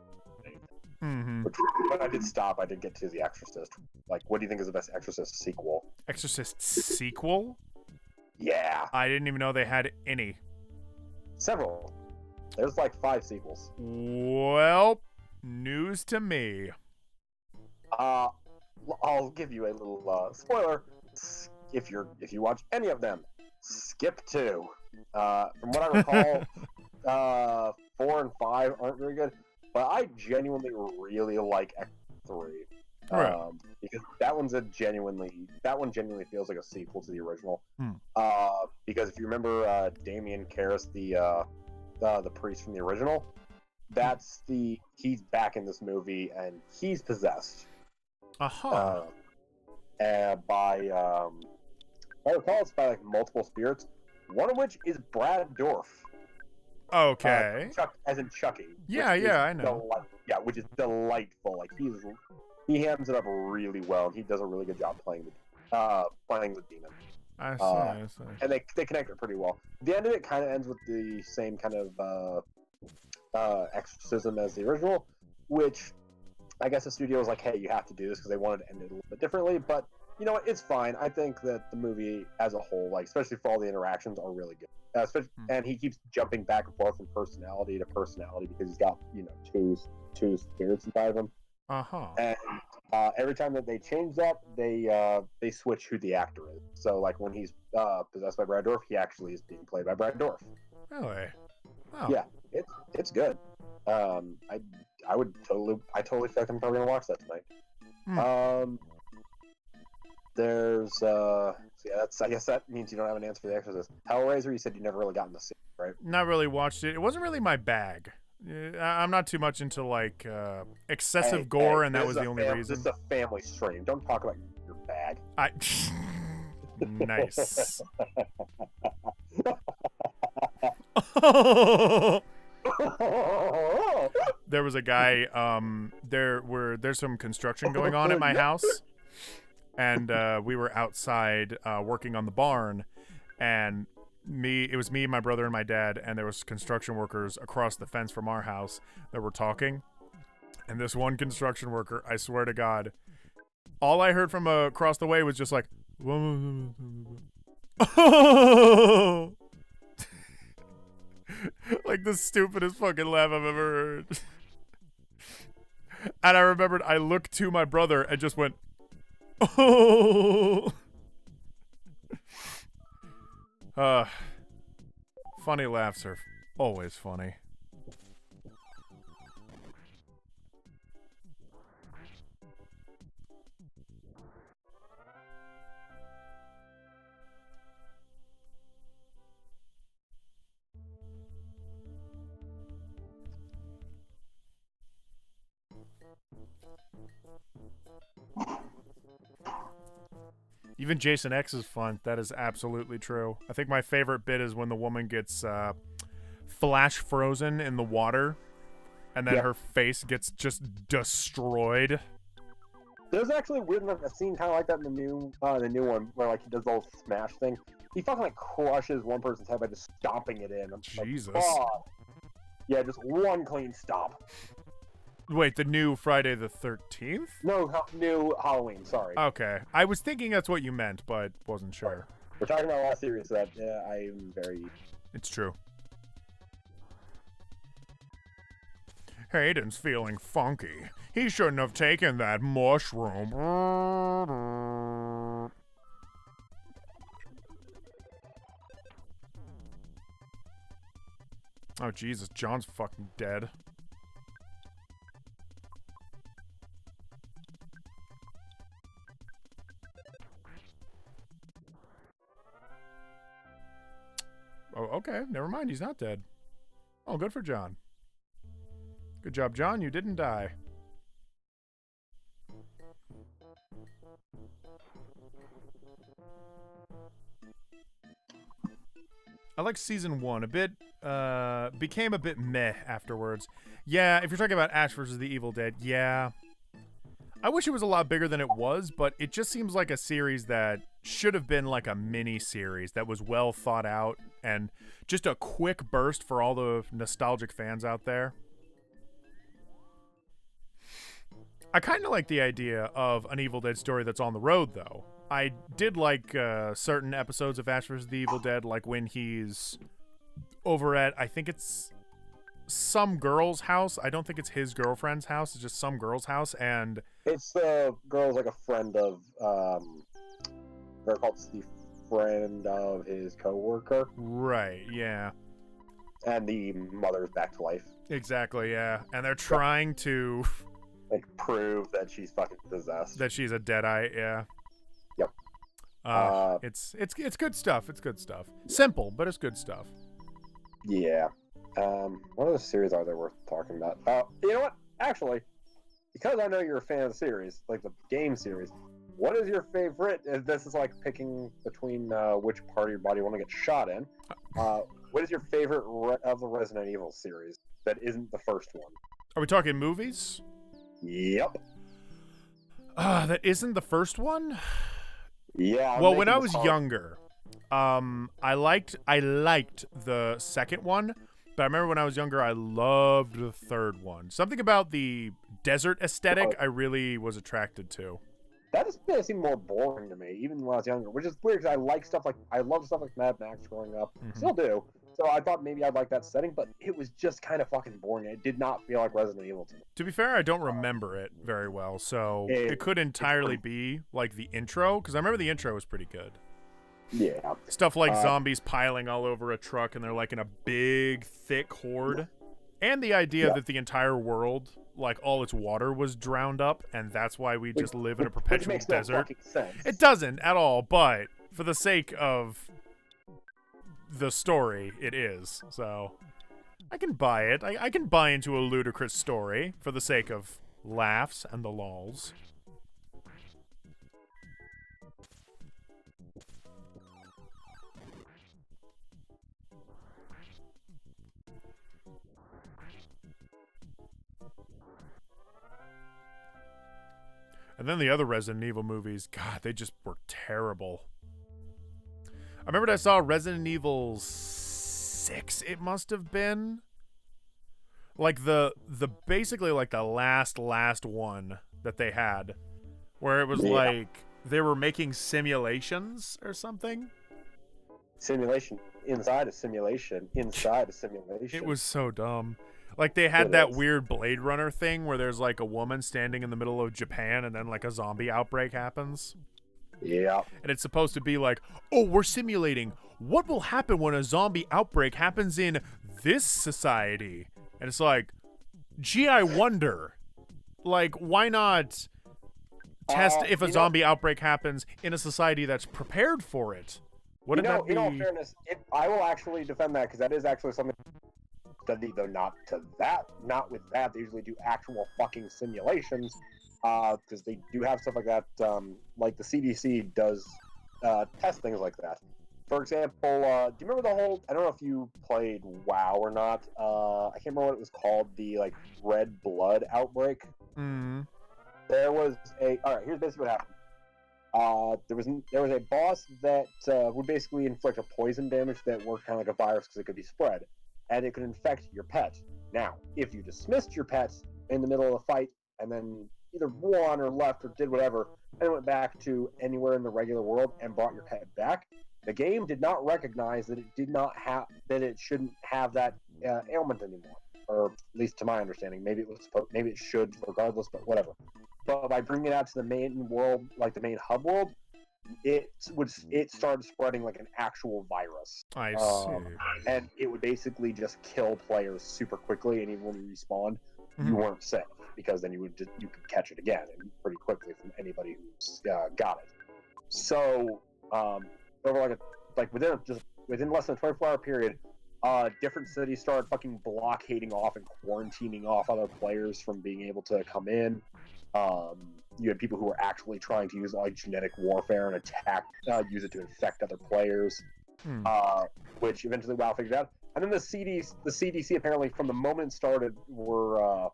Mm-hmm. But I did stop. I did get to The Exorcist. Like, what do you think is the best Exorcist sequel? Exorcist sequel? Yeah. I didn't even know they had any. Several. There's like 5 sequels. Well, news to me. I'll give you a little spoiler. If you watch any of them, skip 2. From what I recall, 4 and 5 aren't very good, but I genuinely really like X 3. Right. Because that one genuinely feels like a sequel to the original. Because if you remember Damien Karras, the priest from the original, he's back in this movie and he's possessed. And by I recall it's by like multiple spirits, one of which is Brad Dourif. Okay. As in Chucky. Yeah, I know. Which is delightful. Like he hams it up really well, and he does a really good job playing the demon. I see. And they connect it pretty well. The end of it kind of ends with the same kind of exorcism as the original, which I guess the studio was like, hey, you have to do this because they wanted to end it a little bit differently. But you know what? It's fine. I think that the movie as a whole, like especially for all the interactions, are really good. And he keeps jumping back and forth from personality to personality because he's got two spirits inside of him. And every time that they change that, they switch who the actor is. So like when he's possessed by Brad Dourif, he actually is being played by Brad Dourif. Really? Oh. Yeah, it's good. I totally feel like I'm probably gonna watch that tonight. There's I guess that means you don't have an answer for The Exorcist. Hellraiser, you said you never really gotten to see, right? Not really watched it. It wasn't really my bag. I'm not too much into like excessive gore, and that was the only reason. This is a family stream. Don't talk about your bag. Nice. There was a guy. There's some construction going on at my house, and we were outside working on the barn, and it was me, my brother, and my dad, and there was construction workers across the fence from our house that were talking. And this one construction worker, I swear to God, all I heard from across the way was just like, like the stupidest fucking laugh I've ever heard. And I remembered I looked to my brother and just went, oh. Funny laughs are always funny. Even Jason X is fun. That is absolutely true. I think my favorite bit is when the woman gets flash frozen in the water, and then her face gets just destroyed. There's actually weird enough a scene kind of like that in the new one where like he does the whole smash thing. He fucking like crushes one person's head by just stomping it in. I'm Jesus. Like, oh. Yeah, just one clean stomp. Wait, the new Friday the 13th? No, new Halloween, sorry. Okay. I was thinking that's what you meant, but wasn't sure. We're talking about a lot of serious that I'm very... It's true. Hayden's feeling funky. He shouldn't have taken that mushroom. Oh, Jesus. John's fucking dead. Oh, okay. Never mind. He's not dead. Oh, good for John. Good job, John. You didn't die. I like season 1 a bit. Became a bit meh afterwards. Yeah, if you're talking about Ash vs. the Evil Dead, yeah. I wish it was a lot bigger than it was, but it just seems like a series that should have been like a mini series that was well thought out and just a quick burst for all the nostalgic fans out there. I kind of like the idea of an Evil Dead story that's on the road, though. I did like certain episodes of Ash vs. the Evil Dead, like when he's over at, I think it's some girl's house. I don't think it's his girlfriend's house. It's just some girl's house, and it's the girl's like a friend of it's the friend of his coworker. Right, yeah. And the mother's back to life. Exactly, yeah. And they're trying to like prove that she's fucking possessed. That she's a deadite, yeah. Yep. It's good stuff. It's good stuff. Simple, but it's good stuff. Yeah. What other series are there worth talking about? You know what? Actually, because I know you're a fan of the series, like the game series, what is your favorite? This is like picking between which part of your body you want to get shot in. What is your favorite of the Resident Evil series that isn't the first one? Are we talking movies? Yep. That isn't the first one? Yeah. Well, when I was younger, I liked the second one, but I remember when I was younger, I loved the third one. Something about the desert aesthetic I really was attracted to. That just seemed more boring to me, even when I was younger, which is weird because I loved stuff like Mad Max growing up, still do. So I thought maybe I'd like that setting, but it was just kind of fucking boring. It did not feel like Resident Evil to me. To be fair, I don't remember it very well, so it could entirely be like the intro, because I remember the intro was pretty good. Yeah. Stuff like zombies piling all over a truck and they're like in a big, thick horde. And the idea that the entire world, like all its water was drowned up, and that's why we just live in a perpetual makes desert. No fucking sense. It doesn't at all, but for the sake of the story, it is. So I can buy it. I can buy into a ludicrous story for the sake of laughs and the lols. And then the other Resident Evil movies, God, they just were terrible. I remember I saw Resident Evil 6, it must have been. Like the basically like the last one that they had. Where it was like they were making simulations or something. Simulation inside a simulation inside a simulation. It was so dumb. Like, they had that weird Blade Runner thing where there's, like, a woman standing in the middle of Japan and then, like, a zombie outbreak happens. Yeah. And it's supposed to be like, oh, we're simulating what will happen when a zombie outbreak happens in this society. And it's like, gee, I wonder. Like, why not test if a zombie outbreak happens in a society that's prepared for it? Wouldn't that be... In all fairness, I will actually defend that, because that is actually something... Though not with that. They usually do actual fucking simulations, because they do have stuff like that. Like the CDC does test things like that. For example, do you remember the whole? I don't know if you played WoW or not. I can't remember what it was called. The like red blood outbreak. Mm-hmm. There was a. All right, here's basically what happened. There was a boss that would basically inflict a poison damage that worked kind of like a virus because it could be spread. And it could infect your pet. Now, if you dismissed your pet in the middle of the fight and then either won or left or did whatever and went back to anywhere in the regular world and brought your pet back, the game did not recognize that it shouldn't have that ailment anymore. Or at least to my understanding, maybe it should regardless, but whatever. But by bringing it out to the main world, like the main hub world, it started spreading like an actual virus. I see. And it would basically just kill players super quickly, and even when you respawned, you weren't safe, because then you could catch it again and pretty quickly from anybody who's got it. So over within less than a 24-hour period, different cities started fucking blockading off and quarantining off other players from being able to come in. You had people who were actually trying to use like genetic warfare and use it to infect other players, which eventually WoW figured out. And then the CDC apparently from the moment it started were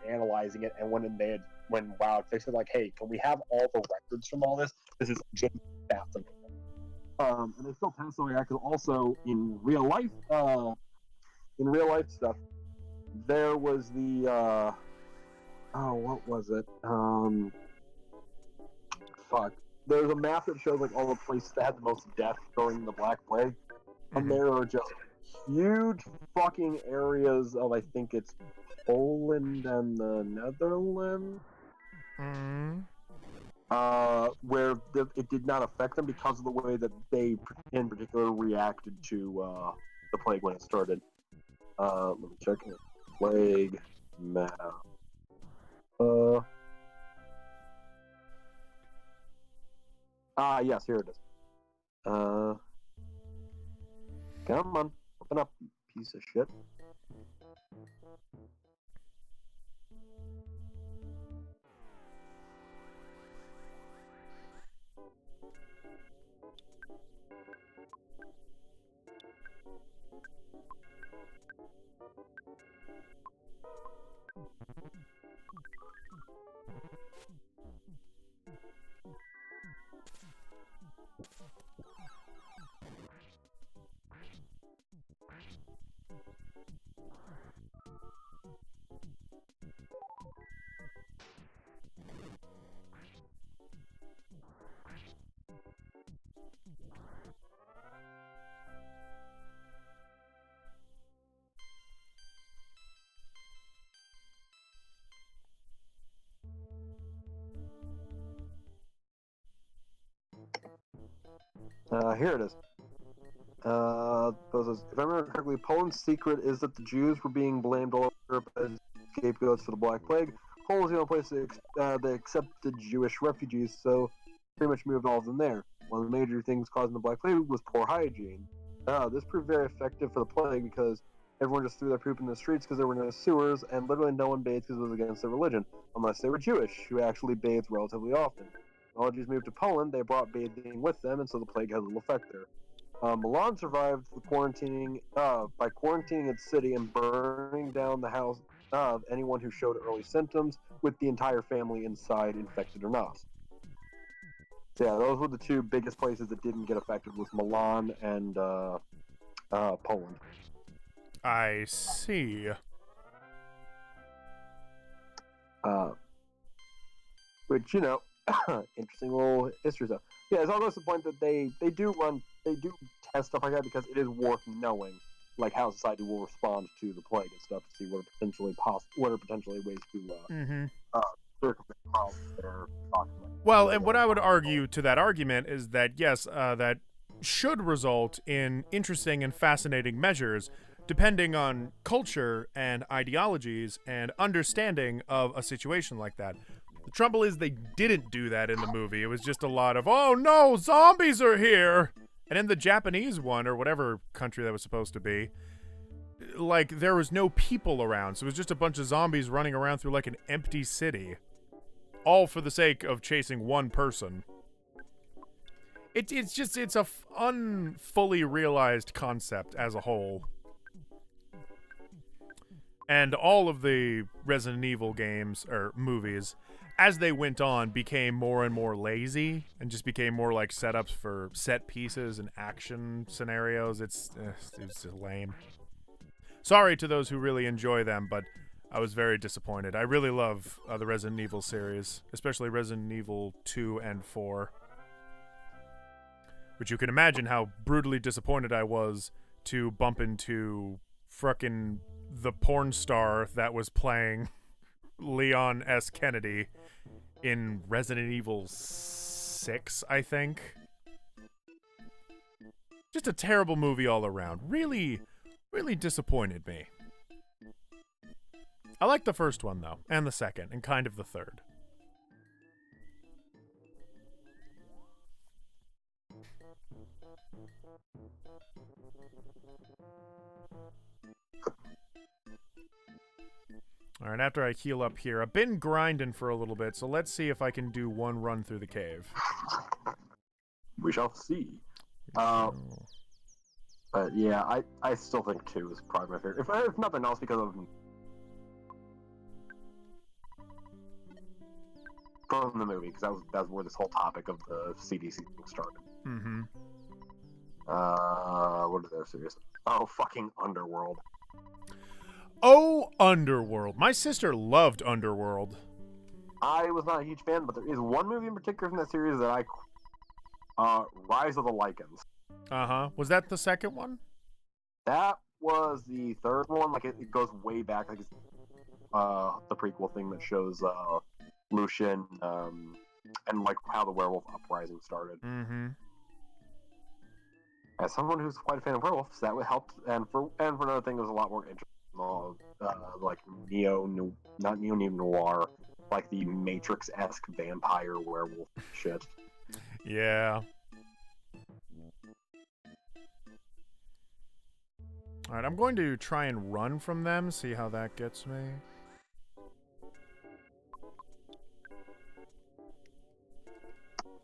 analyzing it, and when WoW fixed it, like, hey, can we have all the records from all this? This is just fascinating. And they still test on that because also in real life stuff, there was the. What was it? There's a map that shows like all the places that had the most death during the Black Plague, and there are just huge fucking areas of, I think it's Poland and the Netherlands, where it did not affect them because of the way that they, in particular, reacted to the plague when it started. Let me check it. Plague map. Yes, here it is. Come on, open up, you piece of shit. Here it is. If I remember correctly, Poland's secret is that the Jews were being blamed all over Europe as scapegoats for the Black Plague. Poland was the only place that accepted Jewish refugees, so pretty much moved all of them there. One of the major things causing the Black Plague was poor hygiene. This proved very effective for the plague because everyone just threw their poop in the streets because there were no sewers, and literally no one bathed because it was against their religion, unless they were Jewish, who actually bathed relatively often. When all Jews moved to Poland, they brought bathing with them, and so the plague had little effect there. Milan survived the quarantining by quarantining its city and burning down the house of anyone who showed early symptoms, with the entire family inside, infected or not. So yeah, those were the two biggest places that didn't get affected, was Milan and Poland. I see. Which, you know, interesting little history stuff. Yeah, it's almost the point that they do test stuff like that because it is worth knowing, like how society will respond to the plague and stuff, to see what are potentially ways to circumvent problems that are talking about. Well, and what I would argue to that argument is that yes, that should result in interesting and fascinating measures depending on culture and ideologies and understanding of a situation like that. The trouble is they didn't do that in the movie. It was just a lot of, oh no, zombies are here! And in the Japanese one, or whatever country that was supposed to be, like, there was no people around. So it was just a bunch of zombies running around through, like, an empty city. All for the sake of chasing one person. It's a unfully realized concept as a whole. And all of the Resident Evil games, or movies, as they went on, became more and more lazy and just became more like setups for set pieces and action scenarios. It's just lame. Sorry to those who really enjoy them, but I was very disappointed. I really love the Resident Evil series, especially Resident Evil 2 and 4. Which you can imagine how brutally disappointed I was to bump into frickin' the porn star that was playing Leon S. Kennedy in Resident Evil 6, I think. Just a terrible movie all around. Really, really disappointed me. I like the first one, though, and the second, and kind of the third. Alright, after I heal up here, I've been grinding for a little bit, so let's see if I can do one run through the cave. We shall see. But yeah, I still think 2 is probably my favorite. If nothing else, because of from the movie, because that was where this whole topic of the CDC thing started. Mm-hmm. What is their series? Oh, fucking Underworld. Oh, Underworld. My sister loved Underworld. I was not a huge fan, but there is one movie in particular from that series that Rise of the Lycans. Uh-huh. Was that the second one? That was the third one. Like, it goes way back. Like, it's the prequel thing that shows Lucian and, like, how the werewolf uprising started. Mm-hmm. As someone who's quite a fan of werewolves, that would help. And for another thing, it was a lot more interesting. Like not neo-noir, like the Matrix-esque vampire werewolf shit. Yeah. Alright, I'm going to try and run from them, see how that gets me.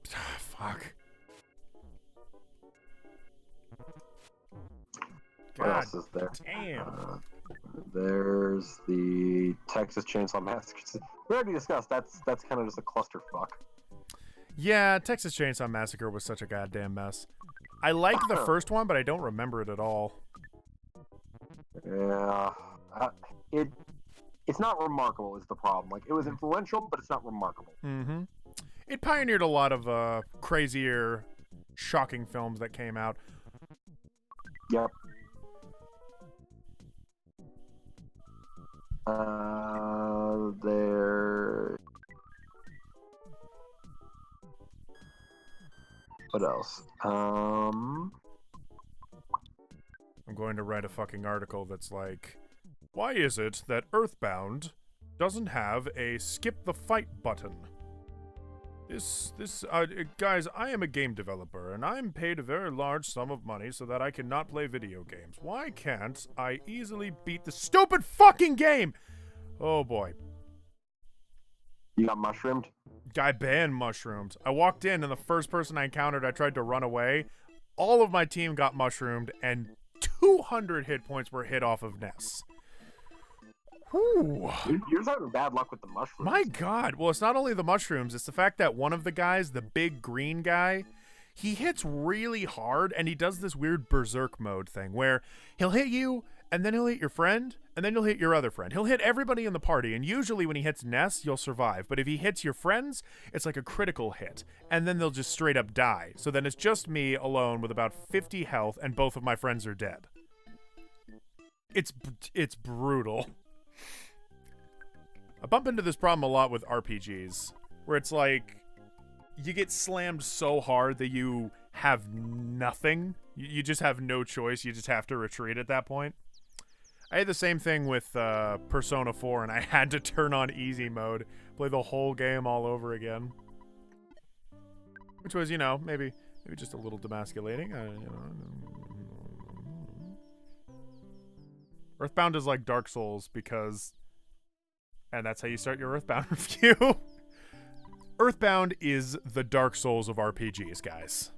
Fuck. What else is there? Damn. There's the Texas Chainsaw Massacre. We already discussed that's kind of just a clusterfuck. Yeah, Texas Chainsaw Massacre was such a goddamn mess. I like the first one, but I don't remember it at all. Yeah, it's not remarkable is the problem. Like, it was influential, but it's not remarkable. Mm-hmm. It pioneered a lot of crazier, shocking films that came out. Yep. What else? I'm going to write a fucking article that's like, why is it that Earthbound doesn't have a skip the fight button? Guys, I am a game developer, and I'm paid a very large sum of money so that I cannot play video games. Why can't I easily beat the stupid fucking game? Oh boy. You got mushroomed? Guy banned mushrooms. I walked in, and the first person I encountered, I tried to run away. All of my team got mushroomed, and 200 hit points were hit off of Ness. Whew. You're just having bad luck with the mushrooms. My God. Well, it's not only the mushrooms. It's the fact that one of the guys, the big green guy, he hits really hard, and he does this weird berserk mode thing where he'll hit you, and then he'll hit your friend, and then he'll hit your other friend. He'll hit everybody in the party, and usually when he hits Ness, you'll survive. But if he hits your friends, it's like a critical hit, and then they'll just straight up die. So then it's just me alone with about 50 health, and both of my friends are dead. It's brutal. I bump into this problem a lot with RPGs, where it's like, you get slammed so hard that you have nothing. You just have no choice. You just have to retreat at that point. I had the same thing with Persona 4, and I had to turn on easy mode, play the whole game all over again. Which was, you know, maybe just a little demasculating. Earthbound is like Dark Souls because... And that's how you start your Earthbound review. Earthbound is the Dark Souls of RPGs, guys.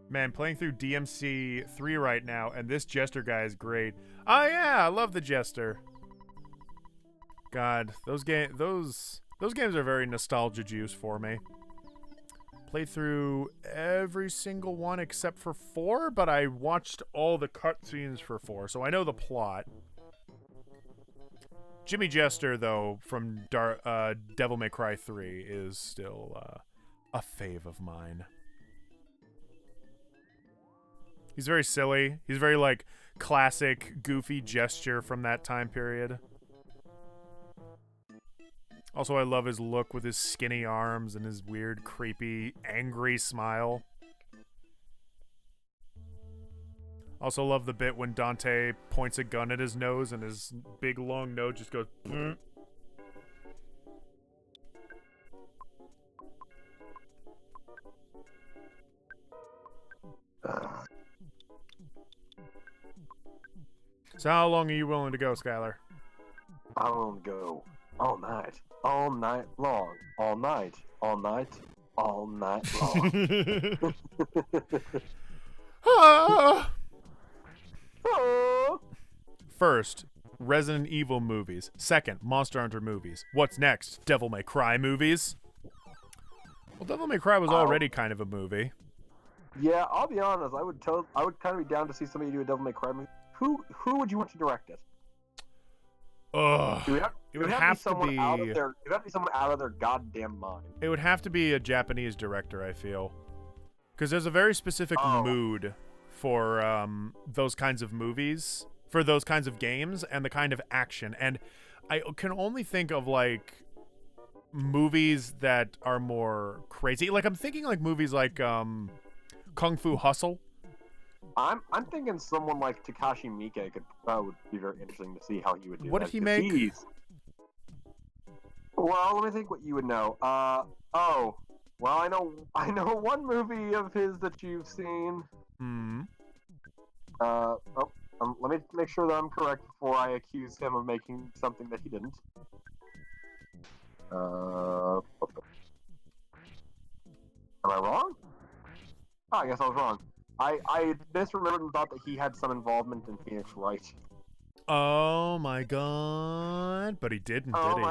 Man, playing through DMC 3 right now, and this Jester guy is great. Oh yeah, I love the Jester. God, those games are very nostalgia juice for me. Played through every single one except for 4, but I watched all the cutscenes for 4, so I know the plot. Jimmy Jester, though, from Devil May Cry 3 is still a fave of mine. He's very silly. He's very, like, classic, goofy gesture from that time period. Also, I love his look with his skinny arms and his weird, creepy, angry smile. Also love the bit when Dante points a gun at his nose and his big, long nose just goes... So how long are you willing to go, Skylar? I won't go all night long, all night long. First, Resident Evil movies. Second, Monster Hunter movies. What's next? Devil May Cry movies? Well, Devil May Cry was already kind of a movie. Yeah, I'll be honest. I would kind of be down to see somebody do a Devil May Cry movie. Who would you want to direct it? It would have to be someone out of their goddamn mind. It would have to be a Japanese director, I feel, because there's a very specific mood for those kinds of movies, for those kinds of games, and the kind of action. And I can only think of like movies that are more crazy. Like I'm thinking like movies like Kung Fu Hustle. I'm thinking someone like Takashi Miike would be very interesting to see how he would do. What did he make? Well, let me think what you would know. Well, I know one movie of his that you've seen. Let me make sure that I'm correct before I accuse him of making something that he didn't. Am I wrong? Oh, I guess I was wrong. I misremembered and thought that he had some involvement in Phoenix Wright. Oh my god. But he didn't, did he?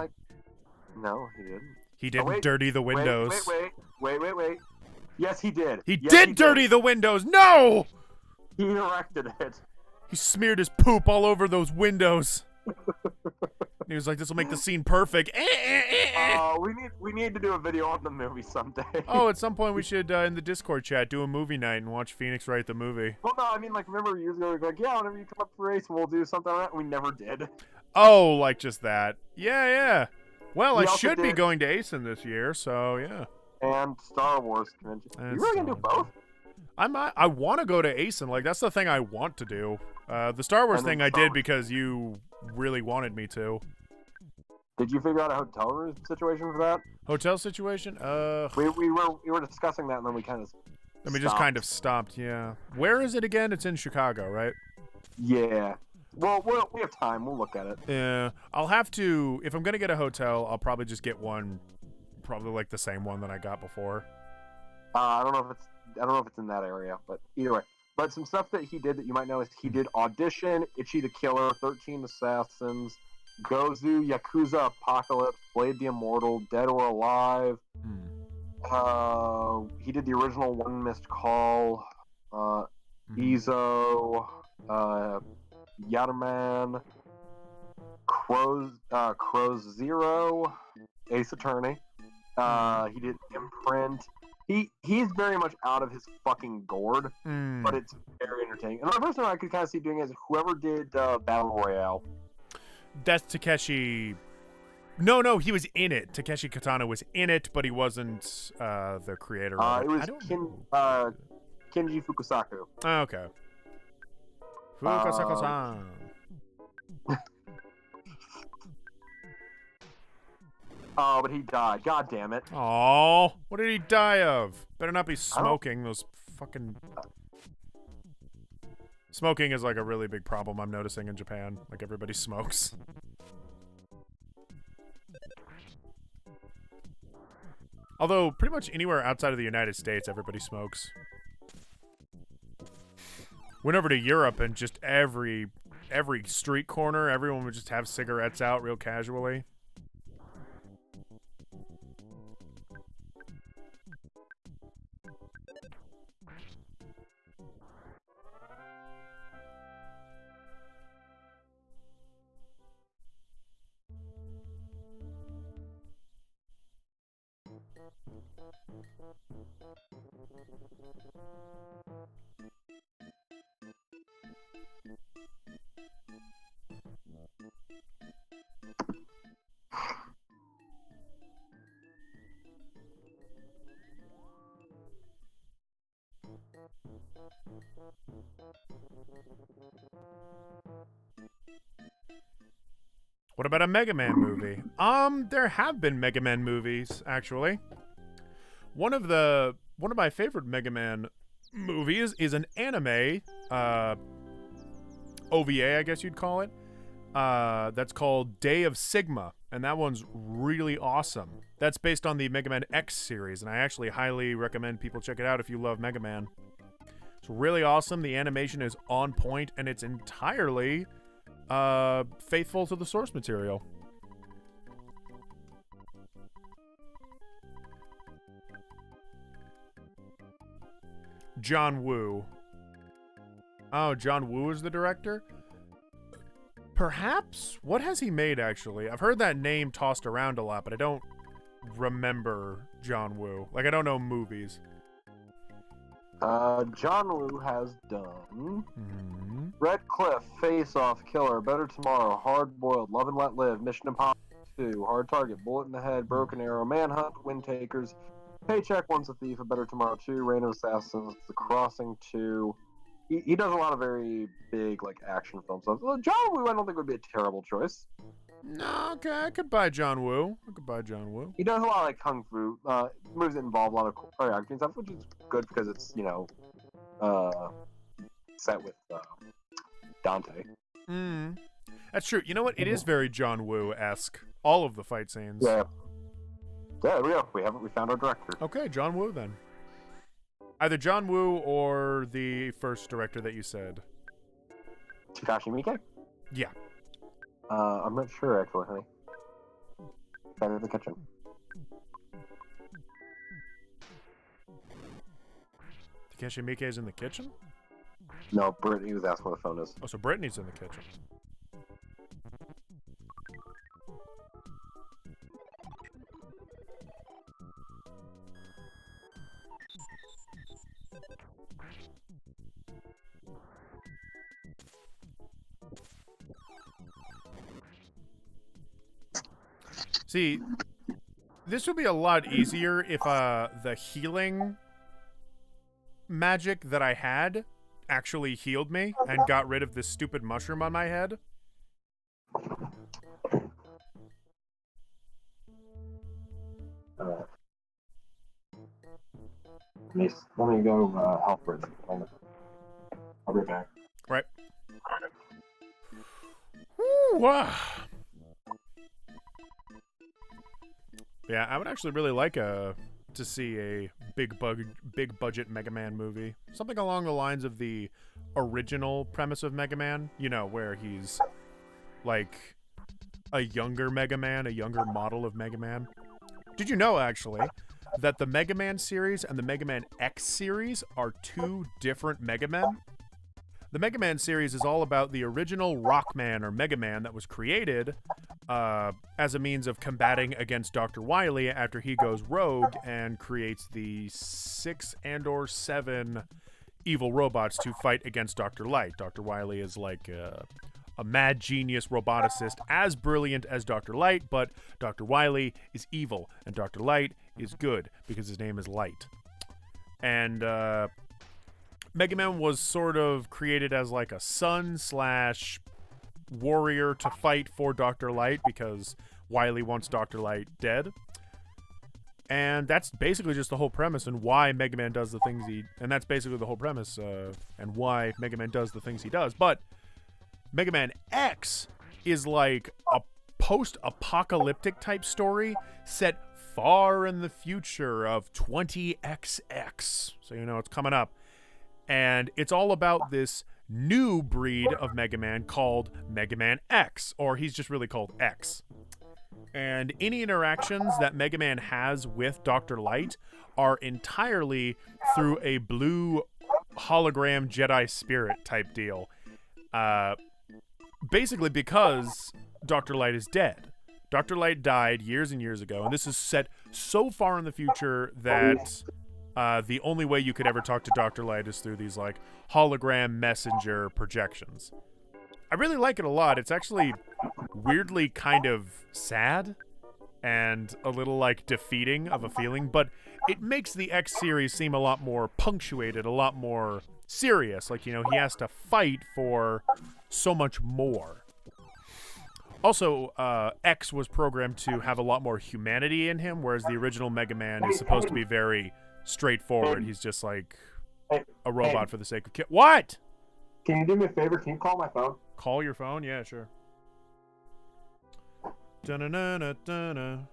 No, he didn't. He didn't dirty the windows. Wait. Yes, he did. He did dirty the windows! No! He directed it. He smeared his poop all over those windows. He was like, this will make the scene perfect. We need to do a video on the movie someday. Oh, at some point we should, in the Discord chat, do a movie night and watch Phoenix write the movie. Well, no, I mean, like, remember years ago, we were like, yeah, whenever you come up for race, we'll do something like that. We never did. Oh, like just that. Yeah. Well, He I also should be did- going to ASIN this year, so yeah. And Star Wars convention. And You really gonna do Star both? I want to go to ASIN. Like, that's the thing I want to do. The Star Wars And then thing I Star did Wars. because you really wanted me to. Did you figure out a hotel room situation for that? Hotel situation? We were discussing that, and then we kind of. Let me just kind of stopped, yeah. Where is it again? It's in Chicago, right? Yeah. Well, we have time. We'll look at it. Yeah. I'll have to, if I'm going to get a hotel, I'll probably just get one, probably like the same one that I got before. I don't know if it's in that area, but either way. But some stuff that he did that you might know is he did Audition, Itchy the Killer, 13 Assassins, Gozu, Yakuza Apocalypse, Blade the Immortal, Dead or Alive. He did the original One Missed Call, Ezo, Yatterman, Crows Zero, Ace Attorney. He did Imprint. He's very much out of his fucking gourd, but it's very entertaining. Another person I could kind of see doing is whoever did Battle Royale. That's Takeshi. No, he was in it. Takeshi Kitano was in it, but he wasn't the creator of it. It was Kenji Fukusaku. Oh, okay. Fukusaku-san. Oh, but he died. God damn it. Oh, what did he die of? Better not be smoking. Those fucking... Smoking is like a really big problem I'm noticing in Japan. Like, everybody smokes. Although, pretty much anywhere outside of the United States, everybody smokes. Went over to Europe and just every street corner, everyone would just have cigarettes out real casually. What about a Mega Man movie? There have been Mega Man movies, actually. One of my favorite Mega Man movies is an anime, OVA, I guess you'd call it. That's called Day of Sigma, and that one's really awesome. That's based on the Mega Man X series, and I actually highly recommend people check it out if you love Mega Man. It's really awesome. The animation is on point, and it's entirely faithful to the source material. John Woo. Oh, John Woo is the director? Perhaps? What has he made, actually? I've heard that name tossed around a lot, but I don't remember John Woo. Like, I don't know movies. John Woo has done Red Cliff, Face Off, Killer, Better Tomorrow, Hard Boiled, Love and Let Live, Mission Impossible 2, Hard Target, Bullet in the Head, Broken Arrow, Manhunt, Wind Takers, Paycheck, Once a Thief, A Better Tomorrow 2, Reign of Assassins, The Crossing 2. He does a lot of very big like action film stuff. Well, John Woo, I don't think would be a terrible choice. No, okay, I could buy John Woo. He does a lot of like kung fu movies that involve a lot of choreography and stuff, which is good because it's set with Dante. That's true. You know what? It is very John Woo-esque. All of the fight scenes. Yeah. There we go. We found our director. Okay, John Woo then. Either John Woo or the first director that you said. Takashi Miike? Yeah. I'm not sure actually, honey. Back in the kitchen. Takashi Miike is in the kitchen? No, Brittany was asking where the phone is. Oh, so Brittany's in the kitchen. See, this would be a lot easier if the healing magic that I had actually healed me and got rid of this stupid mushroom on my head. Let me go help Bridget. I'll be back. Right. Woo, wow. Yeah, I would actually really like to see a big budget Mega Man movie. Something along the lines of the original premise of Mega Man, you know, where he's like a younger Mega Man, a younger model of Mega Man. Did you know, actually, that the Mega Man series and the Mega Man X series are two different Mega Men? The Mega Man series is all about the original Rockman or Mega Man that was created as a means of combating against Dr. Wily after he goes rogue and creates the 6 and/or 7 evil robots to fight against Dr. Light. Dr. Wily is like a mad genius roboticist, as brilliant as Dr. Light, but Dr. Wily is evil, and Dr. Light is good, because his name is Light. And Mega Man was sort of created as like a son/warrior to fight for Dr. Light, because Wily wants Dr. Light dead. And that's basically just the whole premise and why Mega Man does the things and that's basically the whole premise and why Mega Man does the things he does. But Mega Man X is like a post-apocalyptic type story set far in the future of 20XX. So you know it's coming up. And it's all about this new breed of Mega Man called Mega Man X, or he's just really called X. And any interactions that Mega Man has with Dr. Light are entirely through a blue hologram Jedi spirit type deal. Basically because Dr. Light is dead. Dr. Light died years and years ago, and this is set so far in the future that the only way you could ever talk to Dr. Light is through these like hologram messenger projections. I really like it a lot. It's actually weirdly kind of sad and a little like defeating of a feeling, but it makes the X series seem a lot more punctuated, a lot more serious. Like, you know, he has to fight for so much more. Also, X was programmed to have a lot more humanity in him, whereas the original Mega Man is supposed to be very straightforward. He's just like a robot for the sake of What? Can you do me a favor? Can you call my phone? Call your phone? Yeah, sure. Da-na-na-na-na-na. I'm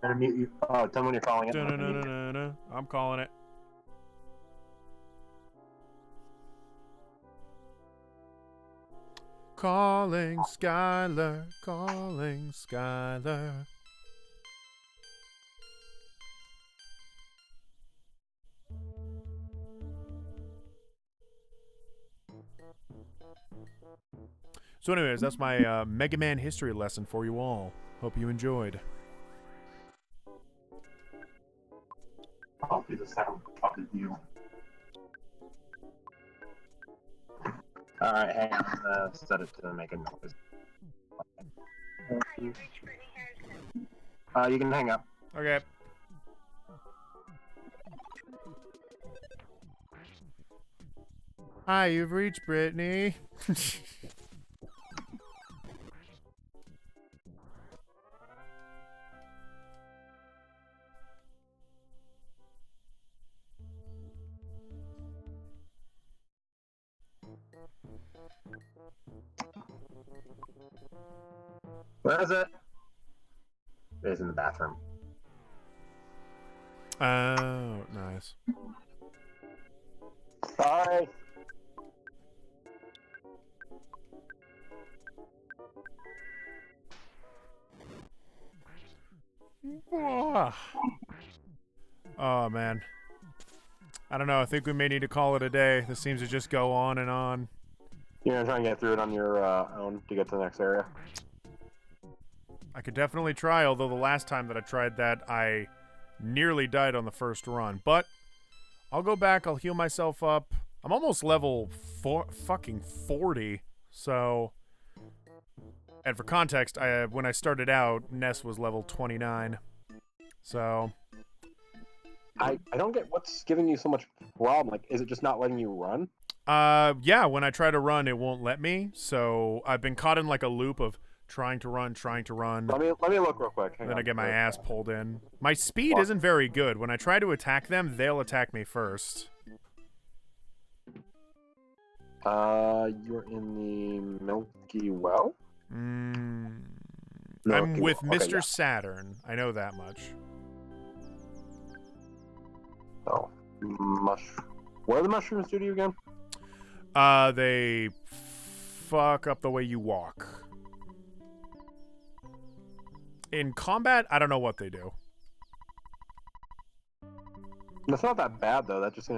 gonna mute you. Tell me when you're calling it. Da-na-na-na-na. I'm calling it. Calling Skylar, calling Skylar. So anyways, that's my Mega Man history lesson for you all. Hope you enjoyed. I'll do the sound of you. Alright, hang on. Set it to make a noise. You can hang up. Okay. Hi, you've reached Brittany. Where is it? It is in the bathroom. Oh, nice. Sorry. Oh, man. I don't know. I think we may need to call it a day. This seems to just go on and on. You're gonna try and get through it on your own to get to the next area? I could definitely try, although the last time that I tried that, I nearly died on the first run. But I'll go back. I'll heal myself up. I'm almost level fucking 40, so And for context, when I started out, Ness was level 29. So... I don't get what's giving you so much problem. Like, is it just not letting you run? Yeah, when I try to run, it won't let me. So I've been caught in like a loop of trying to run. Let me look real quick. Hang then on. I get my ass pulled in. My speed isn't very good. When I try to attack them, they'll attack me first. You're in the Milky Well? I'm Milky with Well. Okay, Mr. yeah. Saturn. I know that much. Oh, what do the mushrooms do to you again? They fuck up the way you walk. In combat, I don't know what they do. That's not that bad though. That's just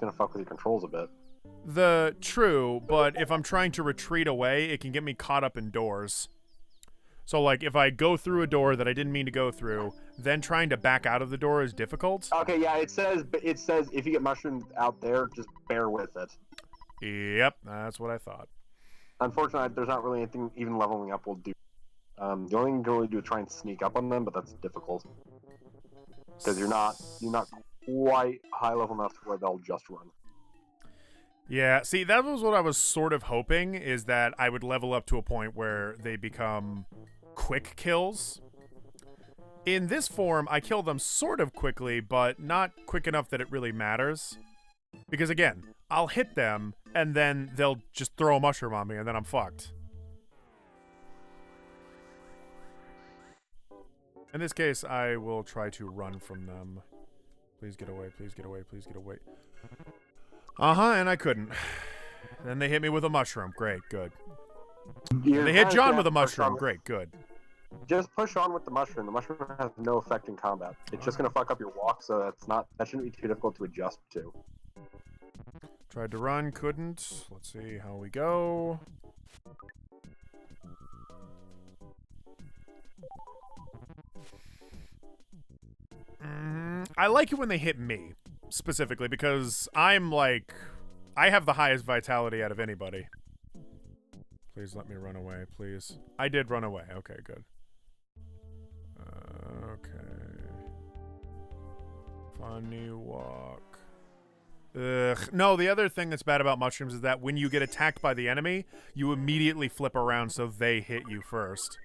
gonna fuck with your controls a bit. True, but if I'm trying to retreat away, it can get me caught up in doors. So, like, if I go through a door that I didn't mean to go through, then trying to back out of the door is difficult. Okay, yeah, it says if you get mushrooms out there, just bear with it. Yep, that's what I thought. Unfortunately, there's not really anything even leveling up will do. The only thing you can really do is try and sneak up on them, but that's difficult because you're not quite high level enough to where they'll just run. Yeah, see, that was what I was sort of hoping, is that I would level up to a point where they become quick kills. In this form, I kill them sort of quickly, but not quick enough that it really matters. Because again, I'll hit them, and then they'll just throw a mushroom on me, and then I'm fucked. In this case, I will try to run from them. Please get away, please get away, please get away. Uh-huh, and I couldn't. Then they hit me with a mushroom. Great, good. They hit John with a mushroom. Great, good. Just push on with the mushroom. The mushroom has no effect in combat. It's just gonna fuck up your walk, so that shouldn't be too difficult to adjust to. Tried to run, couldn't. Let's see how we go. I like it when they hit me, specifically, because I'm like... I have the highest vitality out of anybody. Please let me run away, please. I did run away. Okay, good. Okay. Funny walk. Ugh. No, the other thing that's bad about mushrooms is that when you get attacked by the enemy, you immediately flip around so they hit you first.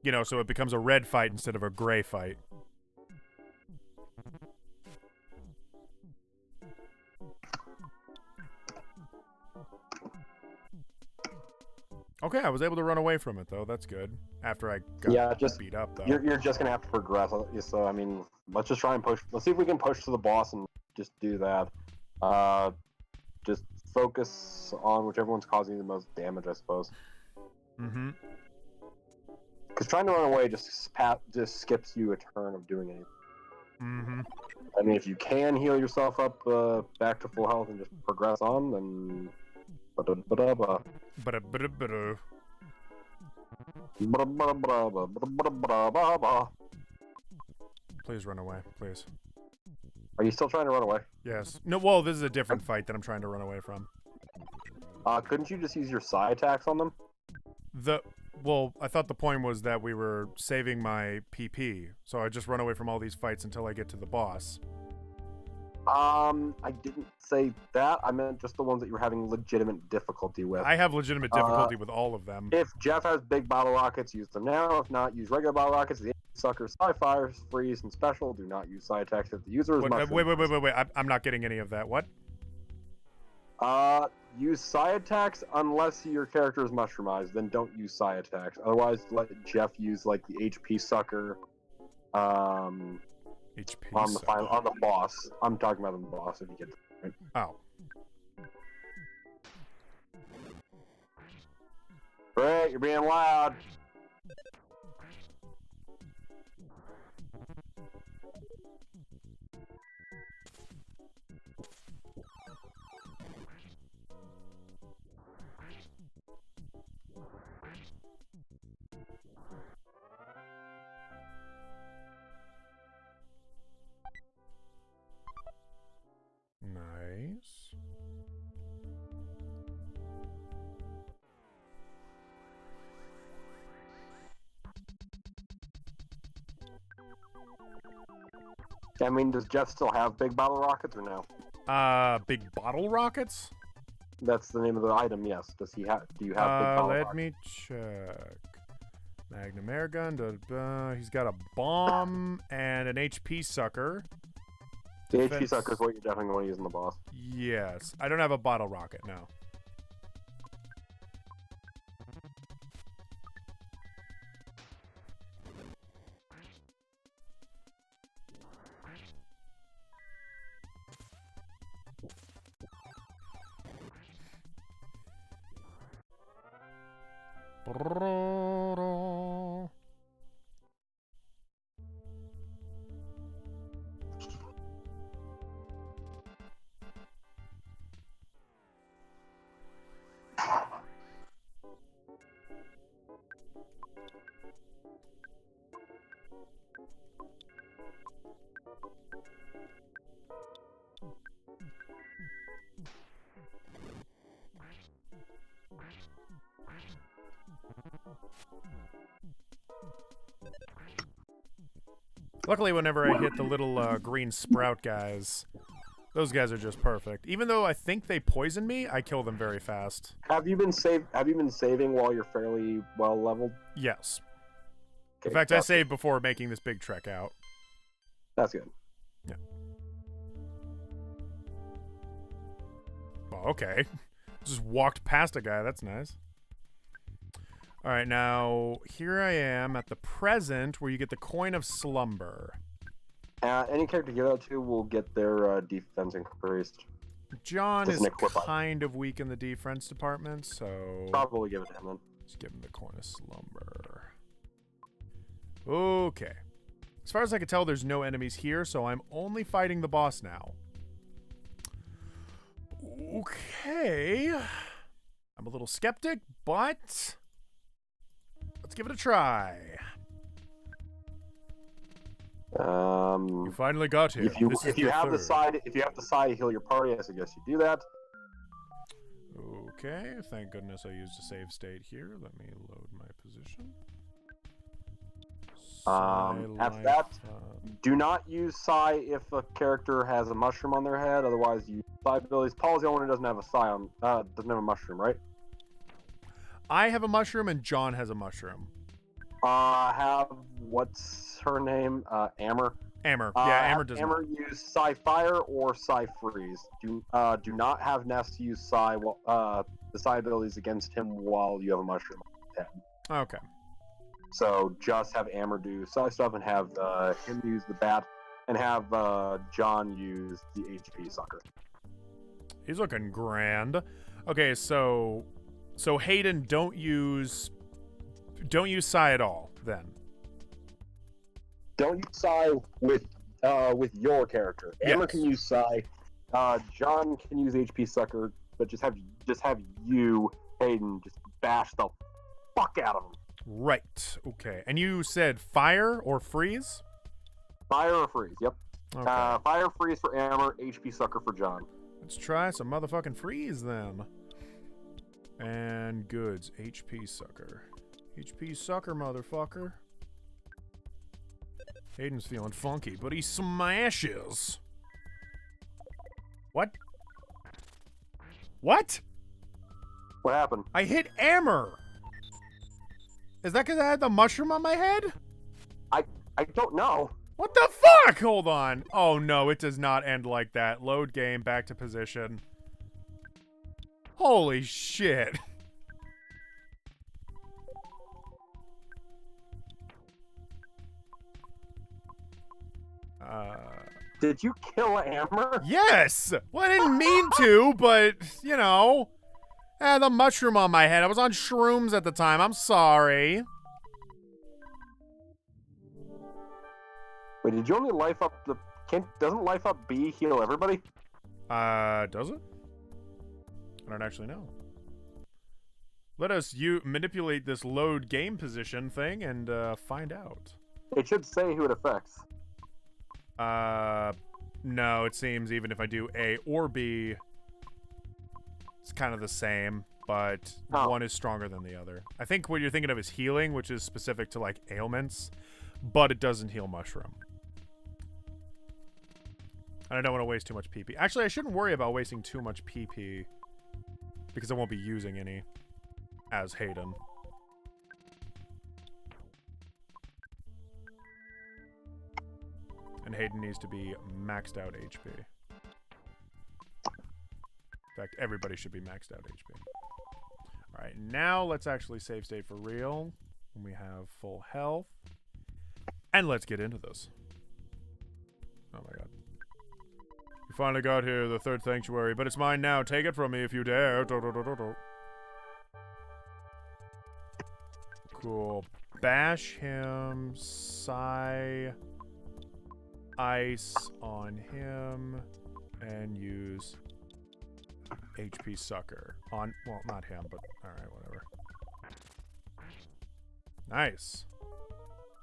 You know, so it becomes a red fight instead of a gray fight. Okay, I was able to run away from it, though. That's good. After I got beat up, though. You're just going to have to progress. So, I mean, let's just try and push. Let's see if we can push to the boss and just do that. Just focus on whichever one's causing you the most damage, I suppose. Mm-hmm. Because trying to run away just skips you a turn of doing anything. Mm-hmm. I mean, if you can heal yourself up back to full health and just progress on, then... Please run away, please. Are you still trying to run away? Yes. No, well, this is a different fight that I'm trying to run away from. Couldn't you just use your psi attacks on them? Well, I thought the point was that we were saving my PP, so I just run away from all these fights until I get to the boss. I didn't say that. I meant just the ones that you were having legitimate difficulty with. I have legitimate difficulty with all of them. If Jeff has big bottle rockets, use them now. If not, use regular bottle rockets. The sucker, Psi-Fires, Freeze, and Special. Do not use Psi attacks if the user is Wait. I'm not getting any of that. What? Use Psi attacks unless your character is mushroomized. Then don't use Psi attacks. Otherwise, let Jeff use, like, the HP sucker. HP on the boss. I'm talking about the boss if you get the point. Oh. Great, you're being loud. Nice. I mean, does Jeff still have big bottle rockets or no? Big bottle rockets? That's the name of the item, yes. Does he have? Do you have big bottle rockets? Let me check. Magnum air gun. He's got a bomb and an HP sucker. The HP sucker is what you're definitely going to use in the boss. Yes. I don't have a bottle rocket, no. Luckily, whenever I hit the little green sprout guys, those guys are just perfect. Even though I think they poison me, I kill them very fast. Have you been saving while you're fairly well leveled? Yes. Okay, In fact, I saved before making this big trek out. That's good. Yeah. Oh, okay. Just walked past a guy. That's nice. All right, now here I am at the present where you get the coin of slumber. Any character you give that to will get their defense increased. John is kind of weak in the defense department, so... Probably give it to him then. Let's give him the coin of slumber. Okay. As far as I can tell, there's no enemies here, so I'm only fighting the boss now. Okay. I'm a little skeptic, but... let's give it a try. You finally got here. If you have the side to heal your party, I suggest you do that. Okay, thank goodness I used a save state here. Let me load my position. After that, do not use Psi if a character has a mushroom on their head. Otherwise, use Psi abilities. Paul's the only one who doesn't have a Psi on. Doesn't have a mushroom, right? I have a mushroom and John has a mushroom. What's her name? Amber. Amber. Yeah, Amber does. Amber use Psi Fire or Psi Freeze. Do not have Nest use Psi the Psi abilities against him while you have a mushroom on his head. Okay. So just have Amber do Psi stuff and have him use the bat and have John use the HP sucker. He's looking grand. Okay, so Hayden, don't use Psi at all then. Don't use Psi with your character. Amber can use Psi. John can use HP sucker, but just have you, Hayden, just bash the fuck out of him. Right. Okay. And you said fire or freeze? Fire or freeze. Yep. Okay. Fire freeze for Amber, HP sucker for John. Let's try some motherfucking freeze then. And goods, HP sucker. HP sucker, motherfucker. Hayden's feeling funky, but he smashes. What? What? What happened? I hit Amber. Is that because I had the mushroom on my head? I don't know. What the fuck? Hold on. Oh no, it does not end like that. Load game, back to position. Holy shit. Did you kill Amber? Yes! Well, I didn't mean to, but, you know. I had the mushroom on my head. I was on shrooms at the time. I'm sorry. Wait, did you only life up the... Doesn't life up B heal everybody? Does it? I don't actually know. Let us manipulate this load game position thing and find out. It should say who it affects. No, it seems even if I do A or B, it's kind of the same, but one is stronger than the other. I think what you're thinking of is healing, which is specific to, like, ailments, but it doesn't heal mushroom. And I don't want to waste too much PP. Actually, I shouldn't worry about wasting too much PP. Because I won't be using any as Hayden. And Hayden needs to be maxed out HP. In fact, everybody should be maxed out HP. Alright, now let's actually save state for real. When we have full health. And let's get into this. Oh my god. We finally got here, the third sanctuary, but it's mine now. Take it from me if you dare. Cool. Bash him. Psy. Ice on him. And use HP Sucker. On, well, not him, but alright, whatever. Nice.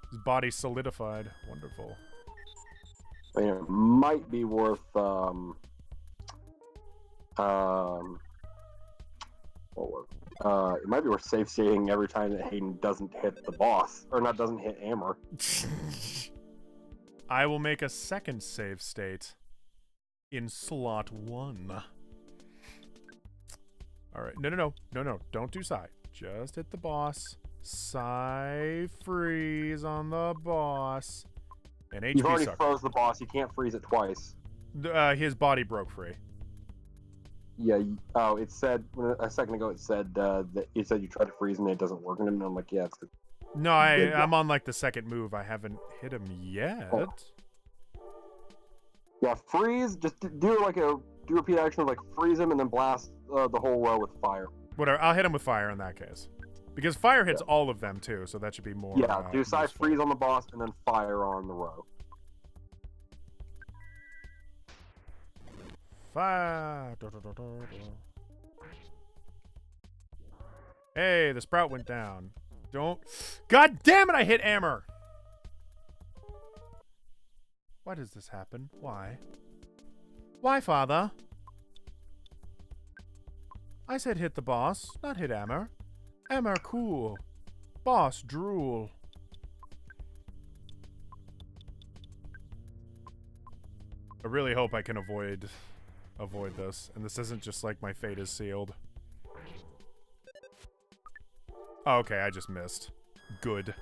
His body solidified. Wonderful. I mean, it might be worth what was it might be worth safe stating every time that Hayden doesn't hit the boss, or not doesn't hit Amber. I will make a second save state in slot 1. Alright, no, don't do Psy. Just hit the boss. Psy freeze on the boss. And HP You've already Sucker. froze the boss, you can't freeze it twice. His body broke free. Yeah, oh, it said, a second ago it said that it said you tried to freeze and it doesn't work, and I'm like, yeah, it's the... No, I'm on like the second move. I haven't hit him yet. Oh. Yeah, freeze, just do a repeat action of like freeze him and then blast the whole row with fire. Whatever, I'll hit him with fire in that case. Because fire hits all of them too, so that should be more. Yeah, do Psy useful. freeze on the boss and then fire on the row. Fire. Hey, the sprout went down. Don't. God damn it! I hit Amber. Why does this happen? Why? Why, father? I said hit the boss, not hit Amber. Amber cool. Boss drool. I really hope I can avoid this, and this isn't just like my fate is sealed. Oh, okay, I just missed. Good.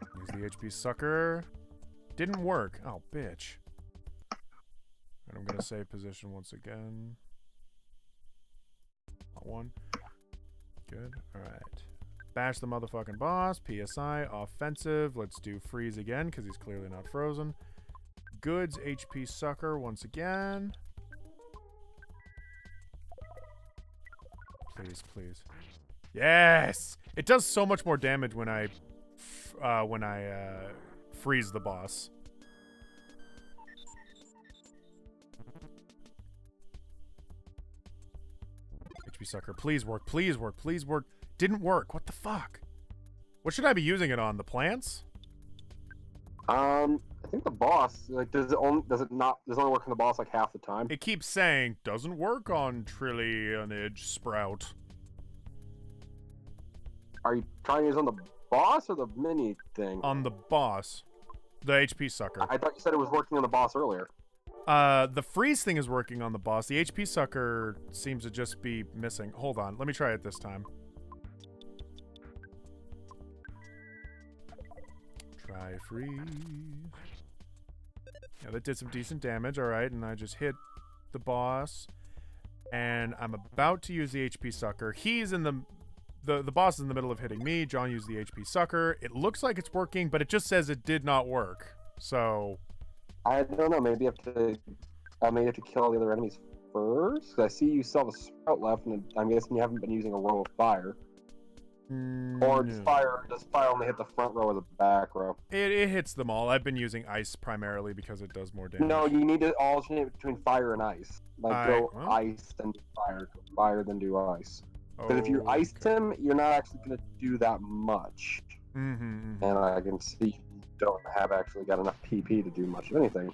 Use the HP Sucker. Didn't work. Oh, bitch. And I'm gonna save position once again. One. Good. Alright. Bash the motherfucking boss. PSI. Offensive. Let's do freeze again, because he's clearly not frozen. Goods. HP Sucker once again. Please, please. Yes! It does so much more damage when I freeze the boss. HP Sucker, please work, please work, please work. Didn't work. What the fuck? What should I be using it on? The plants? I think the boss, like, does it only work on the boss like half the time? It keeps saying doesn't work on Trillionage Sprout. Are you trying to use on the boss or the mini thing? On the boss. The HP Sucker. I thought you said it was working on the boss earlier. The freeze thing is working on the boss. The HP Sucker seems to just be missing. Hold on. Let me try it this time. Try freeze. Yeah, that did some decent damage. All right, and I just hit the boss. And I'm about to use the HP Sucker. He's in the boss is in the middle of hitting me. John used the HP Sucker. It looks like it's working, but it just says it did not work. So... I don't know. Maybe you have to kill all the other enemies first. Cause I see you still have a sprout left, and I'm guessing you haven't been using a row of fire. Or does fire only hit the front row or the back row? It hits them all. I've been using ice primarily because it does more damage. No, you need to alternate between fire and ice. Like go ice then do fire then do ice. Because if you iced him, you're not actually going to do that much. And I can see you don't have actually got enough PP to do much of anything.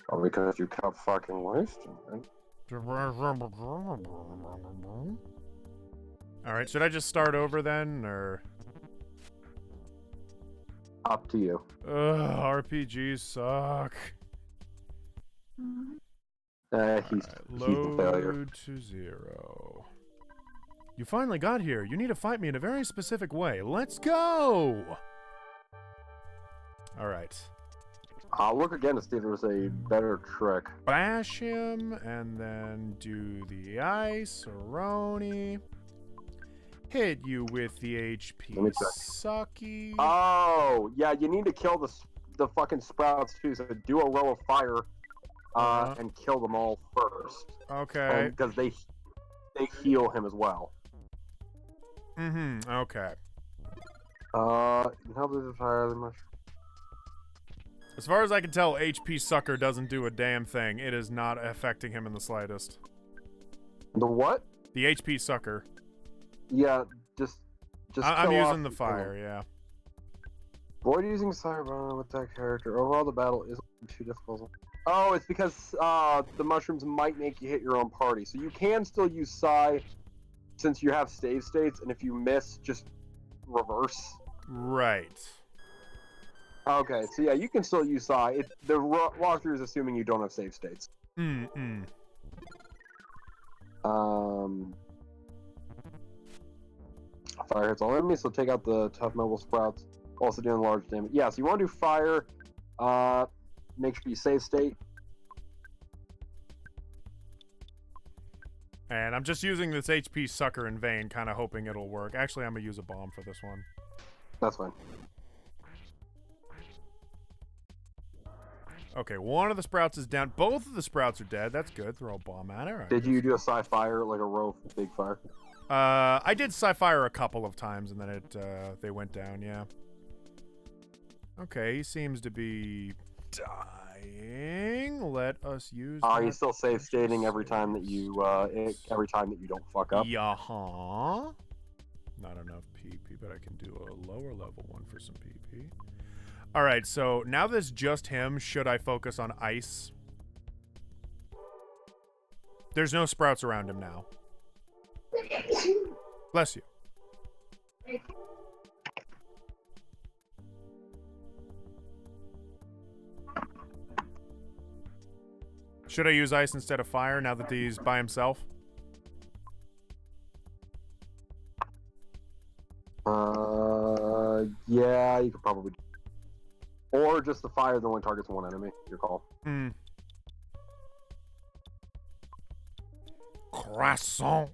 Probably because you kept fucking wasting, right? Alright, should I just start over then, or? Up to you. Ugh, RPGs suck. He's a failure. Load to 0. You finally got here. You need to fight me in a very specific way. Let's go! Alright. I'll look again to see if there's a better trick. Bash him, and then do the ice, Roni. Hit you with the HP sucky. Oh, yeah, you need to kill the fucking sprouts too, so do a row of fire and kill them all first. Okay. Because they heal him as well. Mm-hmm, okay. How does it higher than much? As far as I can tell, HP Sucker doesn't do a damn thing. It is not affecting him in the slightest. The what? The HP Sucker. Yeah, just I'm using the fire, yeah. Avoid using Cyberbomb with that character. Overall, the battle isn't too difficult. Oh, it's because the mushrooms might make you hit your own party. So you can still use Psy since you have save states, and if you miss, just reverse. Right. Okay, so yeah, you can still use Psy. The walkthrough is assuming you don't have save states. Fire hits all enemies, so take out the tough mobile sprouts. Also doing large damage. Yeah, so you want to do fire. Make sure you save state. And I'm just using this HP Sucker in vain, kind of hoping it'll work. Actually, I'm going to use a bomb for this one. That's fine. Okay, one of the sprouts is down. Both of the sprouts are dead. That's good. Throw a bomb at it. Right. Did you do a Psy fire, like a row of big fire? I did Sci-Fire a couple of times, and then they went down, yeah. Okay, he seems to be dying. Let us use he's still save stating every time that you don't fuck up. Yeah-huh. Not enough PP, but I can do a lower level one for some PP. Alright, so now that it's just him, should I focus on ice? There's no sprouts around him now. Bless you. Should I use ice instead of fire now that he's by himself? Yeah, you could probably. Or just the fire that only targets one enemy. Your call. Croissant.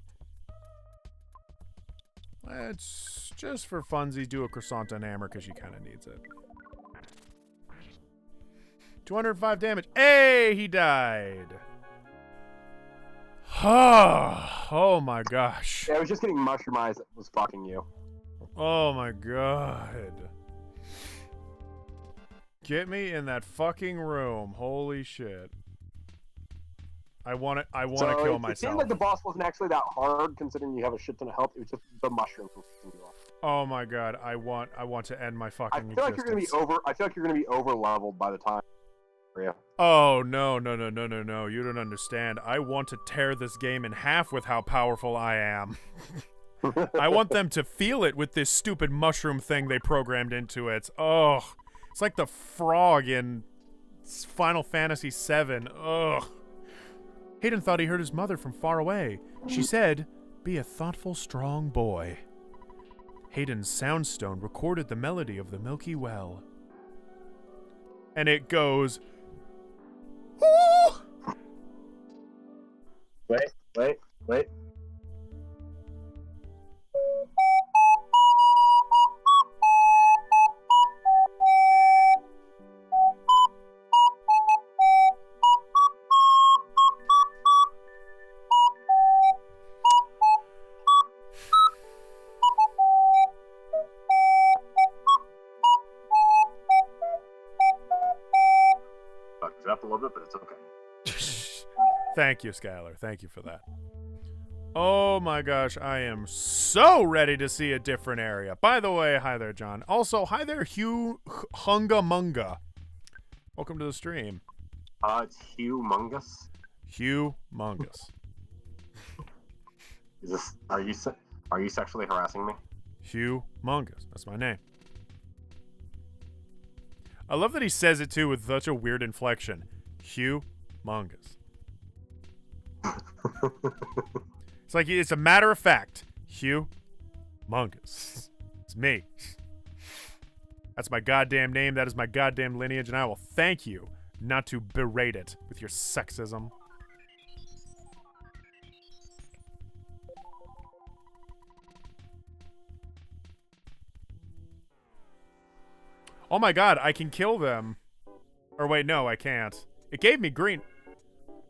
Let's just for funsies do a croissant and hammer because she kind of needs it. 205 damage. Hey, he died. Oh my gosh. Yeah, I was just getting mushroom eyes that was fucking you. Oh my god. Get me in that fucking room. Holy shit. I want to kill myself. It seemed like the boss wasn't actually that hard, considering you have a shit ton of health. It was just the mushroom. Oh my god! I want to end my fucking existence. I feel like you're gonna be over leveled by the time. Yeah. Oh no! You don't understand. I want to tear this game in half with how powerful I am. I want them to feel it with this stupid mushroom thing they programmed into it. Oh, it's like the frog in Final Fantasy VII. Ugh. Hayden thought he heard his mother from far away. She said, "Be a thoughtful, strong boy." Hayden's soundstone recorded the melody of the Milky Well. And it goes... Ooh! Wait. Up a little bit, but it's okay. Thank you, Skylar. Thank you for that. Oh my gosh, I am so ready to see a different area. By the way, hi there, John. Also, hi there, Hugh Hunga Munga. Welcome to the stream. It's humongous. Humongous. Is this? Are you sexually harassing me? Humongous. That's my name. I love that he says it too with such a weird inflection. Humongous. It's like it's a matter of fact. Humongous. It's me. That's my goddamn name. That is my goddamn lineage, and I will thank you not to berate it with your sexism. Oh my god, I can kill them. Or wait, no, I can't. It gave me green.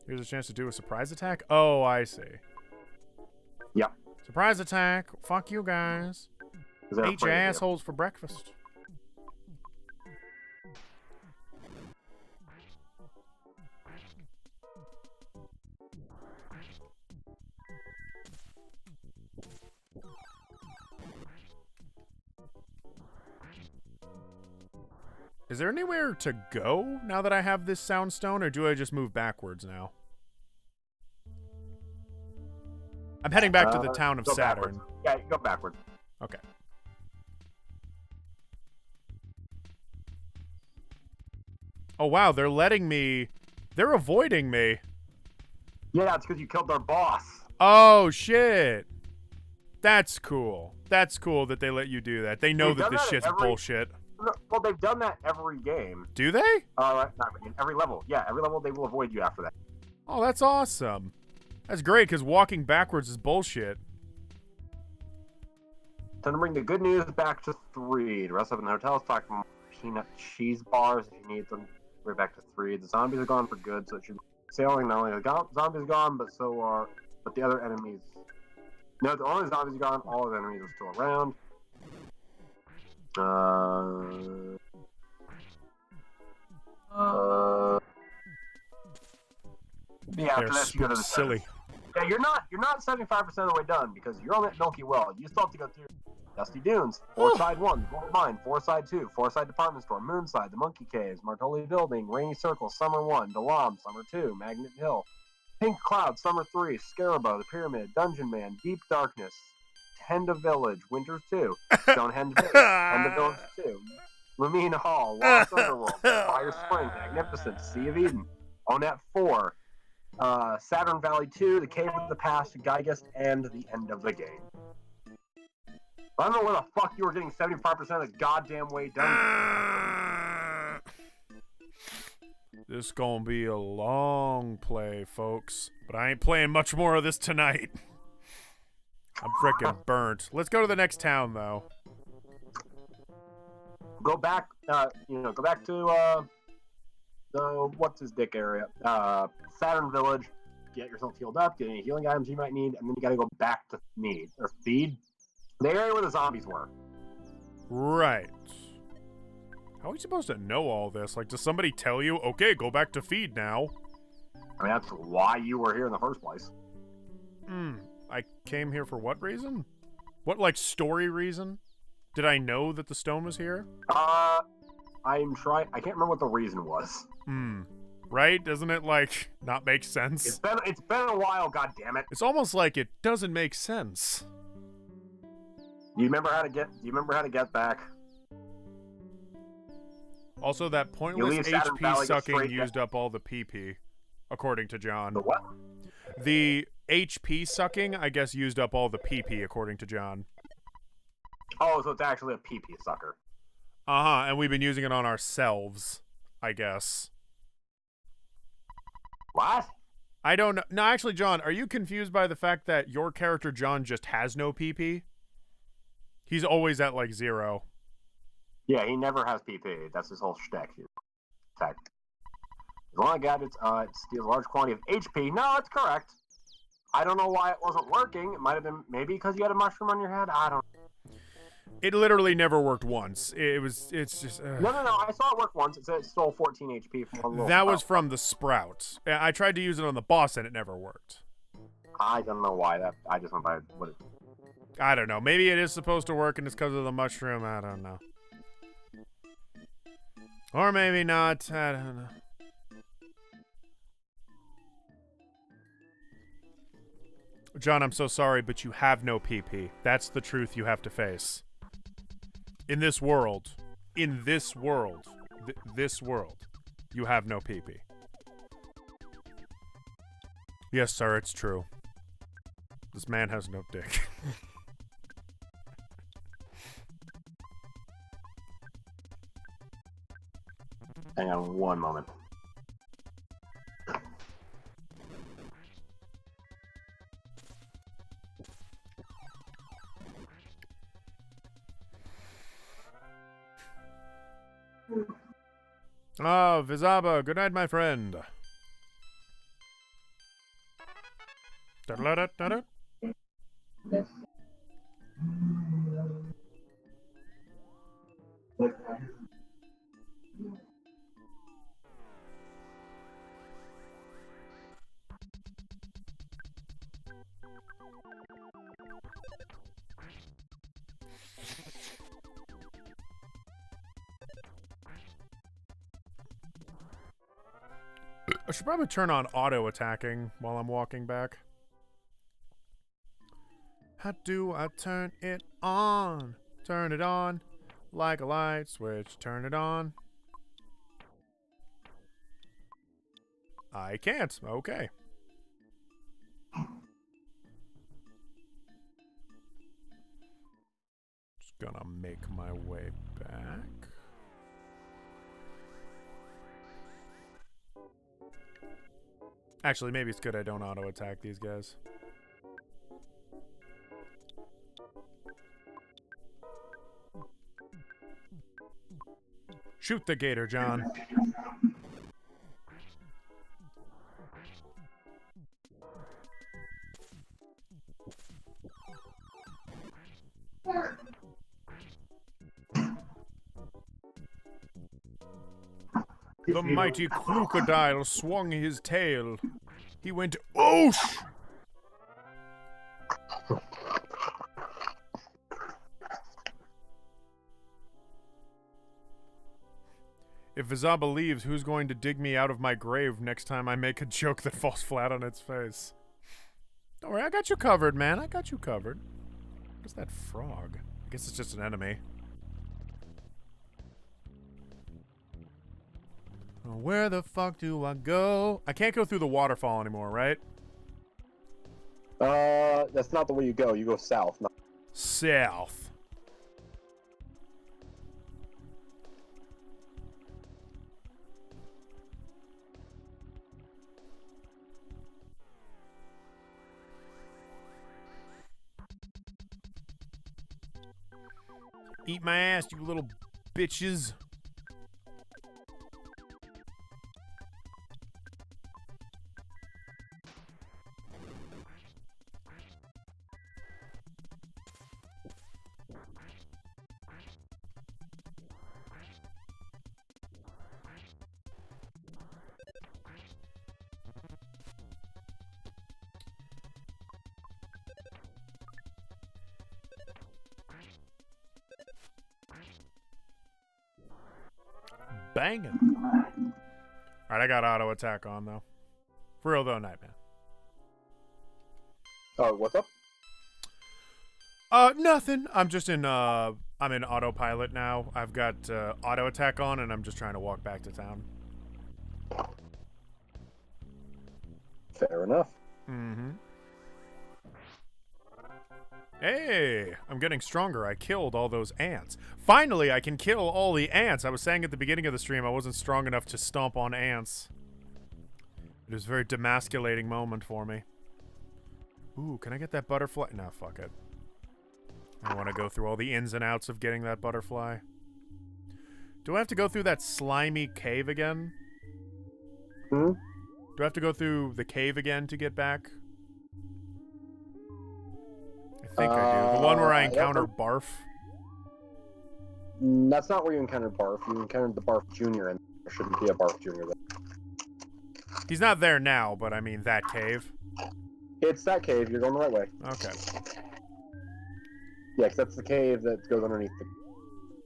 Here's a chance to do a surprise attack? Oh, I see. Yep. Surprise attack. Fuck you guys. Eat your assholes for breakfast. Is there anywhere to go now that I have this soundstone, or do I just move backwards now? I'm heading back to the town of Saturn. Backwards. Yeah, you go backwards. Okay. Oh, wow, they're letting me... They're avoiding me. Yeah, it's because you killed their boss. Oh, shit. That's cool. That's cool that they let you do that. They know that this shit's bullshit. Well, they've done that every game. Do they? Not every level. Yeah, every level they will avoid you after that. Oh, that's awesome. That's great, because walking backwards is bullshit. Time to bring the good news back to 3. The rest of the hotels talk about peanut cheese bars if you need them. We're back to 3. The zombies are gone for good, so it should be sailing. Not only the zombies are gone, but the other enemies. No, the only zombies are gone. All of the enemies are still around. Yeah, after that you go to the silly. Yeah, you're not 75% of the way done because you're on that Milky Well. You still have to go through Dusty Dunes, Side 1, Gold Mine, Side 2, Side Department Store, Moonside, the Monkey Caves, Martoli Building, Rainy Circle, Summer 1, Dalam, Summer 2, Magnet Hill, Pink Cloud, Summer 3, Scarabo, the Pyramid, Dungeon Man, Deep Darkness, Henda Village, Winters 2, Stonehenge Village, Henda Village 2, Lamina Hall, Lost Underworld, Fire Spring, Magnificent, Sea of Eden, Onat 4, Saturn Valley 2, The Cave of the Past, Geigus, and the end of the game. I don't know where the fuck you were getting 75% of the goddamn way done. This gonna be a long play, folks. But I ain't playing much more of this tonight. I'm freaking burnt. Let's go to the next town, though. Go back, go back to, the what's his dick area, Saturn Village. Get yourself healed up. Get any healing items you might need, and then you gotta go back to feed the area where the zombies were. Right. How are we supposed to know all this? Like, does somebody tell you, okay, go back to feed now? I mean, that's why you were here in the first place. I came here for what reason? What, like, story reason? Did I know that the stone was here? I'm trying. I can't remember what the reason was. Right? Doesn't it, like, not make sense? It's been a while, goddammit. It's almost like it doesn't make sense. Do you remember how to get back? Also, that pointless HP sucking used up all the PP, according to John. The what? The HP sucking, I guess, used up all the PP, according to John. Oh, so it's actually a PP sucker. Uh-huh, and we've been using it on ourselves, I guess. What? I don't know. No, actually, John, are you confused by the fact that your character, John, just has no PP? He's always at, like, 0. Yeah, he never has PP. That's his whole shtick. As long as it steals a large quantity of HP. No, that's correct. I don't know why it wasn't working. It might have been maybe because you had a mushroom on your head. I don't know. It literally never worked once. It's just... No, I saw it work once. It said it stole 14 HP from one little That was from the sprout. I tried to use it on the boss and it never worked. I don't know why. I just went by what it... I don't know. Maybe it is supposed to work and it's because of the mushroom. I don't know. Or maybe not. I don't know. John, I'm so sorry, but you have no PP. That's the truth you have to face. In this world, this world, you have no PP. Yes, sir, it's true. This man has no dick. Hang on one moment. Ah, Vizaba, good night, my friend. Da-da-da-da-da. I should probably turn on auto attacking while I'm walking back. How do I turn it on? Turn it on like a light switch. Turn it on. I can't. Okay. Just gonna make my way back. Actually, maybe it's good I don't auto-attack these guys. Shoot the gator, John. The mighty crocodile swung his tail. He went, "Oosh!" If Vizaba leaves, who's going to dig me out of my grave next time I make a joke that falls flat on its face? Don't worry, I got you covered, man. I got you covered. What's that frog? I guess it's just an enemy. Where the fuck do I go? I can't go through the waterfall anymore, right? That's not the way you go. You go south. Not South. Eat my ass, you little bitches. Banging. Alright, I got auto attack on though. For real though, Nightman. Oh, what's up? Nothing. I'm just in I'm in autopilot now. I've got auto attack on and I'm just trying to walk back to town. Fair enough. Mm-hmm. Hey, I'm getting stronger. I killed all those ants. Finally, I can kill all the ants. I was saying at the beginning of the stream I wasn't strong enough to stomp on ants. It was a very demasculating moment for me. Ooh, can I get that butterfly? No, fuck it. I don't want to go through all the ins and outs of getting that butterfly. Do I have to go through that slimy cave again? Hmm? Do I have to go through the cave again to get back? I think I do. The one where I encounter Barf. That's not where you encounter Barf. You encountered the Barf Jr. and there shouldn't be a Barf Jr. there. He's not there now, but I mean that cave. It's that cave. You're going the right way. Okay. Yeah, 'cause that's the cave that goes underneath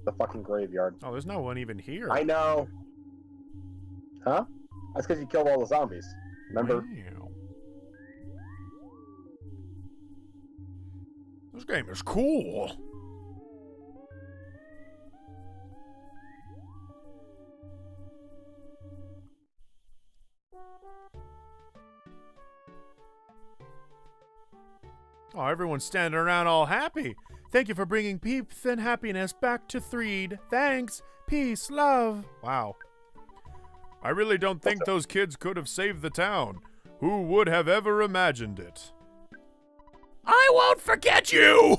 the fucking graveyard. Oh, there's no one even here. I know. Huh? That's because you killed all the zombies. Remember? Wow. game is cool. Oh, everyone's standing around all happy. Thank you for bringing peace and happiness back to Threed. Thanks. Peace, love. Wow. I really don't think those kids could have saved the town. Who would have ever imagined it? I won't forget you!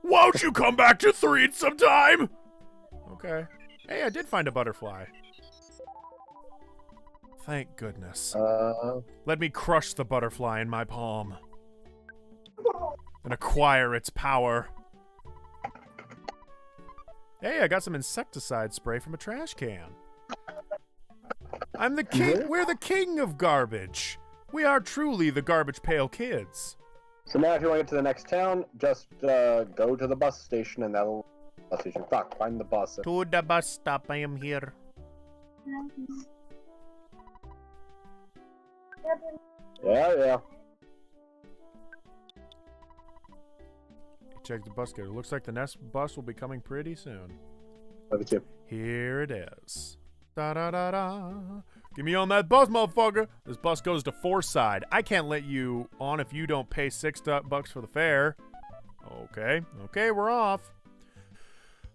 Won't you come back to Threed sometime? Okay. Hey, I did find a butterfly. Thank goodness. Let me crush the butterfly in my palm. And acquire its power. Hey, I got some insecticide spray from a trash can. I'm the king. We're the king of garbage. We are truly the Garbage Pail Kids. So now if you want to get to the next town, just go to the bus station and that'll... Bus station. Fuck, find the bus. To the bus stop, I am here. Yeah. Check the bus schedule. Looks like the next bus will be coming pretty soon. Love you too. Here it is. Da-da-da-da. Get me on that bus, motherfucker. This bus goes to Forsyth. I can't let you on if you don't pay $6 for the fare. Okay, we're off.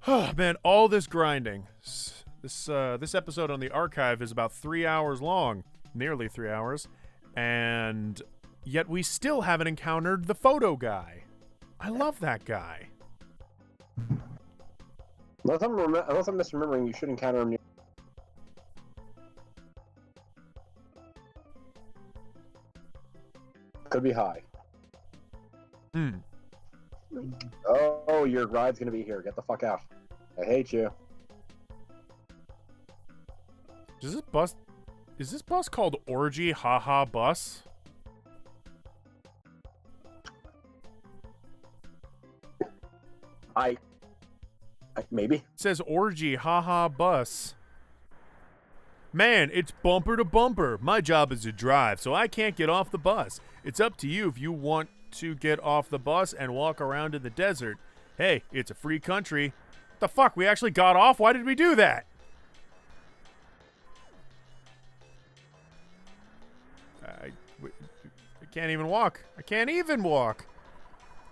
Oh, man, all this grinding. This episode on the archive is about 3 hours long. Nearly 3 hours. And yet we still haven't encountered the photo guy. I love that guy. Unless I'm misremembering, you should encounter him near... Could be high. Oh, your ride's gonna be here. Get the fuck out. I hate you. Is this bus called Orgy Haha Bus? Maybe. It says Orgy Haha Bus. Man, it's bumper to bumper. My job is to drive, so I can't get off the bus. It's up to you if you want to get off the bus and walk around in the desert. Hey, it's a free country. What the fuck? We actually got off? Why did we do that? I can't even walk. I can't even walk.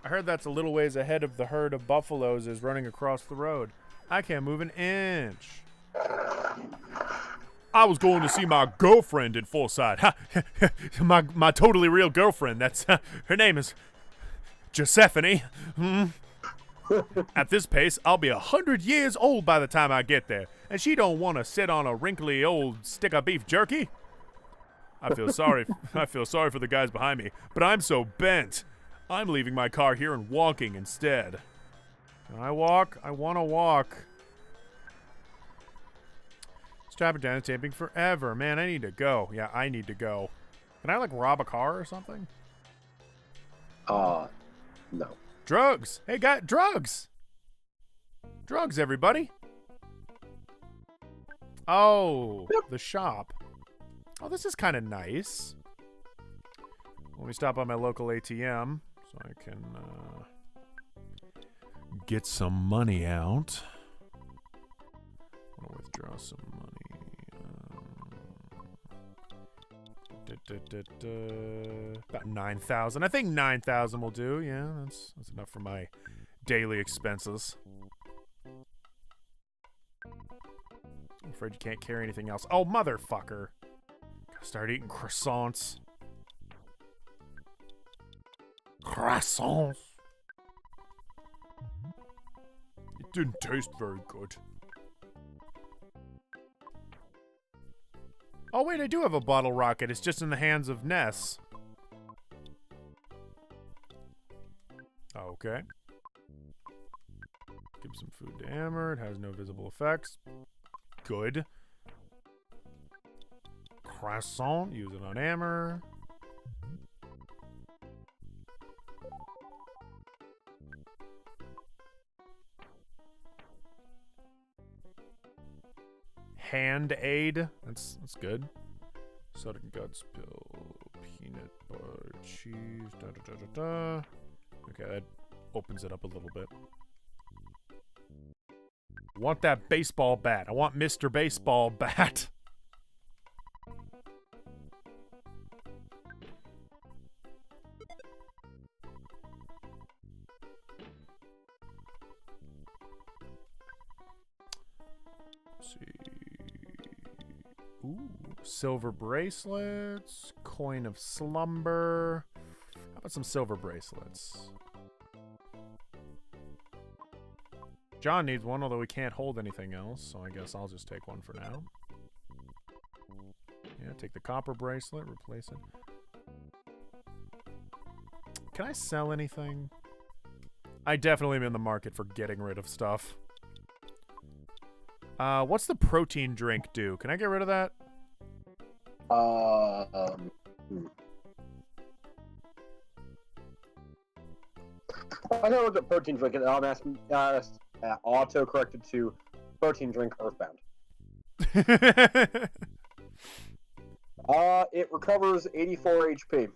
I heard that's a little ways ahead of the herd of buffaloes is running across the road. I can't move an inch. I was going to see my girlfriend in Forsyth. my totally real girlfriend. That's her name is Josephine. At this pace, I'll be 100 years old by the time I get there, and she don't want to sit on a wrinkly old stick of beef jerky. I feel sorry for the guys behind me, but I'm so bent. I'm leaving my car here and walking instead. Can I walk? I want to walk. This traffic jam is taking forever. Man, I need to go. Yeah, I need to go. Can I, like, rob a car or something? No. Drugs! Hey, got drugs! Drugs, everybody! Oh, the shop. Oh, this is kind of nice. Let me stop by my local ATM so I can get some money out. I want to withdraw some money. About 9,000. I think 9,000 will do. Yeah, that's enough for my daily expenses. I'm afraid you can't carry anything else. Oh, motherfucker. Gotta start eating croissants. Croissants. It didn't taste very good. Oh, wait, I do have a bottle rocket. It's just in the hands of Ness. Okay. Give some food to Amber. It has no visible effects. Good. Croissant. Use it on Amber. Hand aid. That's good. Soda and guts pill. Peanut butter cheese. Da da da da da. Okay, opens it up a little bit. I want that baseball bat. I want Mr. Baseball Bat. Let's see. Ooh, silver bracelets, coin of slumber. How about some silver bracelets? John needs one, although he can't hold anything else, so I guess I'll just take one for now. Yeah, take the copper bracelet, replace it. Can I sell anything? I definitely am in the market for getting rid of stuff. What's the protein drink do? Can I get rid of that? I know what the protein drink is. I'm asking, auto-corrected to protein drink Earthbound. It recovers 84 HP.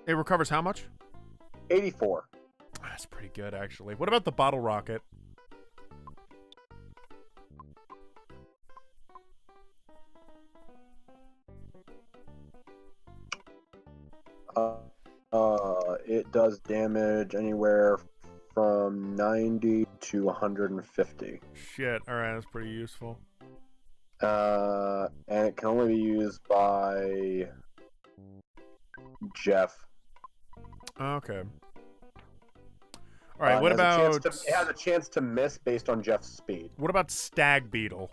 It recovers how much? 84. That's pretty good, actually. What about the bottle rocket? It does damage anywhere from 90 to 150. Shit, alright, that's pretty useful. And it can only be used by Jeff. Okay. Alright, what about... It has a chance to miss based on Jeff's speed. What about Stag Beetle?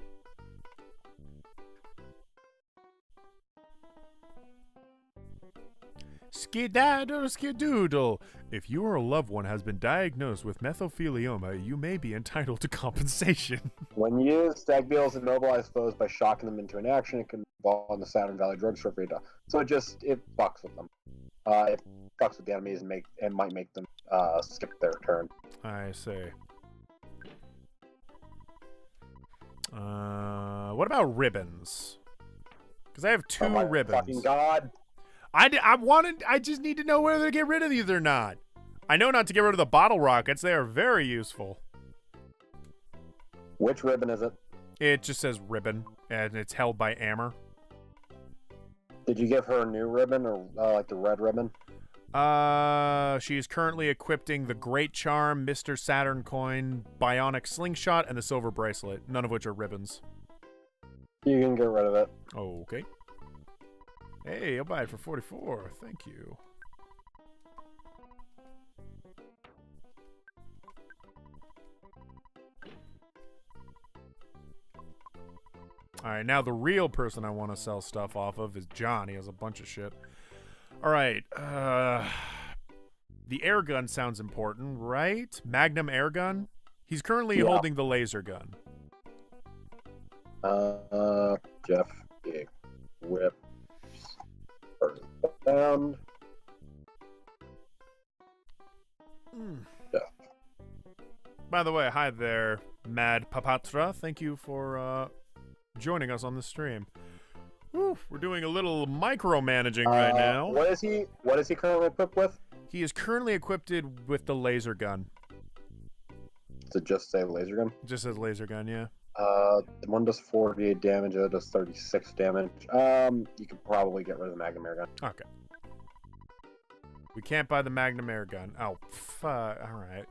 Skedaddle, skedoodle. If you or a loved one has been diagnosed with mesothelioma, you may be entitled to compensation. When used, Stag Beetles immobilize foes by shocking them into inaction. It can fall on the Saturn Valley drugstore for you. So it fucks with them. It fucks with the enemies and might make them skip their turn. I see. What about ribbons? Because I have two ribbons. Fucking god. I just need to know whether to get rid of these or not. I know not to get rid of the bottle rockets. They are very useful. Which ribbon is it? It just says ribbon, and it's held by Amber. Did you give her a new ribbon, or like the red ribbon? She is currently equipping the Great Charm, Mr. Saturn Coin, Bionic Slingshot, and the Silver Bracelet, none of which are ribbons. You can get rid of it. Okay. Hey, I'll buy it for 44. Thank you. Alright, now the real person I want to sell stuff off of is John. He has a bunch of shit. Alright, the air gun sounds important, right? Magnum air gun? He's currently holding the laser gun. Jeff, big whip. Earthbound. Yeah. By the way, hi there, Mad Papatra. Thank you for joining us on the stream. Woo, we're doing a little micromanaging right now. What is he currently equipped with? He is currently equipped with the laser gun. Does it just say laser gun? Just says laser gun, yeah. One does 48 damage, the other does 36 damage. You could probably get rid of the Magnum air gun. Okay. We can't buy the Magnum air gun. Oh, fuck. Alright.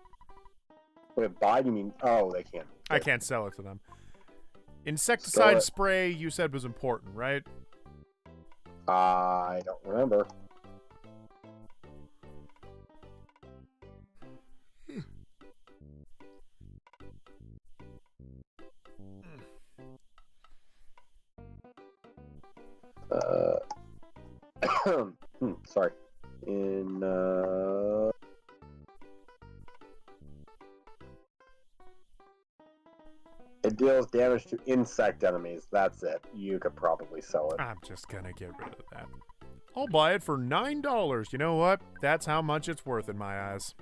Wait, buy? You mean? Oh, they can't. I can't sell it to them. Insecticide spray, you said was important, right? I don't remember. Sorry. It deals damage to insect enemies. That's it. You could probably sell it. I'm just gonna get rid of that. I'll buy it for $9. You know what? That's how much it's worth in my eyes.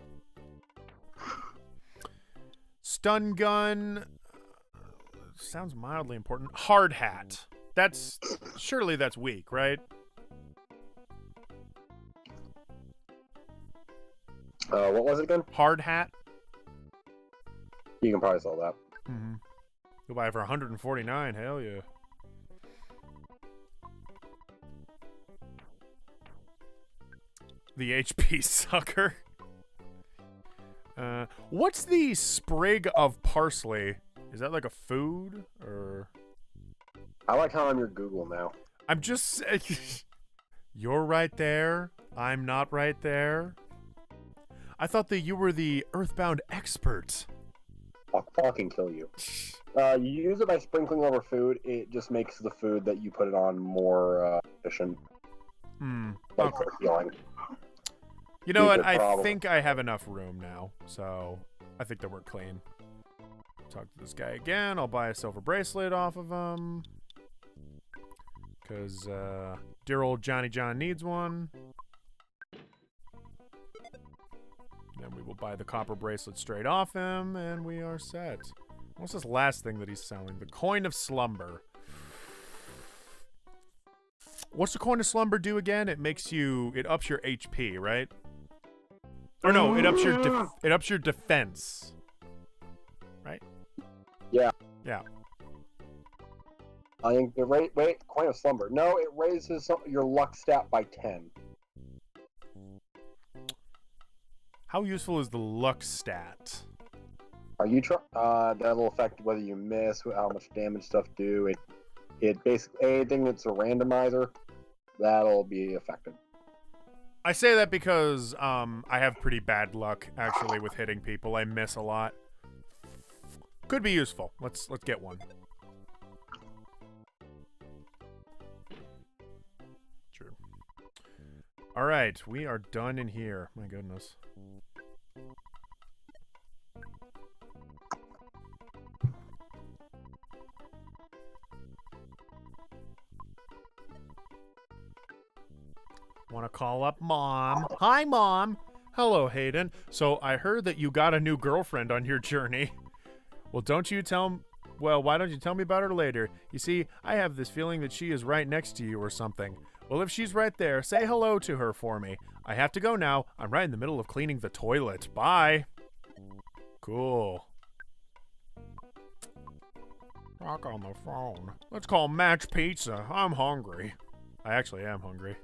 Stun gun. Sounds mildly important. Hard hat. Surely that's weak, right? What was it again? Hard hat. You can probably sell that. Mm-hmm. You'll buy it for 149. Hell yeah. The HP sucker. What's the sprig of parsley? Is that like a food or? I like how I'm your Google now. I'm just. You're right there. I'm not right there. I thought that you were the Earthbound expert. I'll fucking kill you. You use it by sprinkling over food. It just makes the food that you put it on more efficient. Like Okay. for healing. You know what? Stupid I problem. think I have enough room now, so I think that we're clean. Talk to this guy again. I'll buy a silver bracelet off of him. Because dear old Johnny John needs one. Then we will buy the copper bracelet straight off him, and we are set. What's this last thing that he's selling? The coin of slumber. What's the coin of slumber do again? It makes you... It ups your HP, right? Or no, it ups your defense. Right? Yeah. Yeah. I think wait, coin of slumber. No, it raises your luck stat by 10. How useful is the luck stat? Are you that'll affect whether you miss, how much damage stuff do. It basically anything that's a randomizer, that'll be affected. I say that because I have pretty bad luck actually with hitting people. I miss a lot. Could be useful. Let's get one. Sure. All right, we are done in here. My goodness. Want to call up Mom? Hi, Mom. Hello, Hayden. So I heard that you got a new girlfriend on your journey. Well, why don't you tell me about her later? You see, I have this feeling that she is right next to you or something. Well, if she's right there, say hello to her for me. I have to go now. I'm right in the middle of cleaning the toilet. Bye. Cool. Talk on the phone. Let's call Match Pizza. I'm hungry. I actually am hungry.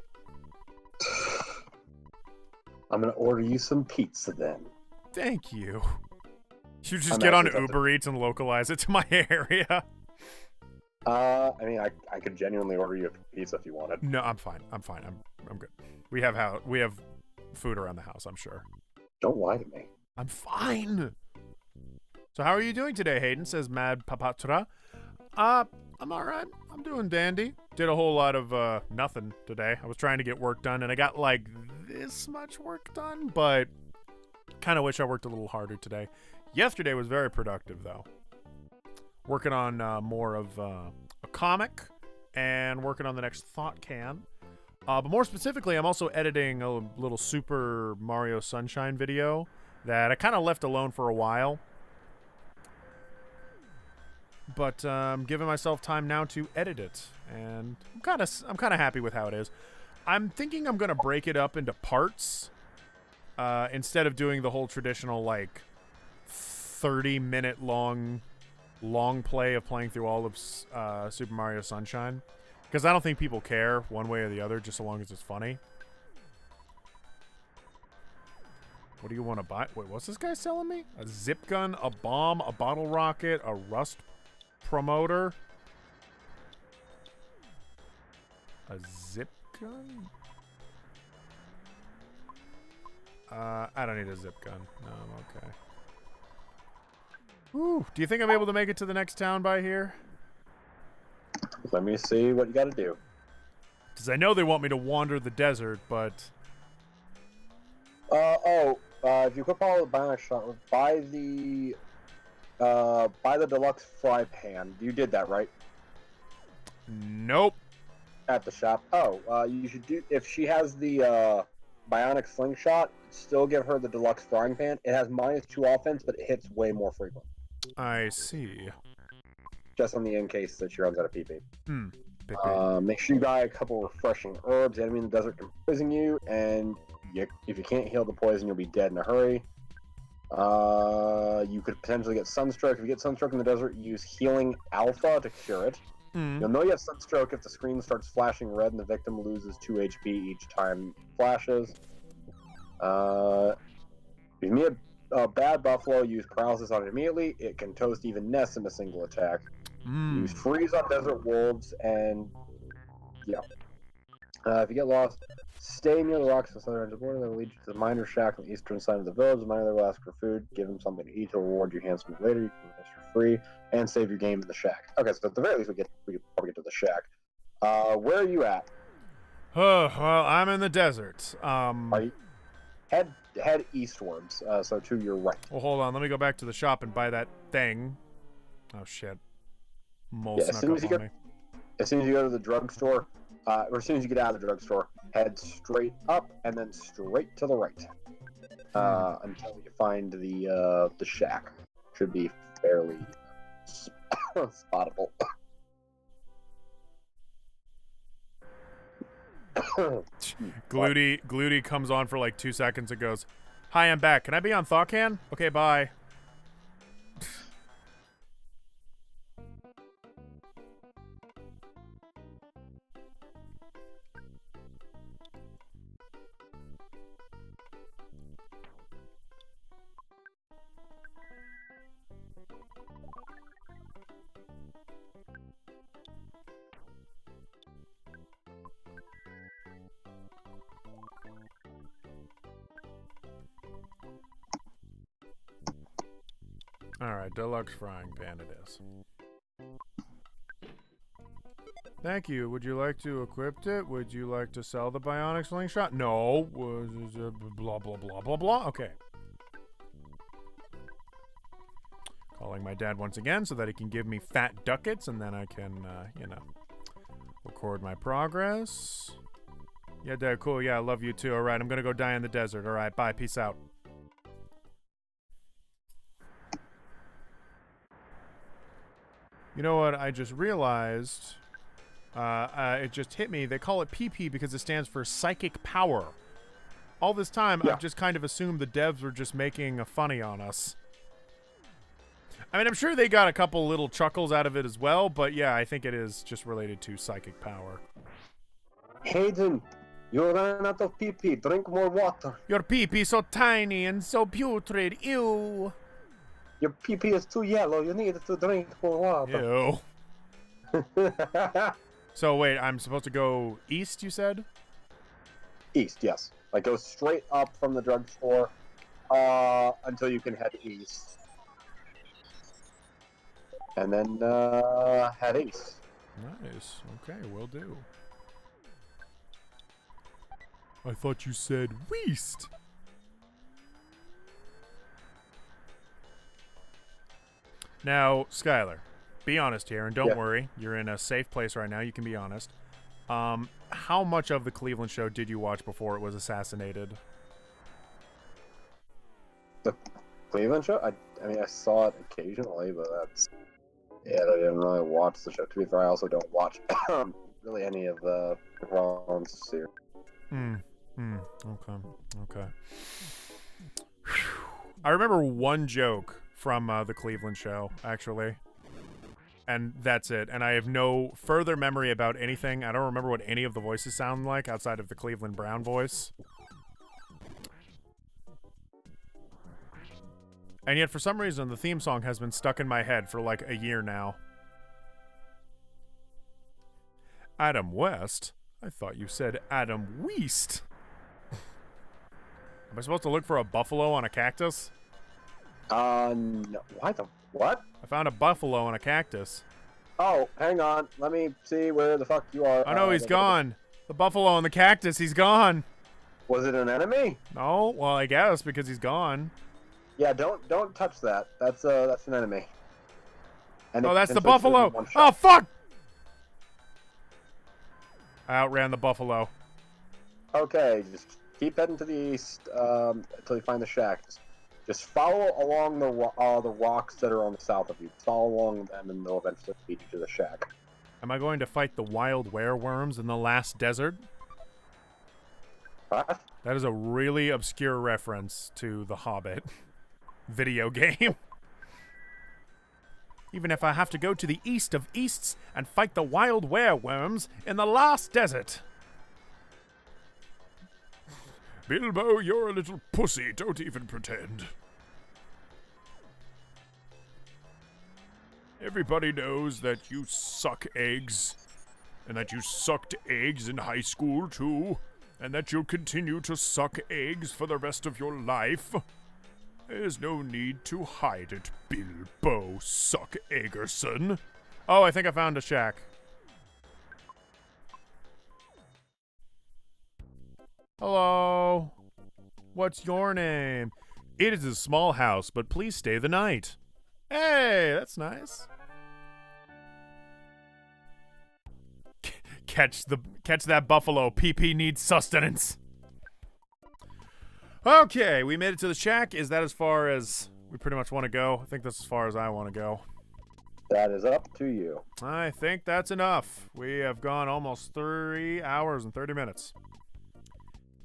I'm gonna order you some pizza then. Thank you. You just I'm get on actually Uber Eats and localize it to my area. I mean, I could genuinely order you a pizza if you wanted. No, I'm fine. I'm good. We have food around the house, I'm sure. Don't lie to me. I'm fine. So how are you doing today, Hayden? Says Mad Papatra. I'm all right. I'm doing dandy. Did a whole lot of nothing today. I was trying to get work done, and I got like this much work done, but kind of wish I worked a little harder today. Yesterday was very productive, though. Working on more of a comic and working on the next Thought Can. But more specifically, I'm also editing a little Super Mario Sunshine video that I kind of left alone for a while. But I'm giving myself time now to edit it, and I'm kind of happy with how it is. I'm thinking I'm gonna break it up into parts instead of doing the whole traditional like 30-minute long play of playing through all of Super Mario Sunshine, because I don't think people care one way or the other, just so long as it's funny. What do you want to buy? Wait, what's this guy selling me? A zip gun, a bomb, a bottle rocket, a rust promoter, a zip gun? I don't need a zip gun. No, I'm okay. Ooh, do you think I'm able to make it to the next town by here? Let me see what you got to do. Because I know they want me to wander the desert, but... If you click all the banner shot, buy the deluxe fry pan. You did that, right? Nope. At the shop. You should do, if she has the bionic slingshot, still give her the deluxe frying pan. It has -2 offense, but it hits way more frequent. I see. Just on the in case that she runs out of PP. PP. Make sure you buy a couple refreshing herbs. The enemy in the desert can poison you, and if you can't heal the poison, you'll be dead in a hurry. You could potentially get sunstroke. If you get sunstroke in the desert, use healing alpha to cure it. You'll know you have sunstroke if the screen starts flashing red and the victim loses 2 HP each time it flashes. If you meet a bad buffalo, use paralysis on it immediately. It can toast even nests in a single attack. Use freeze on desert wolves, and yeah. If you get lost, stay near the rocks on the southern edge of the border. That will lead you to the miner shack on the eastern side of the village. The miner there will ask for food. Give him something to eat. He'll reward you handsomely later. You can rest for free and save your game in the shack. Okay, so at the very least, we could probably get to the shack. Where are you at? Oh, well, I'm in the desert. Head eastwards, so to your right. Well, hold on. Let me go back to the shop and buy that thing. Oh, shit. Mole snuck up on me. As soon as you go to the drugstore, or as soon as you get out of the drugstore, head straight up and then straight to the right until you find the shack. Should be fairly spottable. Gluty comes on for like 2 seconds and goes, "Hi, I'm back. Can I be on Thawcan? Okay, bye." Alright, deluxe frying pan it is. Thank you. Would you like to equip it? Would you like to sell the bionic slingshot? No. Blah, blah, blah, blah, blah. Okay. Calling my dad once again so that he can give me fat ducats and then I can, record my progress. Yeah, Dad, cool. Yeah, I love you too. Alright, I'm gonna go die in the desert. Alright, bye. Peace out. You know what? I just realized. It just hit me. They call it PP because it stands for psychic power. All this time, I've just kind of assumed the devs were just making a funny on us. I mean, I'm sure they got a couple little chuckles out of it as well, but yeah, I think it is just related to psychic power. Hayden, you ran out of PP. Drink more water. Your PP so tiny and so putrid. Ew. Your PP is too yellow. You need to drink more water. Ew. So wait, I'm supposed to go east, you said? East, yes. Like go straight up from the drugstore until you can head east. And then head east. Nice. Okay, will do. I thought you said west. Now, Skylar, be honest here, and don't worry. You're in a safe place right now. You can be honest. How much of the Cleveland show did you watch before it was assassinated? The Cleveland show? I mean, I saw it occasionally, but that's... Yeah, I didn't really watch the show. To be fair, I also don't watch really any of the Rollins series. Okay. I remember one joke from the Cleveland show, actually. And that's it. And I have no further memory about anything. I don't remember what any of the voices sound like outside of the Cleveland Brown voice. And yet, for some reason, the theme song has been stuck in my head for like a year now. Adam West? I thought you said Adam Weast. Am I supposed to look for a buffalo on a cactus? No. What? I found a buffalo on a cactus. Oh, hang on. Let me see where the fuck you are. Oh no, he's gone. The buffalo on the cactus, he's gone. Was it an enemy? No, well, I guess because he's gone. Yeah, don't touch that. That's an enemy. And oh, that's the buffalo. Oh fuck! I outran the buffalo. Okay, just keep heading to the east until you find the shack. Just follow along the rocks that are on the south of you. Follow along them, and they'll eventually lead you to the shack. Am I going to fight the wild wereworms in the last desert? What? That is a really obscure reference to The Hobbit video game. Even if I have to go to the east of easts and fight the wild wereworms in the last desert. Bilbo, you're a little pussy. Don't even pretend. Everybody knows that you suck eggs, and that you sucked eggs in high school too, and that you'll continue to suck eggs for the rest of your life. There's no need to hide it, Bilbo Suck Eggerson. Oh, I think I found a shack. Hello. What's your name? It is a small house, but please stay the night. Hey, that's nice. Catch that buffalo. PP needs sustenance. Okay, we made it to the shack. Is that as far as we pretty much want to go? I think that's as far as I want to go. That is up to you. I think that's enough. We have gone almost 3 hours and 30 minutes.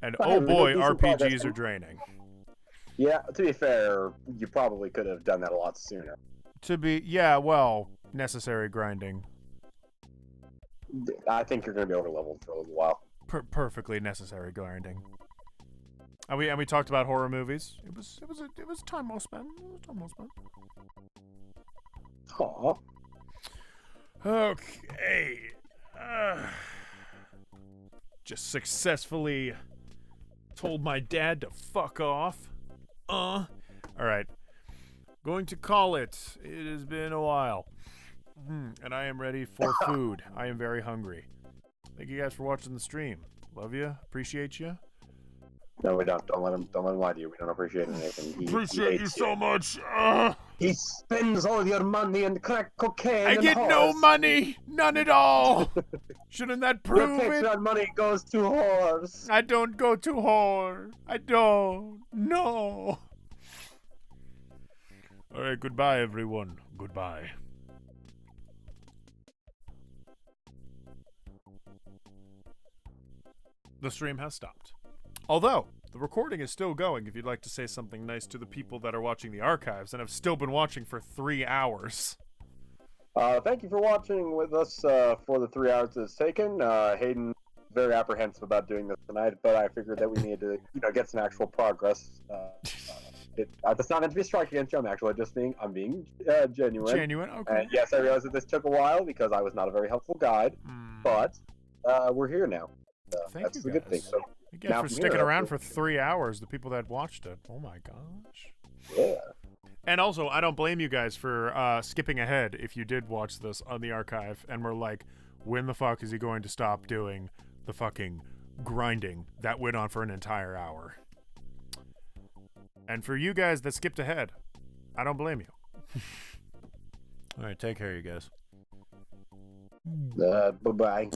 And oh boy, RPGs are draining. Yeah, to be fair, you probably could have done that a lot sooner. Well, necessary grinding. I think you're going to be over leveled for a little while. Perfectly necessary grinding. And we talked about horror movies. It was time well spent. It was time well spent. Aw. Okay. Just successfully told my dad to fuck off. Alright. Going to call it. It has been a while. And I am ready for food. I am very hungry. Thank you guys for watching the stream. Love you. Appreciate you. No, we don't. Don't let him lie to you. We don't appreciate anything. Appreciate you so much. He spends all your money and crack cocaine. I get no money. None at all. Shouldn't that prove your it? Patreon money goes to whores. I don't go to whore. I don't. No. All right. Goodbye, everyone. Goodbye. The stream has stopped. Although, the recording is still going if you'd like to say something nice to the people that are watching the archives and have still been watching for 3 hours. Thank you for watching with us for the 3 hours it's taken. Hayden very apprehensive about doing this tonight, but I figured that we needed to, get some actual progress. That's not meant to be a strike against you. I'm being genuine. Genuine, okay. And yes, I realize that this took a while because I was not a very helpful guide, but we're here now. That's a good thing. So, again, for sticking around for 3 hours, the people that watched it. Oh my gosh. Yeah. And also, I don't blame you guys for skipping ahead if you did watch this on the archive and were like, when the fuck is he going to stop doing the fucking grinding that went on for an entire hour? And for you guys that skipped ahead, I don't blame you. All right, take care, you guys. Bye-bye.